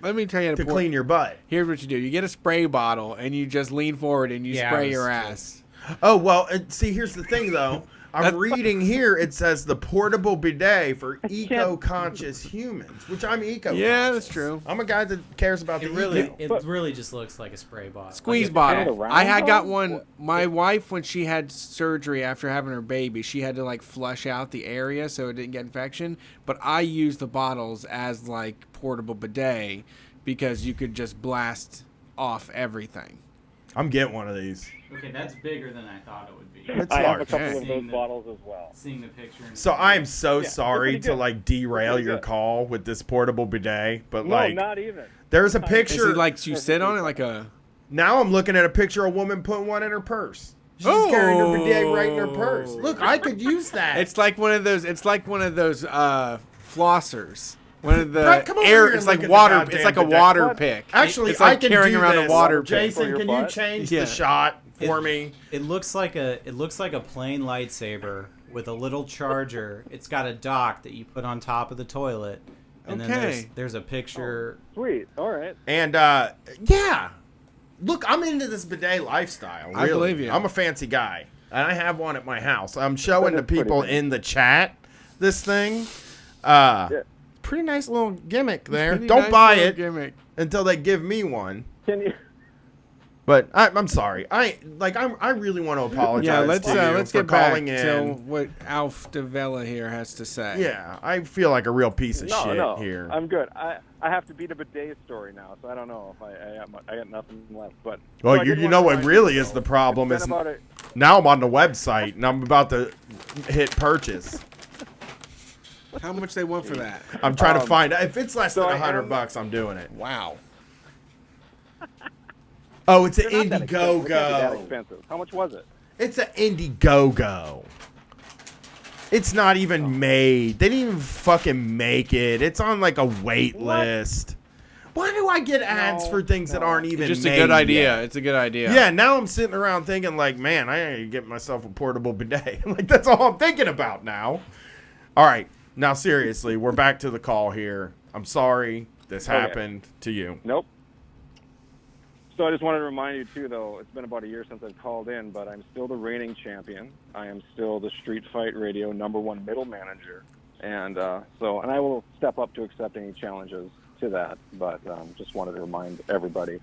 Let me tell you to clean your butt. Here's what you do. You get a spray bottle and you just lean forward and you Yeah, spray I your was ass. Oh, well, see, here's the thing, though. I'm reading here, it says the portable bidet for eco-conscious humans, which I'm eco-conscious. Yeah, that's true. I'm a guy that cares about It the really, eco. it really just looks like a spray bottle. Squeeze Like bottle. around I had got though? one. My wife, when she had surgery after having her baby, she had to flush out the area so it didn't get infection. But I used the bottles as portable bidet because you could just blast off everything. I'm getting one of these. Okay, that's bigger than I thought it would be. It's I have a large. couple Okay. of those bottles as well. Seeing the picture. And So I am so they're sorry pretty to good. derail Pretty your good. call with this portable bidet, but No, not even. there's a Is picture. it you sit on it like a... Now I'm looking at a picture of a woman putting one in her purse. She's carrying her bidet right in her purse. Look, I could use that. It's like one of those flossers. One of the Brett, come over air. here and It's look like at the water. goddamn It's like a bidet. water What? pick. Actually, it's like I can carrying do around this. a water pick. Jason, For your can you butt? change Yeah. the shot for me? It looks like a plain lightsaber with a little charger. It's got a dock that you put on top of the toilet, and then Okay. there's a picture. Sweet. All right. And yeah, look, I'm into this bidet lifestyle. Really. I believe you. I'm a fancy guy, and I have one at my house. I'm showing the That is pretty people nice. in the chat this thing. Pretty nice little gimmick there. Pretty Don't nice buy little it Gimmick. until they give me one. Can you? But I'm sorry. I really want to apologize. Yeah, let's to you let's for get back calling to in. what Alf Davella here has to say. Yeah, I feel like a real piece of shit No. here. I'm good. I have to beat a bidet story now, so I don't know if I got nothing left. But Well, so I you did know wanna what remind really you, is though, the problem it's is been about a- now I'm on the website and I'm about to hit purchase. How much they want for that? I'm trying to find if it's less so than I am- $100, I'm doing it. Wow. Oh, it's an they're not that expensive. They can't be that Indiegogo. expensive. How much was it? It's an Indiegogo. It's not even made. They didn't even fucking make it. It's on like a wait list. Why do I get ads for things that aren't even It's just made a good idea. yet? It's a good idea. Yeah, now I'm sitting around thinking like, man, I gotta get myself a portable bidet. Like, that's all I'm thinking about now. All right. Now, seriously, we're back to the call here. I'm sorry this happened to you. Nope. So I just wanted to remind you, too, though, it's been about a year since I've called in, but I'm still the reigning champion. I am still the Street Fight Radio #1 middle manager. And and I will step up to accept any challenges to that, but just wanted to remind everybody.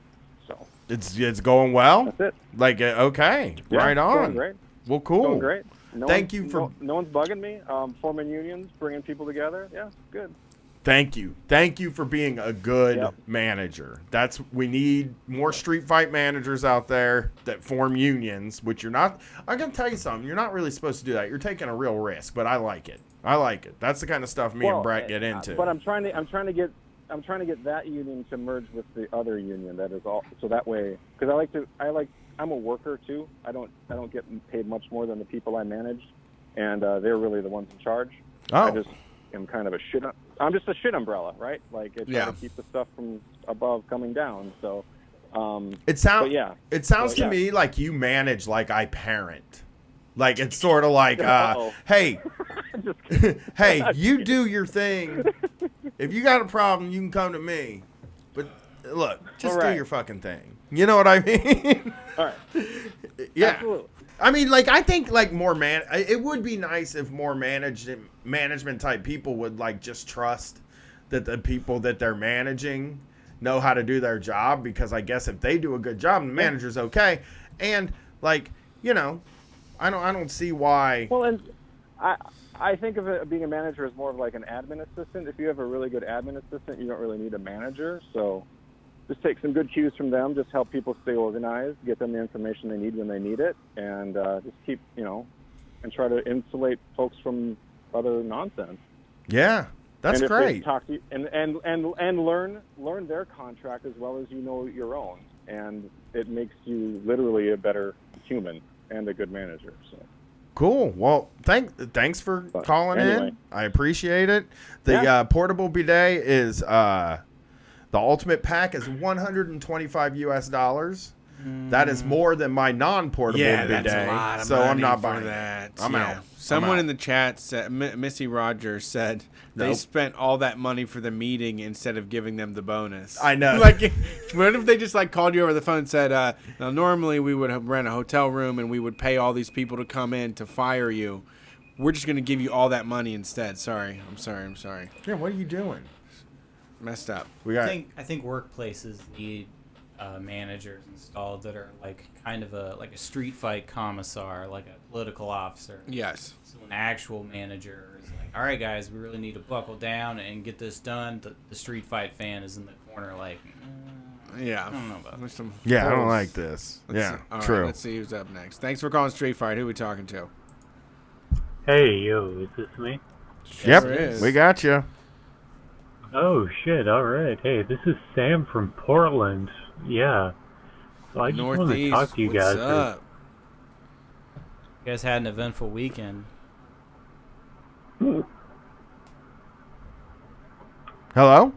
So It's going well? That's it. Like, okay. Yeah, right on. Going great. Well, cool. Going great. Thank you for... No one's bugging me. Forming unions, bringing people together. Yeah, good. Thank you. Thank you for being a good manager. We need more Street Fight managers out there that form unions, which you're not. I'm going to tell you something. You're not really supposed to do that. You're taking a real risk, but I like it. I like it. That's the kind of stuff me and Brett get into. But I'm trying to get that union to merge with the other union. That is all. So that way, because I'm a worker too. I don't get paid much more than the people I manage, and they're really the ones in charge. Oh. I just am kind of I'm just a shit umbrella, right? Like, it's trying to keep the stuff from above coming down. So, it sounds to me like you manage like I parent. Like, it's sort of like, hey, hey, you do your thing. If you got a problem, you can come to me. But look, just do your fucking thing. You know what I mean? All right. Yeah. Absolutely. I mean, like, I think like it would be nice if more management type people would like just trust that the people that they're managing know how to do their job, because I guess if they do a good job, the manager's okay. And like, you know, I don't see why. Well, and I think of it being a manager as more of like an admin assistant. If you have a really good admin assistant, you don't really need a manager. So just take some good cues from them. Just help people stay organized, get them the information they need when they need it, and just keep, and try to insulate folks from other nonsense. Yeah, that's and great. They talk to you, and learn their contract as well as you know your own, and it makes you literally a better human and a good manager. So. Cool. Well, thanks for calling in. I appreciate it. The portable bidet is the ultimate pack is $125 US. That is more than my non-portable bidet. That's a lot of so money I'm not for buying that. I'm out. Someone in the chat said, Missy Rogers said, they spent all that money for the meeting instead of giving them the bonus. I know. Like, what if they just like called you over the phone and said, now normally we would have rent a hotel room and we would pay all these people to come in to fire you. We're just going to give you all that money instead. Sorry. I'm sorry. Yeah, what are you doing? Messed up. I think workplaces need managers installed that are like kind of a street fight commissar, like a political officer. Yes. So an actual manager is like, all right, guys, we really need to buckle down and get this done. The street fight fan is in the corner like, yeah. I don't know about this. I don't like this. True. Right, let's see who's up next. Thanks for calling Street Fight. Who are we talking to? Hey, yo, is this me? Yep, we got you. Oh, shit, all right. Hey, this is Sam from Portland. Yeah. So I just wanted to talk to you guys. What's up? You guys had an eventful weekend. Hello?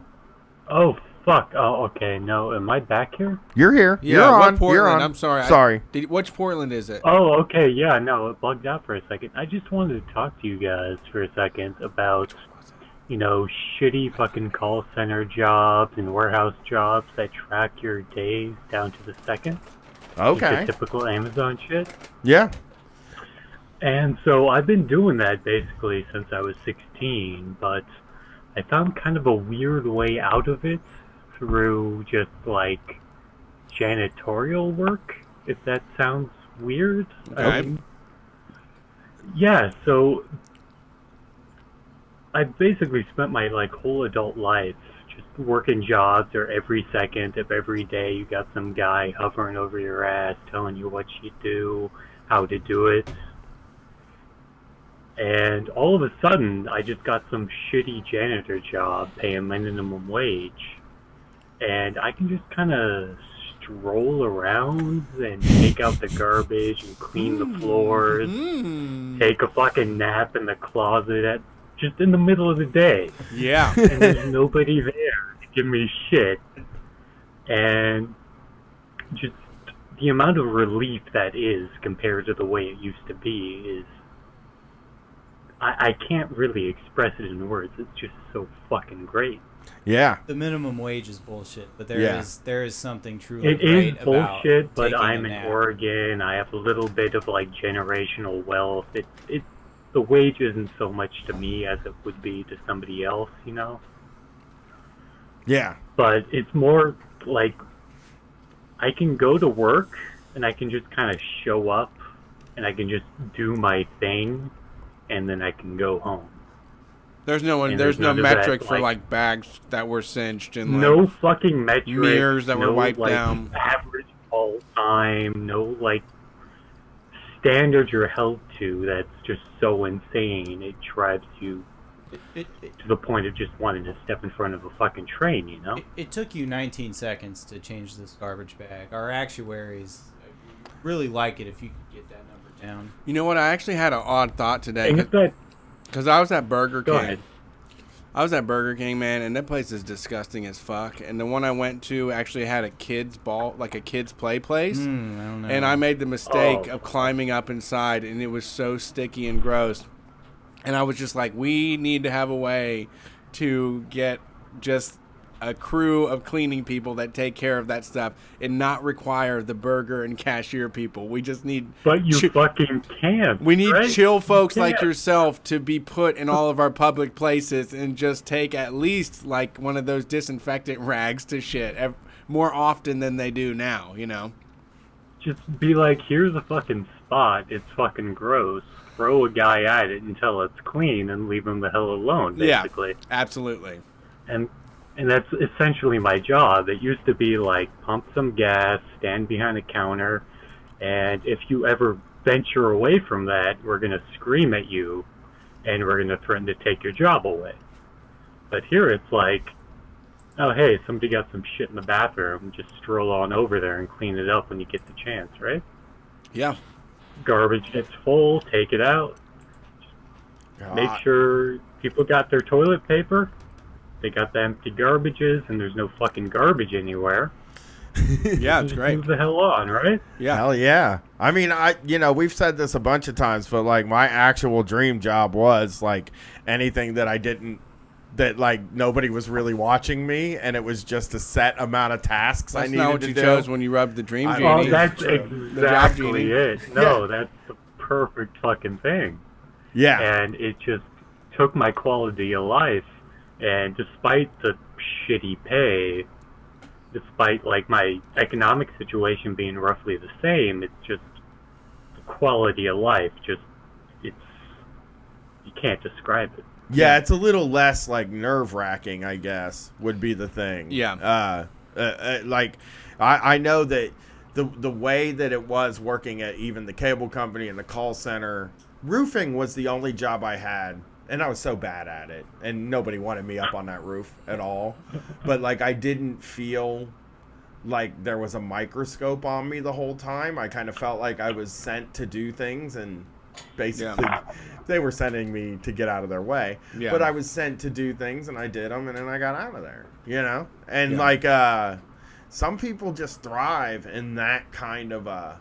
Oh, fuck. Oh, okay. No, am I back here? You're here. Yeah, You're what on. Portland? You're on. I'm sorry. Sorry. Which Portland is it? Oh, okay. Yeah, no, it bugged out for a second. I just wanted to talk to you guys for a second about, shitty fucking call center jobs and warehouse jobs that track your days down to the second. Okay. Like the typical Amazon shit. Yeah. And so I've been doing that basically since I was 16, but I found kind of a weird way out of it through just like janitorial work, if that sounds weird. Okay. Yeah, so I've basically spent my whole adult life just working jobs where every second of every day you got some guy hovering over your ass telling you what you do, how to do it. And all of a sudden, I just got some shitty janitor job paying minimum wage. And I can just kind of stroll around and take out the garbage and clean the floors, take a fucking nap in the closet just in the middle of the day. Yeah. And there's nobody there to give me shit. And just the amount of relief that is compared to the way it used to be is... I can't really express it in words. It's just so fucking great. Yeah. The minimum wage is bullshit, but there is something truly It great is bullshit, about but taking I'm a in nap. Oregon. I have a little bit of like generational wealth. The wage isn't so much to me as it would be to somebody else, you know? Yeah. But it's more like I can go to work and I can just kind of show up and I can just do my thing and then I can go home. There's no one. And There's no none of metric that, for like bags that were cinched and no like fucking metric, mirrors that were no, wiped like, down. average all time, no like standards you're held to. That's just so insane. It drives you to the point of just wanting to step in front of a fucking train, you know? It took you 19 seconds to change this garbage bag. Our actuaries really like it if you could get that number down. You know what? I actually had an odd thought today And if that, because I was at Burger go King. ahead. I was at Burger King, man, and that place is disgusting as fuck. And the one I went to actually had a kids ball, like a kids play place. I don't know. And I made the mistake of climbing up inside, and it was so sticky and gross. And I was just like, we need to have a way to get just a crew of cleaning people that take care of that stuff and not require the burger and cashier people. We just need... But you fucking can't. We need right? chill folks You like can't. yourself to be put in all of our public places and just take at least like one of those disinfectant rags to shit more often than they do now, you know? Just be like, here's a fucking spot. It's fucking gross. Throw a guy at it until it's clean and leave him the hell alone, basically. Yeah, absolutely. And that's essentially my job. It used to be like pump some gas, stand behind a counter, and if you ever venture away from that, we're going to scream at you and we're going to threaten to take your job away. But here it's like, oh, hey, somebody got some shit in the bathroom. Just stroll on over there and clean it up when you get the chance, right? Yeah. Garbage gets full, take it out. Make sure people got their toilet paper. They got the empty garbages, and there's no fucking garbage anywhere. Yeah, it's Just great. Move the hell on, right? Yeah. Hell yeah. I mean, we've said this a bunch of times, but like my actual dream job was like anything that I didn't, that like nobody was really watching me, and it was just a set amount of tasks I That's needed not what to you do. chose when you rubbed the Dream Genie. Oh, that's The job exactly genie. it. No, that's the perfect fucking thing. Yeah. And it just took my quality of life, and despite the shitty pay, despite like my economic situation being roughly the same, it's just the quality of life. Just you can't describe it. Yeah, it's a little less like nerve-wracking, I guess, would be the thing. Yeah. Like I know that the way that it was working at even the cable company and the call center, roofing was the only job I had, and I was so bad at it, and nobody wanted me up on that roof at all. But like I didn't feel like there was a microscope on me the whole time. I kind of felt like I was sent to do things, and basically they were sending me to get out of their way. Yeah. But I was sent to do things, and I did them, and then I got out of there, you know? And Yeah. like some people just thrive in that kind of an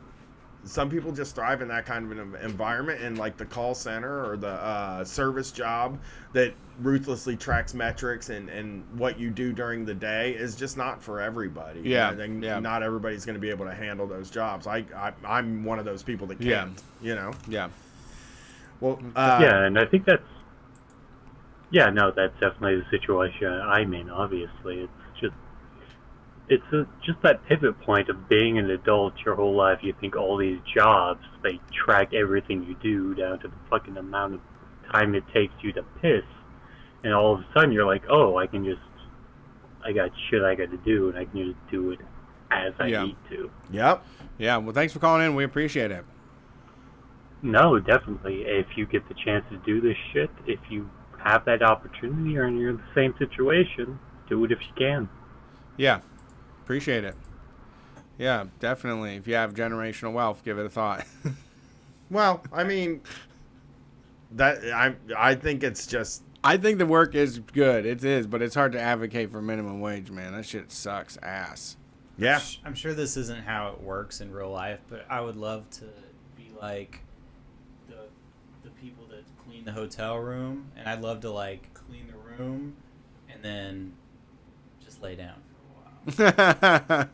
environment, in like the call center or the service job that ruthlessly tracks metrics, and what you do during the day is just not for everybody. Yeah, And yeah. not everybody's going to be able to handle those jobs. I'm one of those people that Yeah. can't, you know? Yeah. Well, Yeah, and I think that's definitely the situation I'm in. Obviously, just that pivot point of being an adult your whole life. You think all these jobs, they track everything you do down to the fucking amount of time it takes you to piss, and all of a sudden you're like, oh, I got shit I got to do, and I can just do it as I need to. Yep. Yeah. Well, thanks for calling in. We appreciate it. No, definitely. If you get the chance to do this shit, if you have that opportunity or you're in the same situation, do it if you can. Yeah. Appreciate it. Yeah, definitely. If you have generational wealth, give it a thought. Well, I mean, I think it's just. I think the work is good. It is, but it's hard to advocate for minimum wage, man. That shit sucks ass. Yeah. I'm sure this isn't how it works in real life, but I would love to be like the people that clean the hotel room, and I'd love to like clean the room and then just lay down for a while.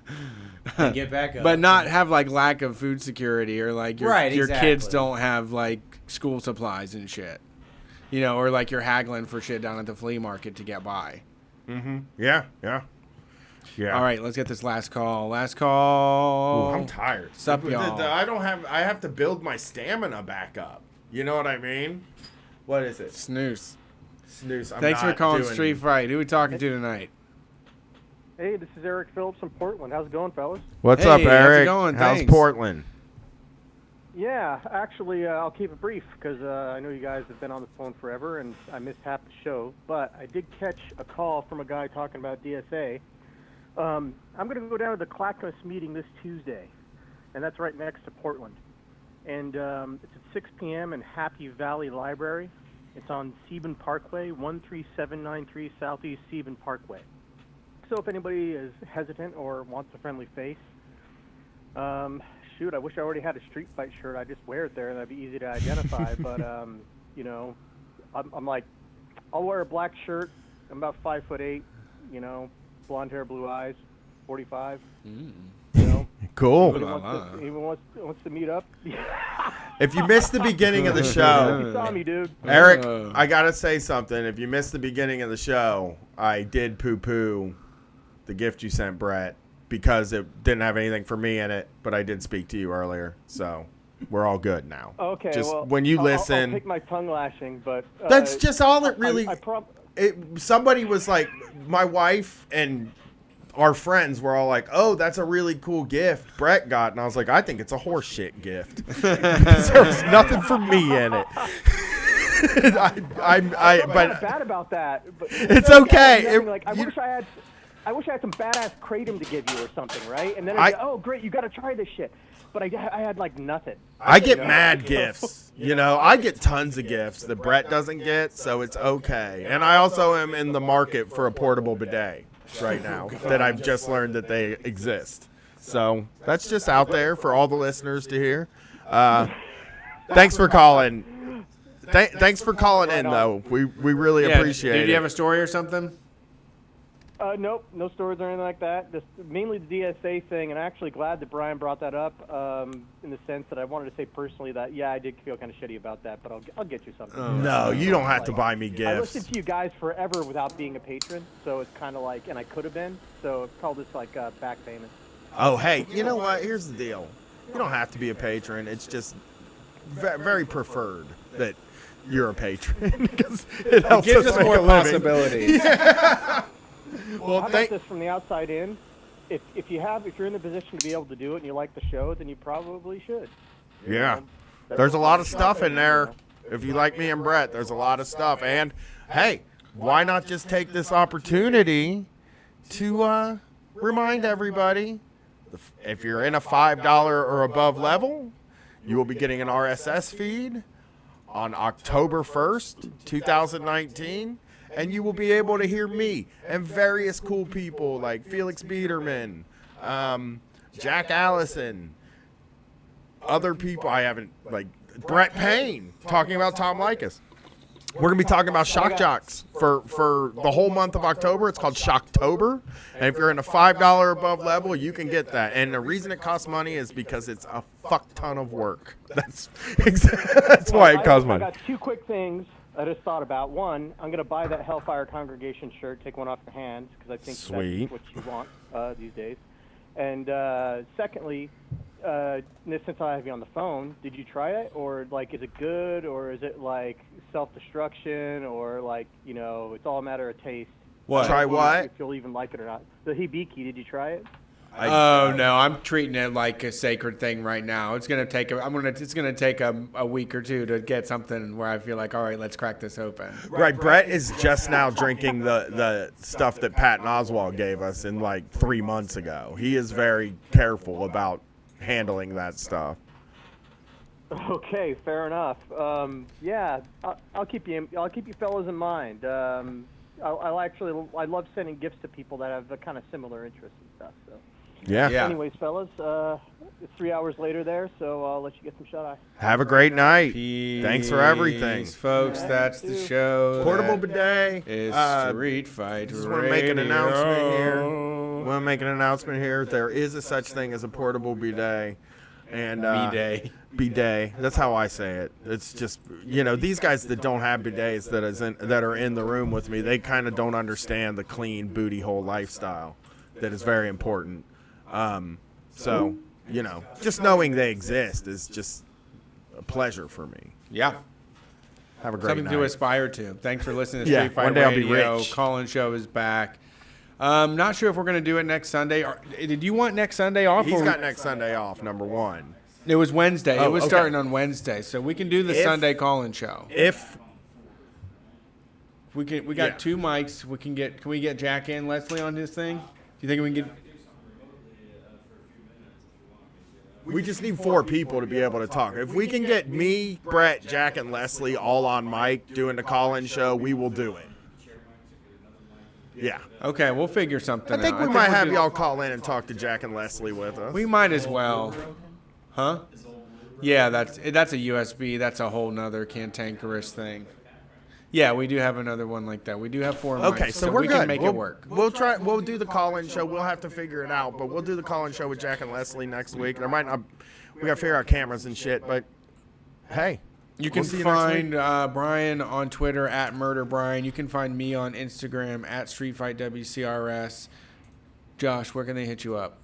And get back up. But not have like lack of food security or like your kids exactly. don't have like school supplies and shit. You know, or like you're haggling for shit down at the flea market to get by. Mm-hmm. Yeah. All right, let's get this last call. Last call. Ooh, I'm tired. Sup, y'all? I have to build my stamina back up. You know what I mean? What is it? Snooze. Snooze. Thanks for calling Street Fight. Who are we talking to tonight? Hey, this is Eric Phillips from Portland. How's it going, fellas? What's Hey, up, how's it Eric? going? How's Thanks. Portland? Yeah, actually, I'll keep it brief because I know you guys have been on the phone forever, and I missed half the show. But I did catch a call from a guy talking about DSA. I'm going to go down to the Clackamas meeting this Tuesday, and that's right next to Portland. And it's at 6 p.m. in Happy Valley Library. It's on Sebin Parkway, 13793 Southeast Sebin Parkway. So if anybody is hesitant or wants a friendly face, shoot, I wish I already had a Street Fight shirt. I'd just wear it there, and that'd be easy to identify. But, you know, I'm like, I'll wear a black shirt. I'm about 5'8", you know, blonde hair, blue eyes, 45. You know, Cool. Even wants to meet up. If you missed the beginning of the show, You saw me, dude. Eric, I gotta say something. If you missed the beginning of the show, I did poo-poo the gift you sent Brett because it didn't have anything for me in it, but I did speak to you earlier, so we're all good now. Okay, just well, when you listen, I'll take my tongue lashing, but that's just all it really. I somebody was like, my wife and our friends were all like, "Oh, that's a really cool gift Brett got," and I was like, "I think it's a horse shit gift. There's nothing for me in it." I'm but bad about that. But it's okay. Like, I wish I had some badass kratom to give you or something, right? And then oh great, you got to try this shit. But I had like nothing. I get mad gifts. You know, I get tons of gifts that Brett doesn't get, so it's okay. And I also am in the market for a portable bidet right now that I've just learned that they exist. So that's just out there for all the listeners to hear. Thanks for calling. Thanks for calling in, though. We really appreciate it. Did you have a story or something? Nope, no stories or anything like that. Just mainly the DSA thing, and I'm actually glad that Brian brought that up in the sense that I wanted to say personally that, yeah, I did feel kind of shitty about that, but I'll get you something. No, you don't have to buy me gifts. I listened to you guys forever without being a patron, so it's kind of like, and I could have been, so call this like back payment. Oh, hey, you know what? Here's the deal. You don't have to be a patron. It's just very preferred that you're a patron because it helps gives us us make more a living. possibilities. Yeah. Well, how about this from the outside in? If you're in the position to be able to do it and you like the show, then you probably should. Yeah. There's a lot of stuff in there. If you like me and Brett, there's a lot of stuff. And hey, why not just take this opportunity to remind everybody, if you're in a $5 or above level, you will be getting an RSS feed on October 1st, 2019. And you will be able to hear me and various cool people like Felix Biederman, Jack Allison, other people I haven't, like Brett Payne, talking about Tom Likas. We're going to be talking about Shock Jocks for the whole month of October. It's called Shocktober. And if you're in a $5 above level, you can get that. And the reason it costs money is because it's a fuck ton of work. That's why it costs money. I got two quick things I just thought about. One, I'm going to buy that Hellfire Congregation shirt, take one off your hands, because I think Sweet. that's what you want these days. And secondly, since I have you on the phone, did you try it? Or, like, is it good? Or is it, like, self-destruction? Or, like, you know, it's all a matter of taste? What? Try what? If you'll even like it or not. The Hibiki, did you try it? Oh no, I'm treating it like a sacred thing right now. It's gonna take a week or two to get something where I feel like, all right, let's crack this open. Right, Brett is just now drinking the stuff that Patton Oswalt gave us in like 3 months ago. He is very careful about handling that stuff. Okay, fair enough. Yeah, I'll keep you fellas in mind. I love sending gifts to people that have a kind of similar interests and stuff. So. Yeah. Anyways, fellas, it's 3 hours later there, so I'll let you get some shut-eye. Have a great night. Peace, Thanks for everything. folks. That's the show. Portable bidet is Street Fight Just want to make an announcement here. There is a such thing as a portable bidet. And bidet. That's how I say it. It's just, these guys that don't have bidets that are in the room with me, they kind of don't understand the clean booty hole lifestyle that is very important. So, just knowing they exist is just a pleasure for me. Yeah. Have a great Something night. to aspire to. Thanks for listening to Yeah, Street Fight one day I'll be Radio. rich. Call-in show is back. Not sure if we're going to do it next Sunday. Did you want next Sunday off? He's got next Sunday off, number one. It was Wednesday. Oh, It was okay. starting on Wednesday, so we can do the Sunday call-in show. If we got 2 mics, can we get Jack and Leslie on his thing? Do you think we can get? We just need 4 people to be able to talk. If we can get me, Brett, Jack, and Leslie all on mic doing the call-in show, we will do it. Yeah. Okay, we'll figure something out. I think we might have y'all call in and talk to Jack and Leslie with us. We might as well. Huh? Yeah, that's a USB. That's a whole nother cantankerous thing. Yeah, we do have another one like that. We do have 4 mics, Okay, so we're we good. can make we'll, it work. We'll do the call-in show. We'll have to figure it out, but we'll do the call-in show with Jack and Leslie next week. There might not. We got to figure out cameras and shit, but hey. You can we'll see you next find week. Brian on Twitter at MurderBrian. You can find me on Instagram at StreetFightWCRS. Josh, where can they hit you up?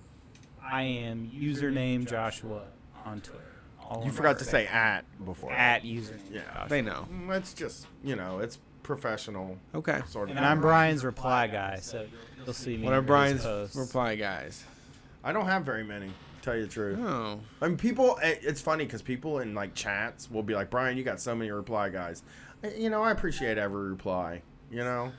I am username Joshua on Twitter. You forgot to say at before. At username. Yeah, they know. It's just, it's professional. Okay. Sort of. And I'm Brian's reply guy, so you'll see me. One of in his Brian's posts. reply guys. I don't have very many, to tell you the truth. Oh. I mean, people, it's funny because people in like chats will be like, Brian, you got so many reply guys. I appreciate every reply, you don't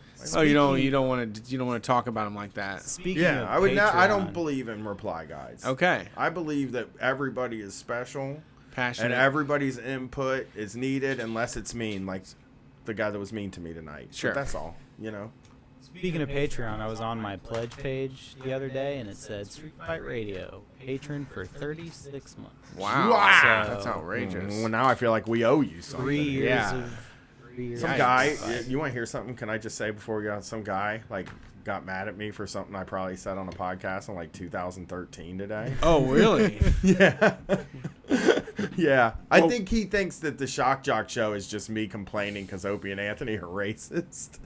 want to talk about them like that. Speaking Yeah, of I would not. I don't Patreon. believe in reply guys. Okay. I believe that everybody is special, Passionate. and everybody's input is needed unless it's mean, like the guy that was mean to me tonight. Sure. But that's all, Speaking of Patreon, I was on my pledge page the other day, and it said Street Fight Radio, patron for 36 months. Wow. So, That's outrageous. Well, now I feel like we owe you something. 3 years Yeah. of... 3 years Some of- guy, you want to hear something? Can I just say before we go? Some guy got mad at me for something I probably said on a podcast in 2013 today. Oh, really? Yeah. Yeah. I think he thinks that the Shock Jock show is just me complaining because Opie and Anthony are racist.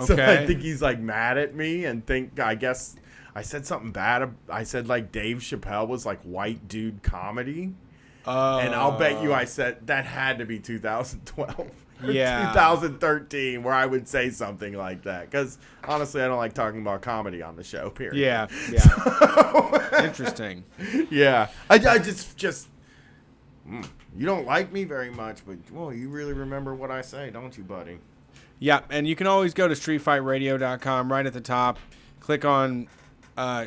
So I Okay. think he's mad at me and I guess I said something bad. I said Dave Chappelle was white dude comedy. And I'll bet you I said that had to be 2012. Or Yeah. 2013 where I would say something like that. Because honestly, I don't like talking about comedy on the show, period. Yeah. Yeah. Interesting. Yeah. I just you don't like me very much, but you really remember what I say, don't you, buddy? Yeah, and you can always go to streetfightradio.com right at the top. Click on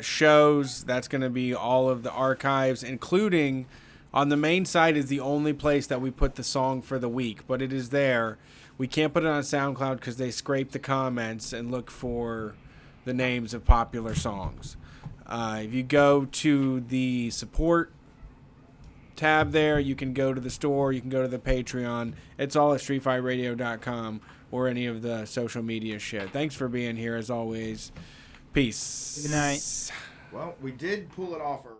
shows. That's going to be all of the archives, including on the main site is the only place that we put the song for the week, but it is there. We can't put it on SoundCloud because they scrape the comments and look for the names of popular songs. If you go to the support tab there, you can go to the store, you can go to the Patreon. It's all at streetfightradio.com or any of the social media shit. Thanks for being here as always. Peace. Good night. Well, we did pull it off early.